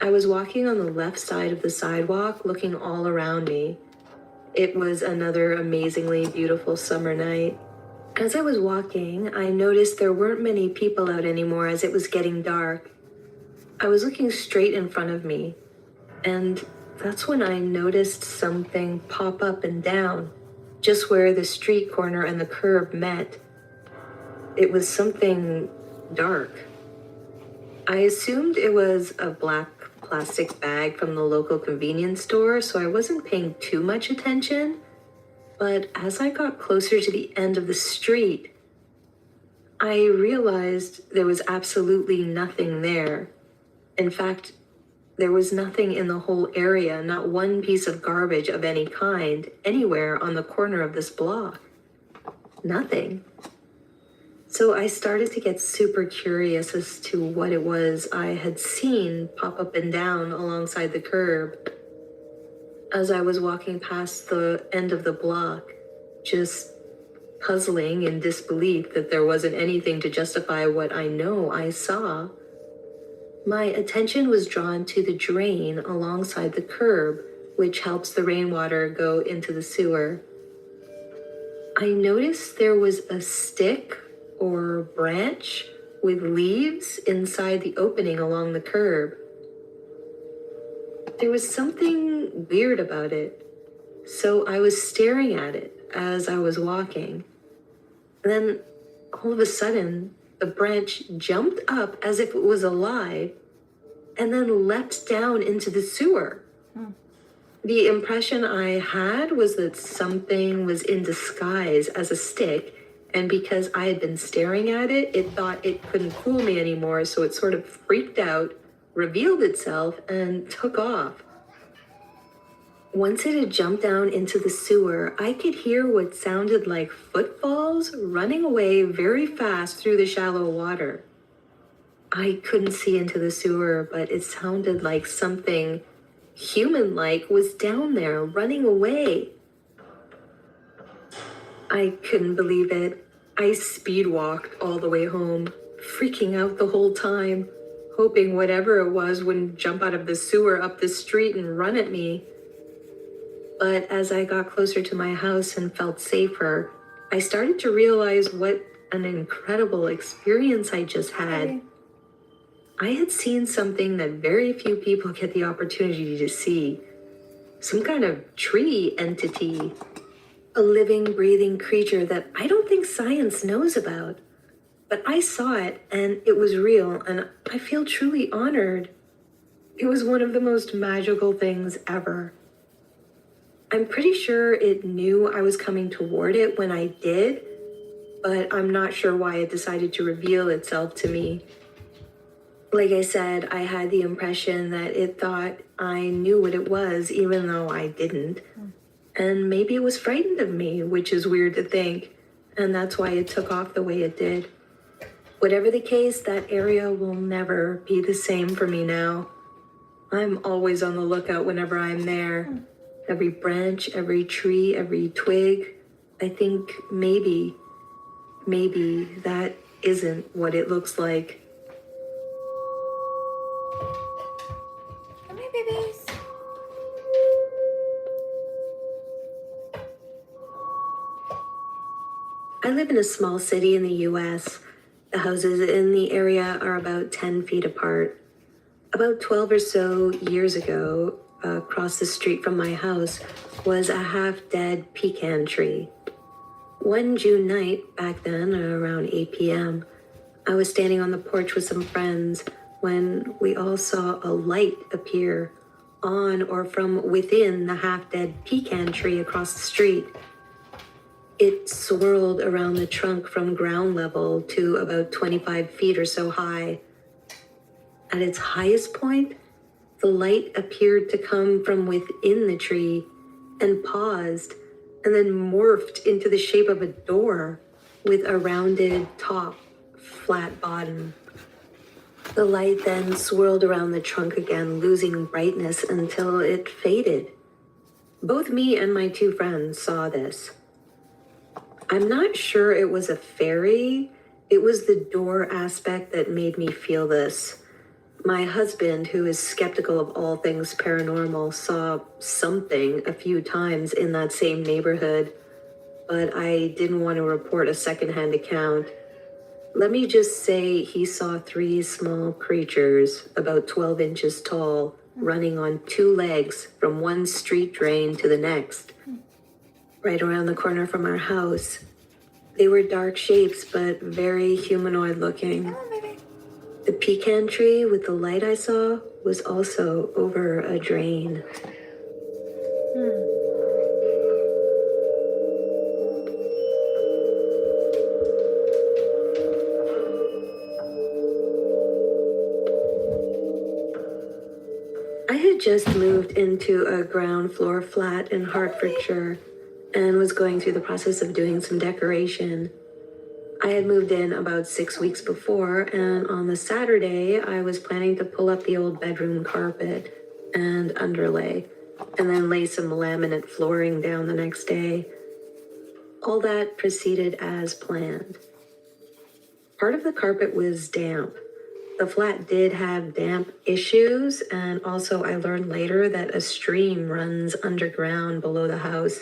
I was walking on the left side of the sidewalk, looking all around me. It was another amazingly beautiful summer night. As I was walking, I noticed there weren't many people out anymore as it was getting dark. I was looking straight in front of me, and that's when I noticed something pop up and down, just where the street corner and the curb met. It was something dark. I assumed it was a black plastic bag from the local convenience store, so I wasn't paying too much attention. But as I got closer to the end of the street, I realized there was absolutely nothing there. In fact, there was nothing in the whole area, not one piece of garbage of any kind, anywhere on the corner of this block. Nothing. So I started to get super curious as to what it was I had seen pop up and down alongside the curb as I was walking past the end of the block, just puzzling in disbelief that there wasn't anything to justify what I know I saw. My attention was drawn to the drain alongside the curb, which helps the rainwater go into the sewer. I noticed there was a stick or branch with leaves inside the opening along the curb. There was something weird about it, so I was staring at it as I was walking. Then, all of a sudden, the branch jumped up as if it was alive and then leapt down into the sewer. The impression I had was that something was in disguise as a stick, and because I had been staring at it, it thought it couldn't fool me anymore, so it sort of freaked out, revealed itself, and took off. Once it had jumped down into the sewer, I could hear what sounded like footfalls running away very fast through the shallow water. I couldn't see into the sewer, but it sounded like something human-like was down there running away. I couldn't believe it. I speed walked all the way home, freaking out the whole time, hoping whatever it was wouldn't jump out of the sewer up the street and run at me. But as I got closer to my house and felt safer, I started to realize what an incredible experience I just had. I had seen something that very few people get the opportunity to see. Some kind of tree entity. A living, breathing creature that I don't think science knows about. But I saw it, and it was real, and I feel truly honored. It was one of the most magical things ever. I'm pretty sure it knew I was coming toward it when I did, but I'm not sure why it decided to reveal itself to me. Like I said, I had the impression that it thought I knew what it was, even though I didn't. And maybe it was frightened of me, which is weird to think, and that's why it took off the way it did. Whatever the case, that area will never be the same for me now. I'm always on the lookout whenever I'm there. Every branch, every tree, every twig. I think maybe that isn't what it looks like. Come here, babies. I live in a small city in the US. The houses in the area are about 10 feet apart. About 12 or so years ago, across the street from my house was a half-dead pecan tree. One June night, back then, around 8 p.m., I was standing on the porch with some friends when we all saw a light appear on or from within the half-dead pecan tree across the street. It swirled around the trunk from ground level to about 25 feet or so high. At its highest point, the light appeared to come from within the tree and paused and then morphed into the shape of a door with a rounded top, flat bottom. The light then swirled around the trunk again, losing brightness until it faded. Both me and my two friends saw this. I'm not sure it was a fairy. It was the door aspect that made me feel this. My husband, who is skeptical of all things paranormal, saw something a few times in that same neighborhood, but I didn't want to report a secondhand account. Let me just say he saw 3 small creatures, about 12 inches tall, running on 2 legs from one street drain to the next, right around the corner from our house. They were dark shapes, but very humanoid looking. The pecan tree with the light I saw was also over a drain. just moved into a ground floor flat in Hertfordshire and was going through the process of doing some decoration. I had moved in about 6 weeks before, and on the Saturday, I was planning to pull up the old bedroom carpet and underlay, and then lay some laminate flooring down the next day. All that proceeded as planned. Part of the carpet was damp. The flat did have damp issues, and also I learned later that a stream runs underground below the house.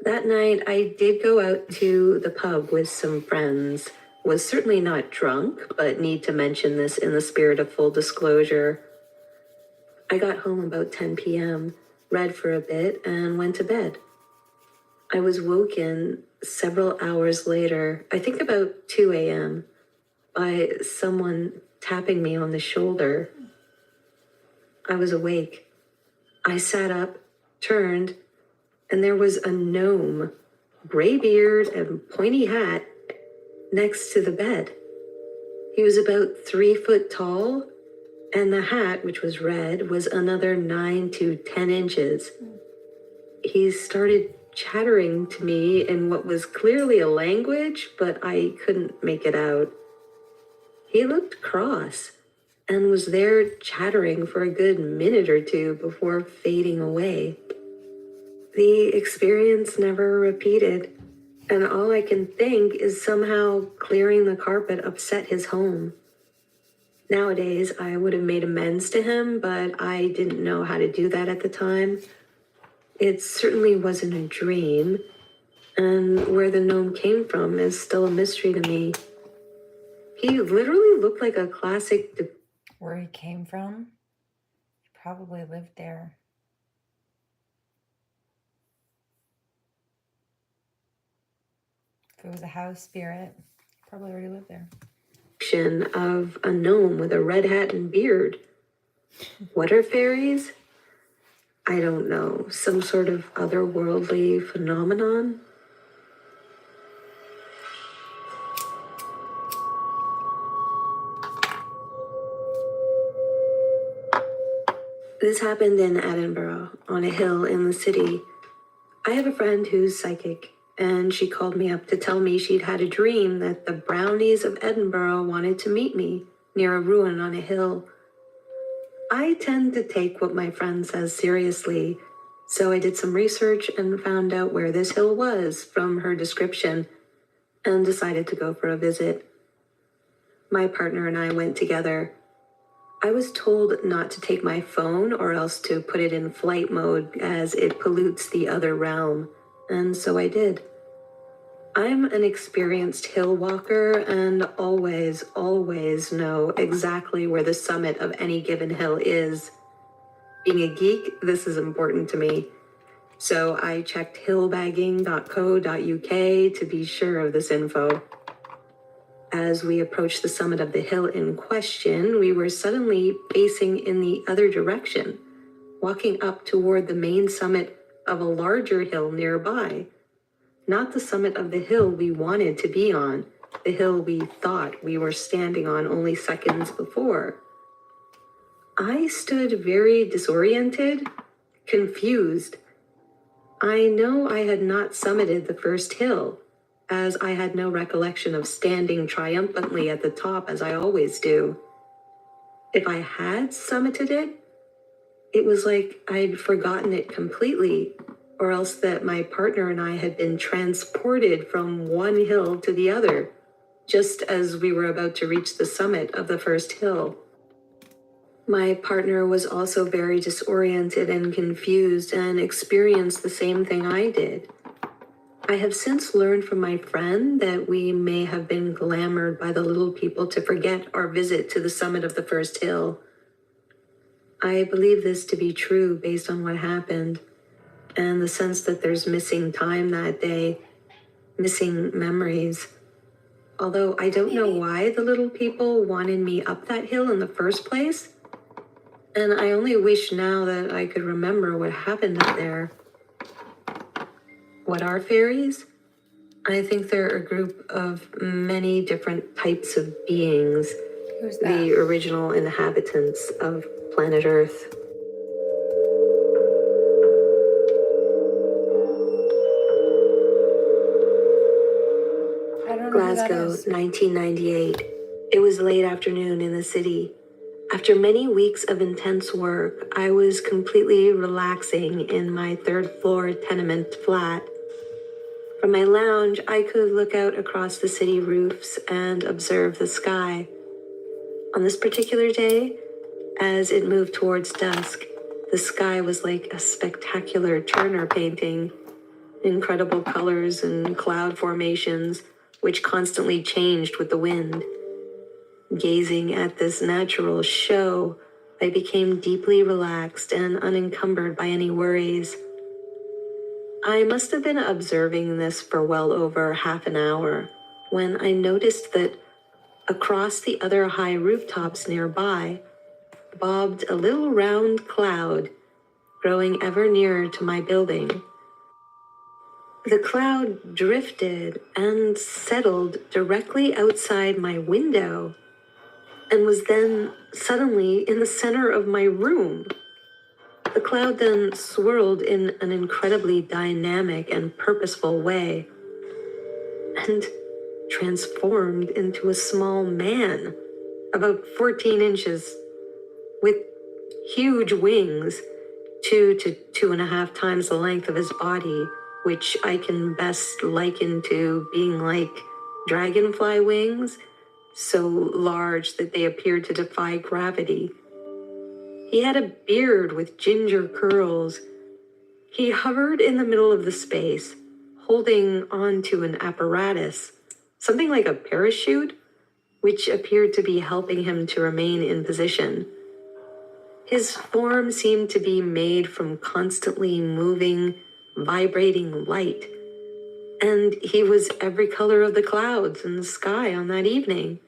That night, I did go out to the pub with some friends. Was certainly not drunk, but need to mention this in the spirit of full disclosure. I got home about 10 p.m., read for a bit, and went to bed. I was woken several hours later, I think about 2 a.m., by someone tapping me on the shoulder. I was awake. I sat up, turned, and there was a gnome, gray beard and pointy hat, next to the bed. He was about 3 foot tall, and the hat, which was red, was another 9 to 10 inches. He started chattering to me in what was clearly a language, but I couldn't make it out. He looked cross and was there chattering for a good minute or two before fading away. The experience never repeated, and all I can think is somehow clearing the carpet upset his home. Nowadays, I would have made amends to him, but I didn't know how to do that at the time. It certainly wasn't a dream, and where the gnome came from is still a mystery to me. He literally looked like a classic... Where he came from? He probably lived there. If it was a house spirit, he probably already lived there. ...of a gnome with a red hat and beard. What are fairies? I don't know. Some sort of otherworldly phenomenon? This happened in Edinburgh, on a hill in the city. I have a friend who's psychic, and she called me up to tell me she'd had a dream that the brownies of Edinburgh wanted to meet me near a ruin on a hill. I tend to take what my friend says seriously, so I did some research and found out where this hill was from her description and decided to go for a visit. My partner and I went together. I was told not to take my phone or else to put it in flight mode as it pollutes the other realm, and so I did. I'm an experienced hill walker and always know exactly where the summit of any given hill is. Being a geek, this is important to me. So I checked hillbagging.co.uk to be sure of this info. As we approached the summit of the hill in question, we were suddenly facing in the other direction, walking up toward the main summit of a larger hill nearby. Not the summit of the hill we wanted to be on, the hill we thought we were standing on only seconds before. I stood very disoriented, confused. I know I had not summited the first hill, as I had no recollection of standing triumphantly at the top as I always do. If I had summited it, it was like I'd forgotten it completely, or else that my partner and I had been transported from one hill to the other, just as we were about to reach the summit of the first hill. My partner was also very disoriented and confused and experienced the same thing I did. I have since learned from my friend that we may have been glamored by the little people to forget our visit to the summit of the first hill. I believe this to be true based on what happened, and the sense that there's missing time that day, missing memories. Although I don't know why the little people wanted me up that hill in the first place, and I only wish now that I could remember what happened up there. What are fairies? I think they're a group of many different types of beings. Who's that? The original inhabitants of planet Earth. don't know who that Glasgow, is. 1998. It was late afternoon in the city. After many weeks of intense work, I was completely relaxing in my third-floor tenement flat. From my lounge, I could look out across the city roofs and observe the sky. On this particular day, as it moved towards dusk, the sky was like a spectacular Turner painting. Incredible colors and cloud formations, which constantly changed with the wind. Gazing at this natural show, I became deeply relaxed and unencumbered by any worries. I must have been observing this for well over half an hour when I noticed that across the other high rooftops nearby bobbed a little round cloud, growing ever nearer to my building. The cloud drifted and settled directly outside my window and was then suddenly in the center of my room. The cloud then swirled in an incredibly dynamic and purposeful way and transformed into a small man, about 14 inches, with huge wings, 2 to 2.5 times the length of his body, which I can best liken to being like dragonfly wings, so large that they appeared to defy gravity. He had a beard with ginger curls. He hovered in the middle of the space, holding onto an apparatus, something like a parachute, which appeared to be helping him to remain in position. His form seemed to be made from constantly moving, vibrating light, and he was every color of the clouds in the sky on that evening.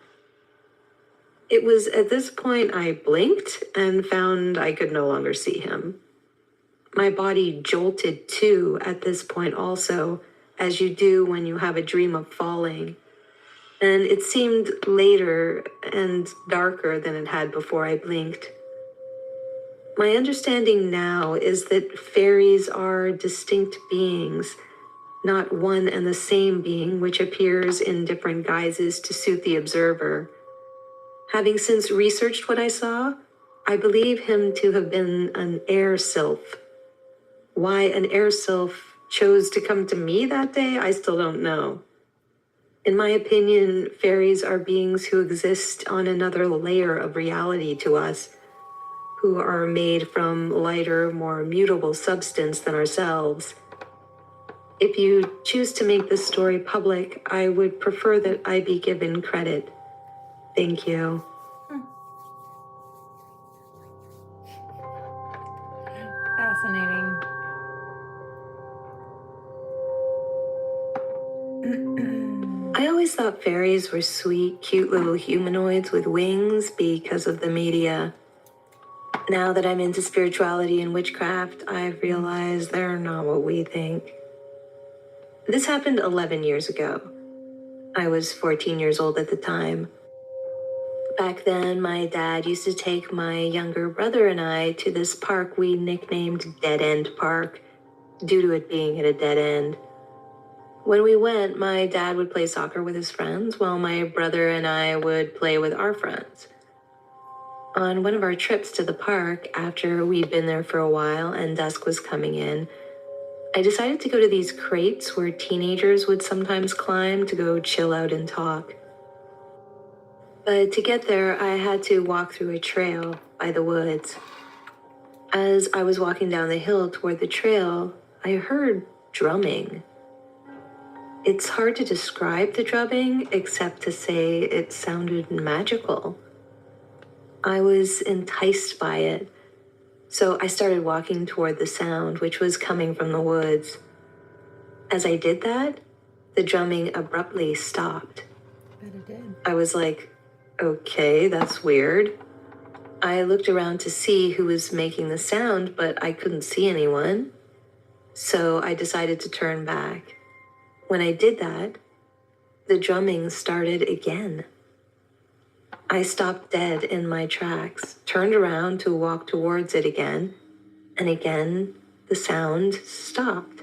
It was at this point I blinked and found I could no longer see him. My body jolted too at this point also, as you do when you have a dream of falling. And it seemed later and darker than it had before I blinked. My understanding now is that fairies are distinct beings, not one and the same being which appears in different guises to suit the observer. Having since researched what I saw, I believe him to have been an air sylph. Why an air sylph chose to come to me that day, I still don't know. In my opinion, fairies are beings who exist on another layer of reality to us, who are made from lighter, more mutable substance than ourselves. If you choose to make this story public, I would prefer that I be given credit. Thank you. Fascinating. I always thought fairies were sweet, cute little humanoids with wings because of the media. Now that I'm into spirituality and witchcraft, I've realized they're not what we think. This happened 11 years ago. I was 14 years old at the time. Back then, my dad used to take my younger brother and I to this park we nicknamed Dead End Park, due to it being at a dead end. When we went, my dad would play soccer with his friends, while my brother and I would play with our friends. On one of our trips to the park, after we'd been there for a while and dusk was coming in, I decided to go to these crates where teenagers would sometimes climb to go chill out and talk. But to get there, I had to walk through a trail by the woods. As I was walking down the hill toward the trail, I heard drumming. It's hard to describe the drumming, except to say it sounded magical. I was enticed by it, so I started walking toward the sound, which was coming from the woods. As I did that, the drumming abruptly stopped. Bet it did. I was like, okay, that's weird. I looked around to see who was making the sound, but I couldn't see anyone. So I decided to turn back. When I did that, the drumming started again. I stopped dead in my tracks, turned around to walk towards it again, and again, the sound stopped.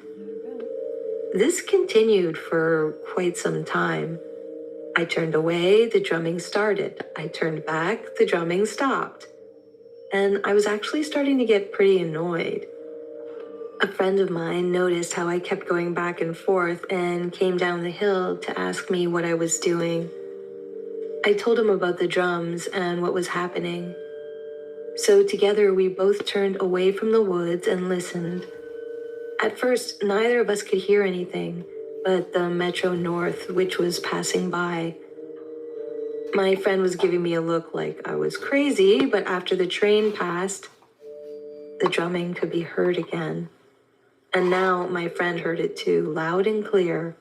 This continued for quite some time, I turned away, the drumming started. I turned back, the drumming stopped. And I was actually starting to get pretty annoyed. A friend of mine noticed how I kept going back and forth and came down the hill to ask me what I was doing. I told him about the drums and what was happening. So together we both turned away from the woods and listened. At first, neither of us could hear anything but the Metro North, which was passing by. My friend was giving me a look like I was crazy, but after the train passed, the drumming could be heard again. And now my friend heard it too, loud and clear.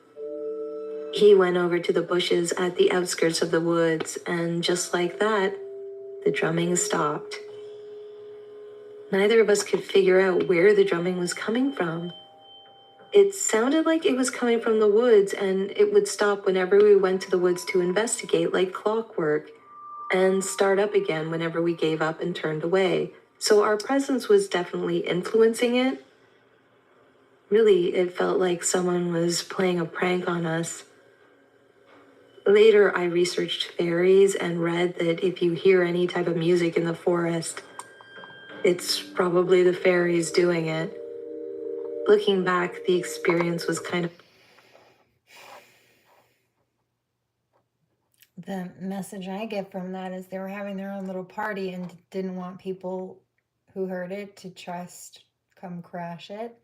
He went over to the bushes at the outskirts of the woods, and just like that, the drumming stopped. Neither of us could figure out where the drumming was coming from. It sounded like it was coming from the woods, and it would stop whenever we went to the woods to investigate, like clockwork, and start up again whenever we gave up and turned away. So our presence was definitely influencing it. Really, it felt like someone was playing a prank on us. Later, I researched fairies and read that if you hear any type of music in the forest, it's probably the fairies doing it. Looking back, the experience was kind of... The message I get from that is they were having their own little party and didn't want people who heard it to just come crash it.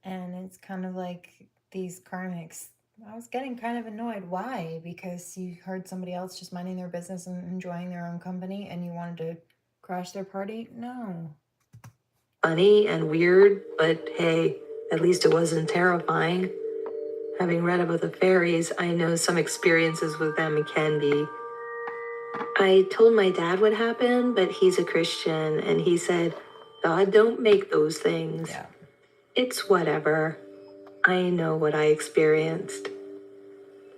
And it's kind of like these karmics. I was getting kind of annoyed. Why? Because you heard somebody else just minding their business and enjoying their own company and you wanted to crash their party? No. Funny and weird, but hey, at least it wasn't terrifying. Having read about the fairies, I know some experiences with them can be. I told my dad what happened, but he's a Christian, and he said, God don't make those things. Yeah. It's whatever. I know what I experienced.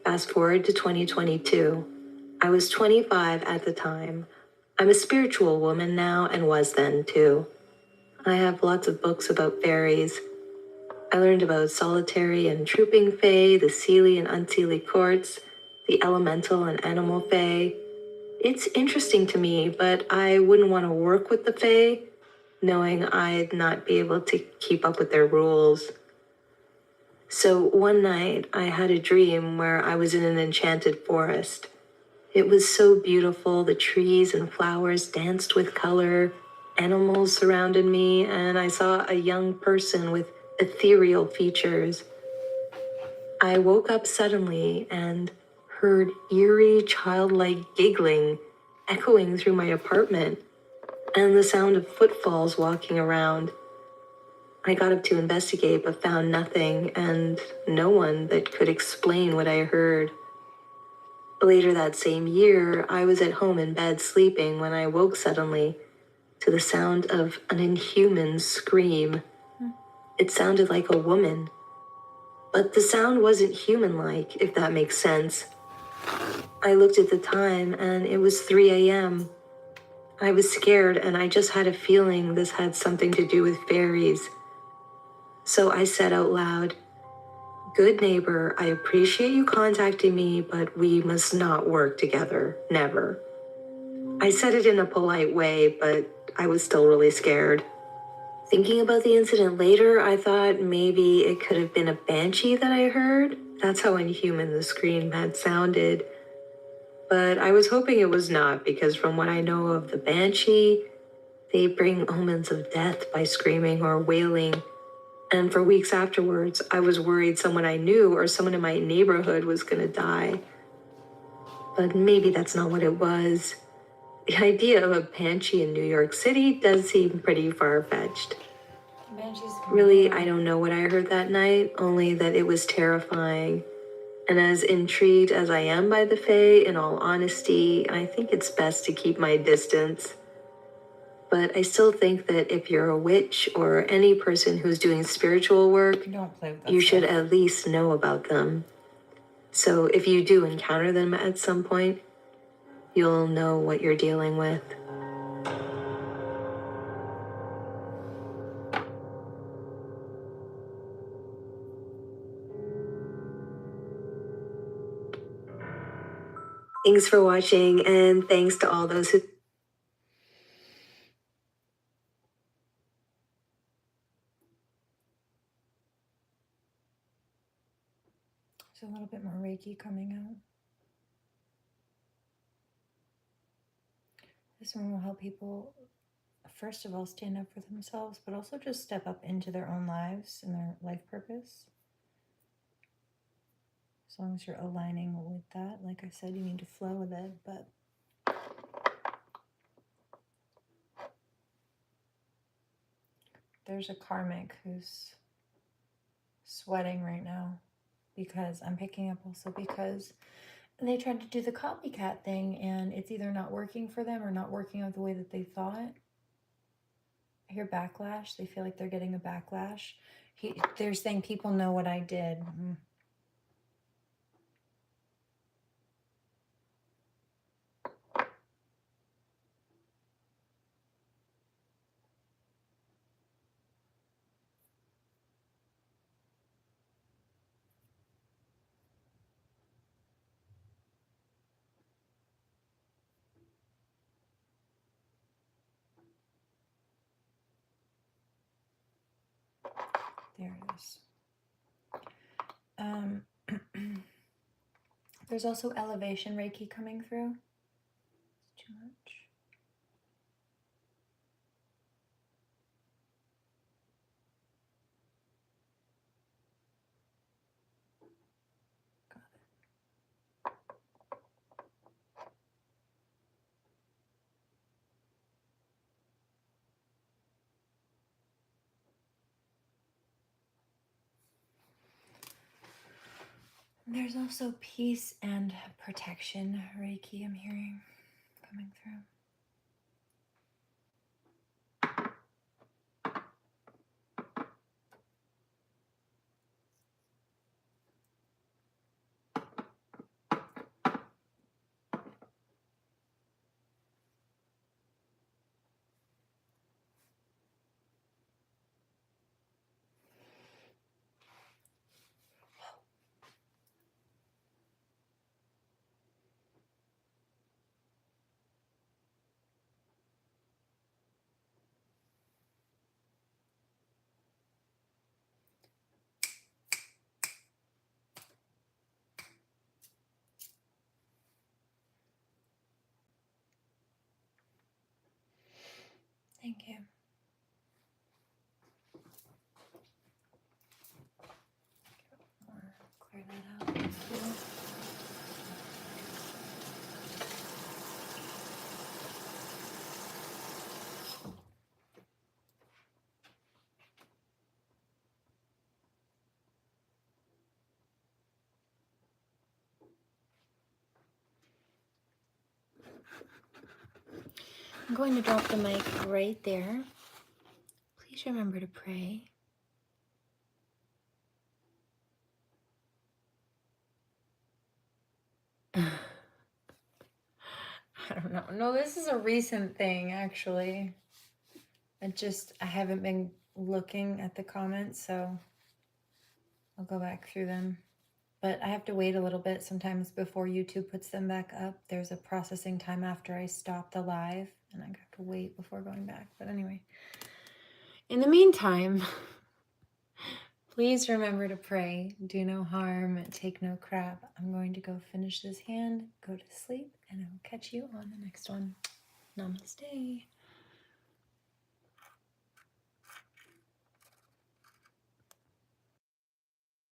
Fast forward to 2022. I was 25 at the time. I'm a spiritual woman now and was then too. I have lots of books about fairies. I learned about solitary and trooping fae, the seelie and unseelie courts, the elemental and animal fae. It's interesting to me, but I wouldn't want to work with the fae, knowing I'd not be able to keep up with their rules. So one night, I had a dream where I was in an enchanted forest. It was so beautiful, the trees and flowers danced with color, animals surrounded me, and I saw a young person with ethereal features. I woke up suddenly and heard eerie, childlike giggling echoing through my apartment, and the sound of footfalls walking around. I got up to investigate but found nothing and no one that could explain what I heard. Later that same year, I was at home in bed sleeping when I woke suddenly to the sound of an inhuman scream. It sounded like a woman, but the sound wasn't human-like, if that makes sense. I looked at the time and it was 3 a.m. I was scared and I just had a feeling this had something to do with fairies. So I said out loud, "Good neighbor, I appreciate you contacting me, but we must not work together, never." I said it in a polite way, but I was still really scared. Thinking about the incident later, I thought maybe it could have been a banshee that I heard. That's how inhuman the scream had sounded. But I was hoping it was not, because from what I know of the banshee, they bring omens of death by screaming or wailing. And for weeks afterwards, I was worried someone I knew or someone in my neighborhood was gonna die. But maybe that's not what it was. The idea of a banshee in New York City does seem pretty far-fetched. Banshees. Really, I don't know what I heard that night, only that it was terrifying. And as intrigued as I am by the fae, in all honesty, I think it's best to keep my distance. But I still think that if you're a witch or any person who's doing spiritual work, Don't play with that you stuff. should at least know about them. So if you do encounter them at some point, you'll know what you're dealing with. Thanks for watching, and thanks to all those who... There's a little bit more Reiki coming out. This one will help people, first of all, stand up for themselves, but also just step up into their own lives and their life purpose. As long as you're aligning with that. Like I said, you need to flow with it, but there's a karmic who's sweating right now because I'm picking up also because they tried to do the copycat thing and it's either not working for them or not working out the way that they thought. I hear backlash. They feel like they're getting a backlash. They're saying people know what I did. There it is. There's also elevation Reiki coming through. It's too much. Got it. There's also peace and protection Reiki I'm hearing coming through. Thank you. Clear that out. I'm going to drop the mic right there. Please remember to pray. I don't know. No, this is a recent thing, actually. I haven't been looking at the comments, so I'll go back through them. But I have to wait a little bit sometimes before YouTube puts them back up. There's a processing time after I stop the live, and I have to wait before going back. But anyway, in the meantime, please remember to pray, do no harm, take no crap. I'm going to go finish this hand, go to sleep, and I will catch you on the next one. Namaste.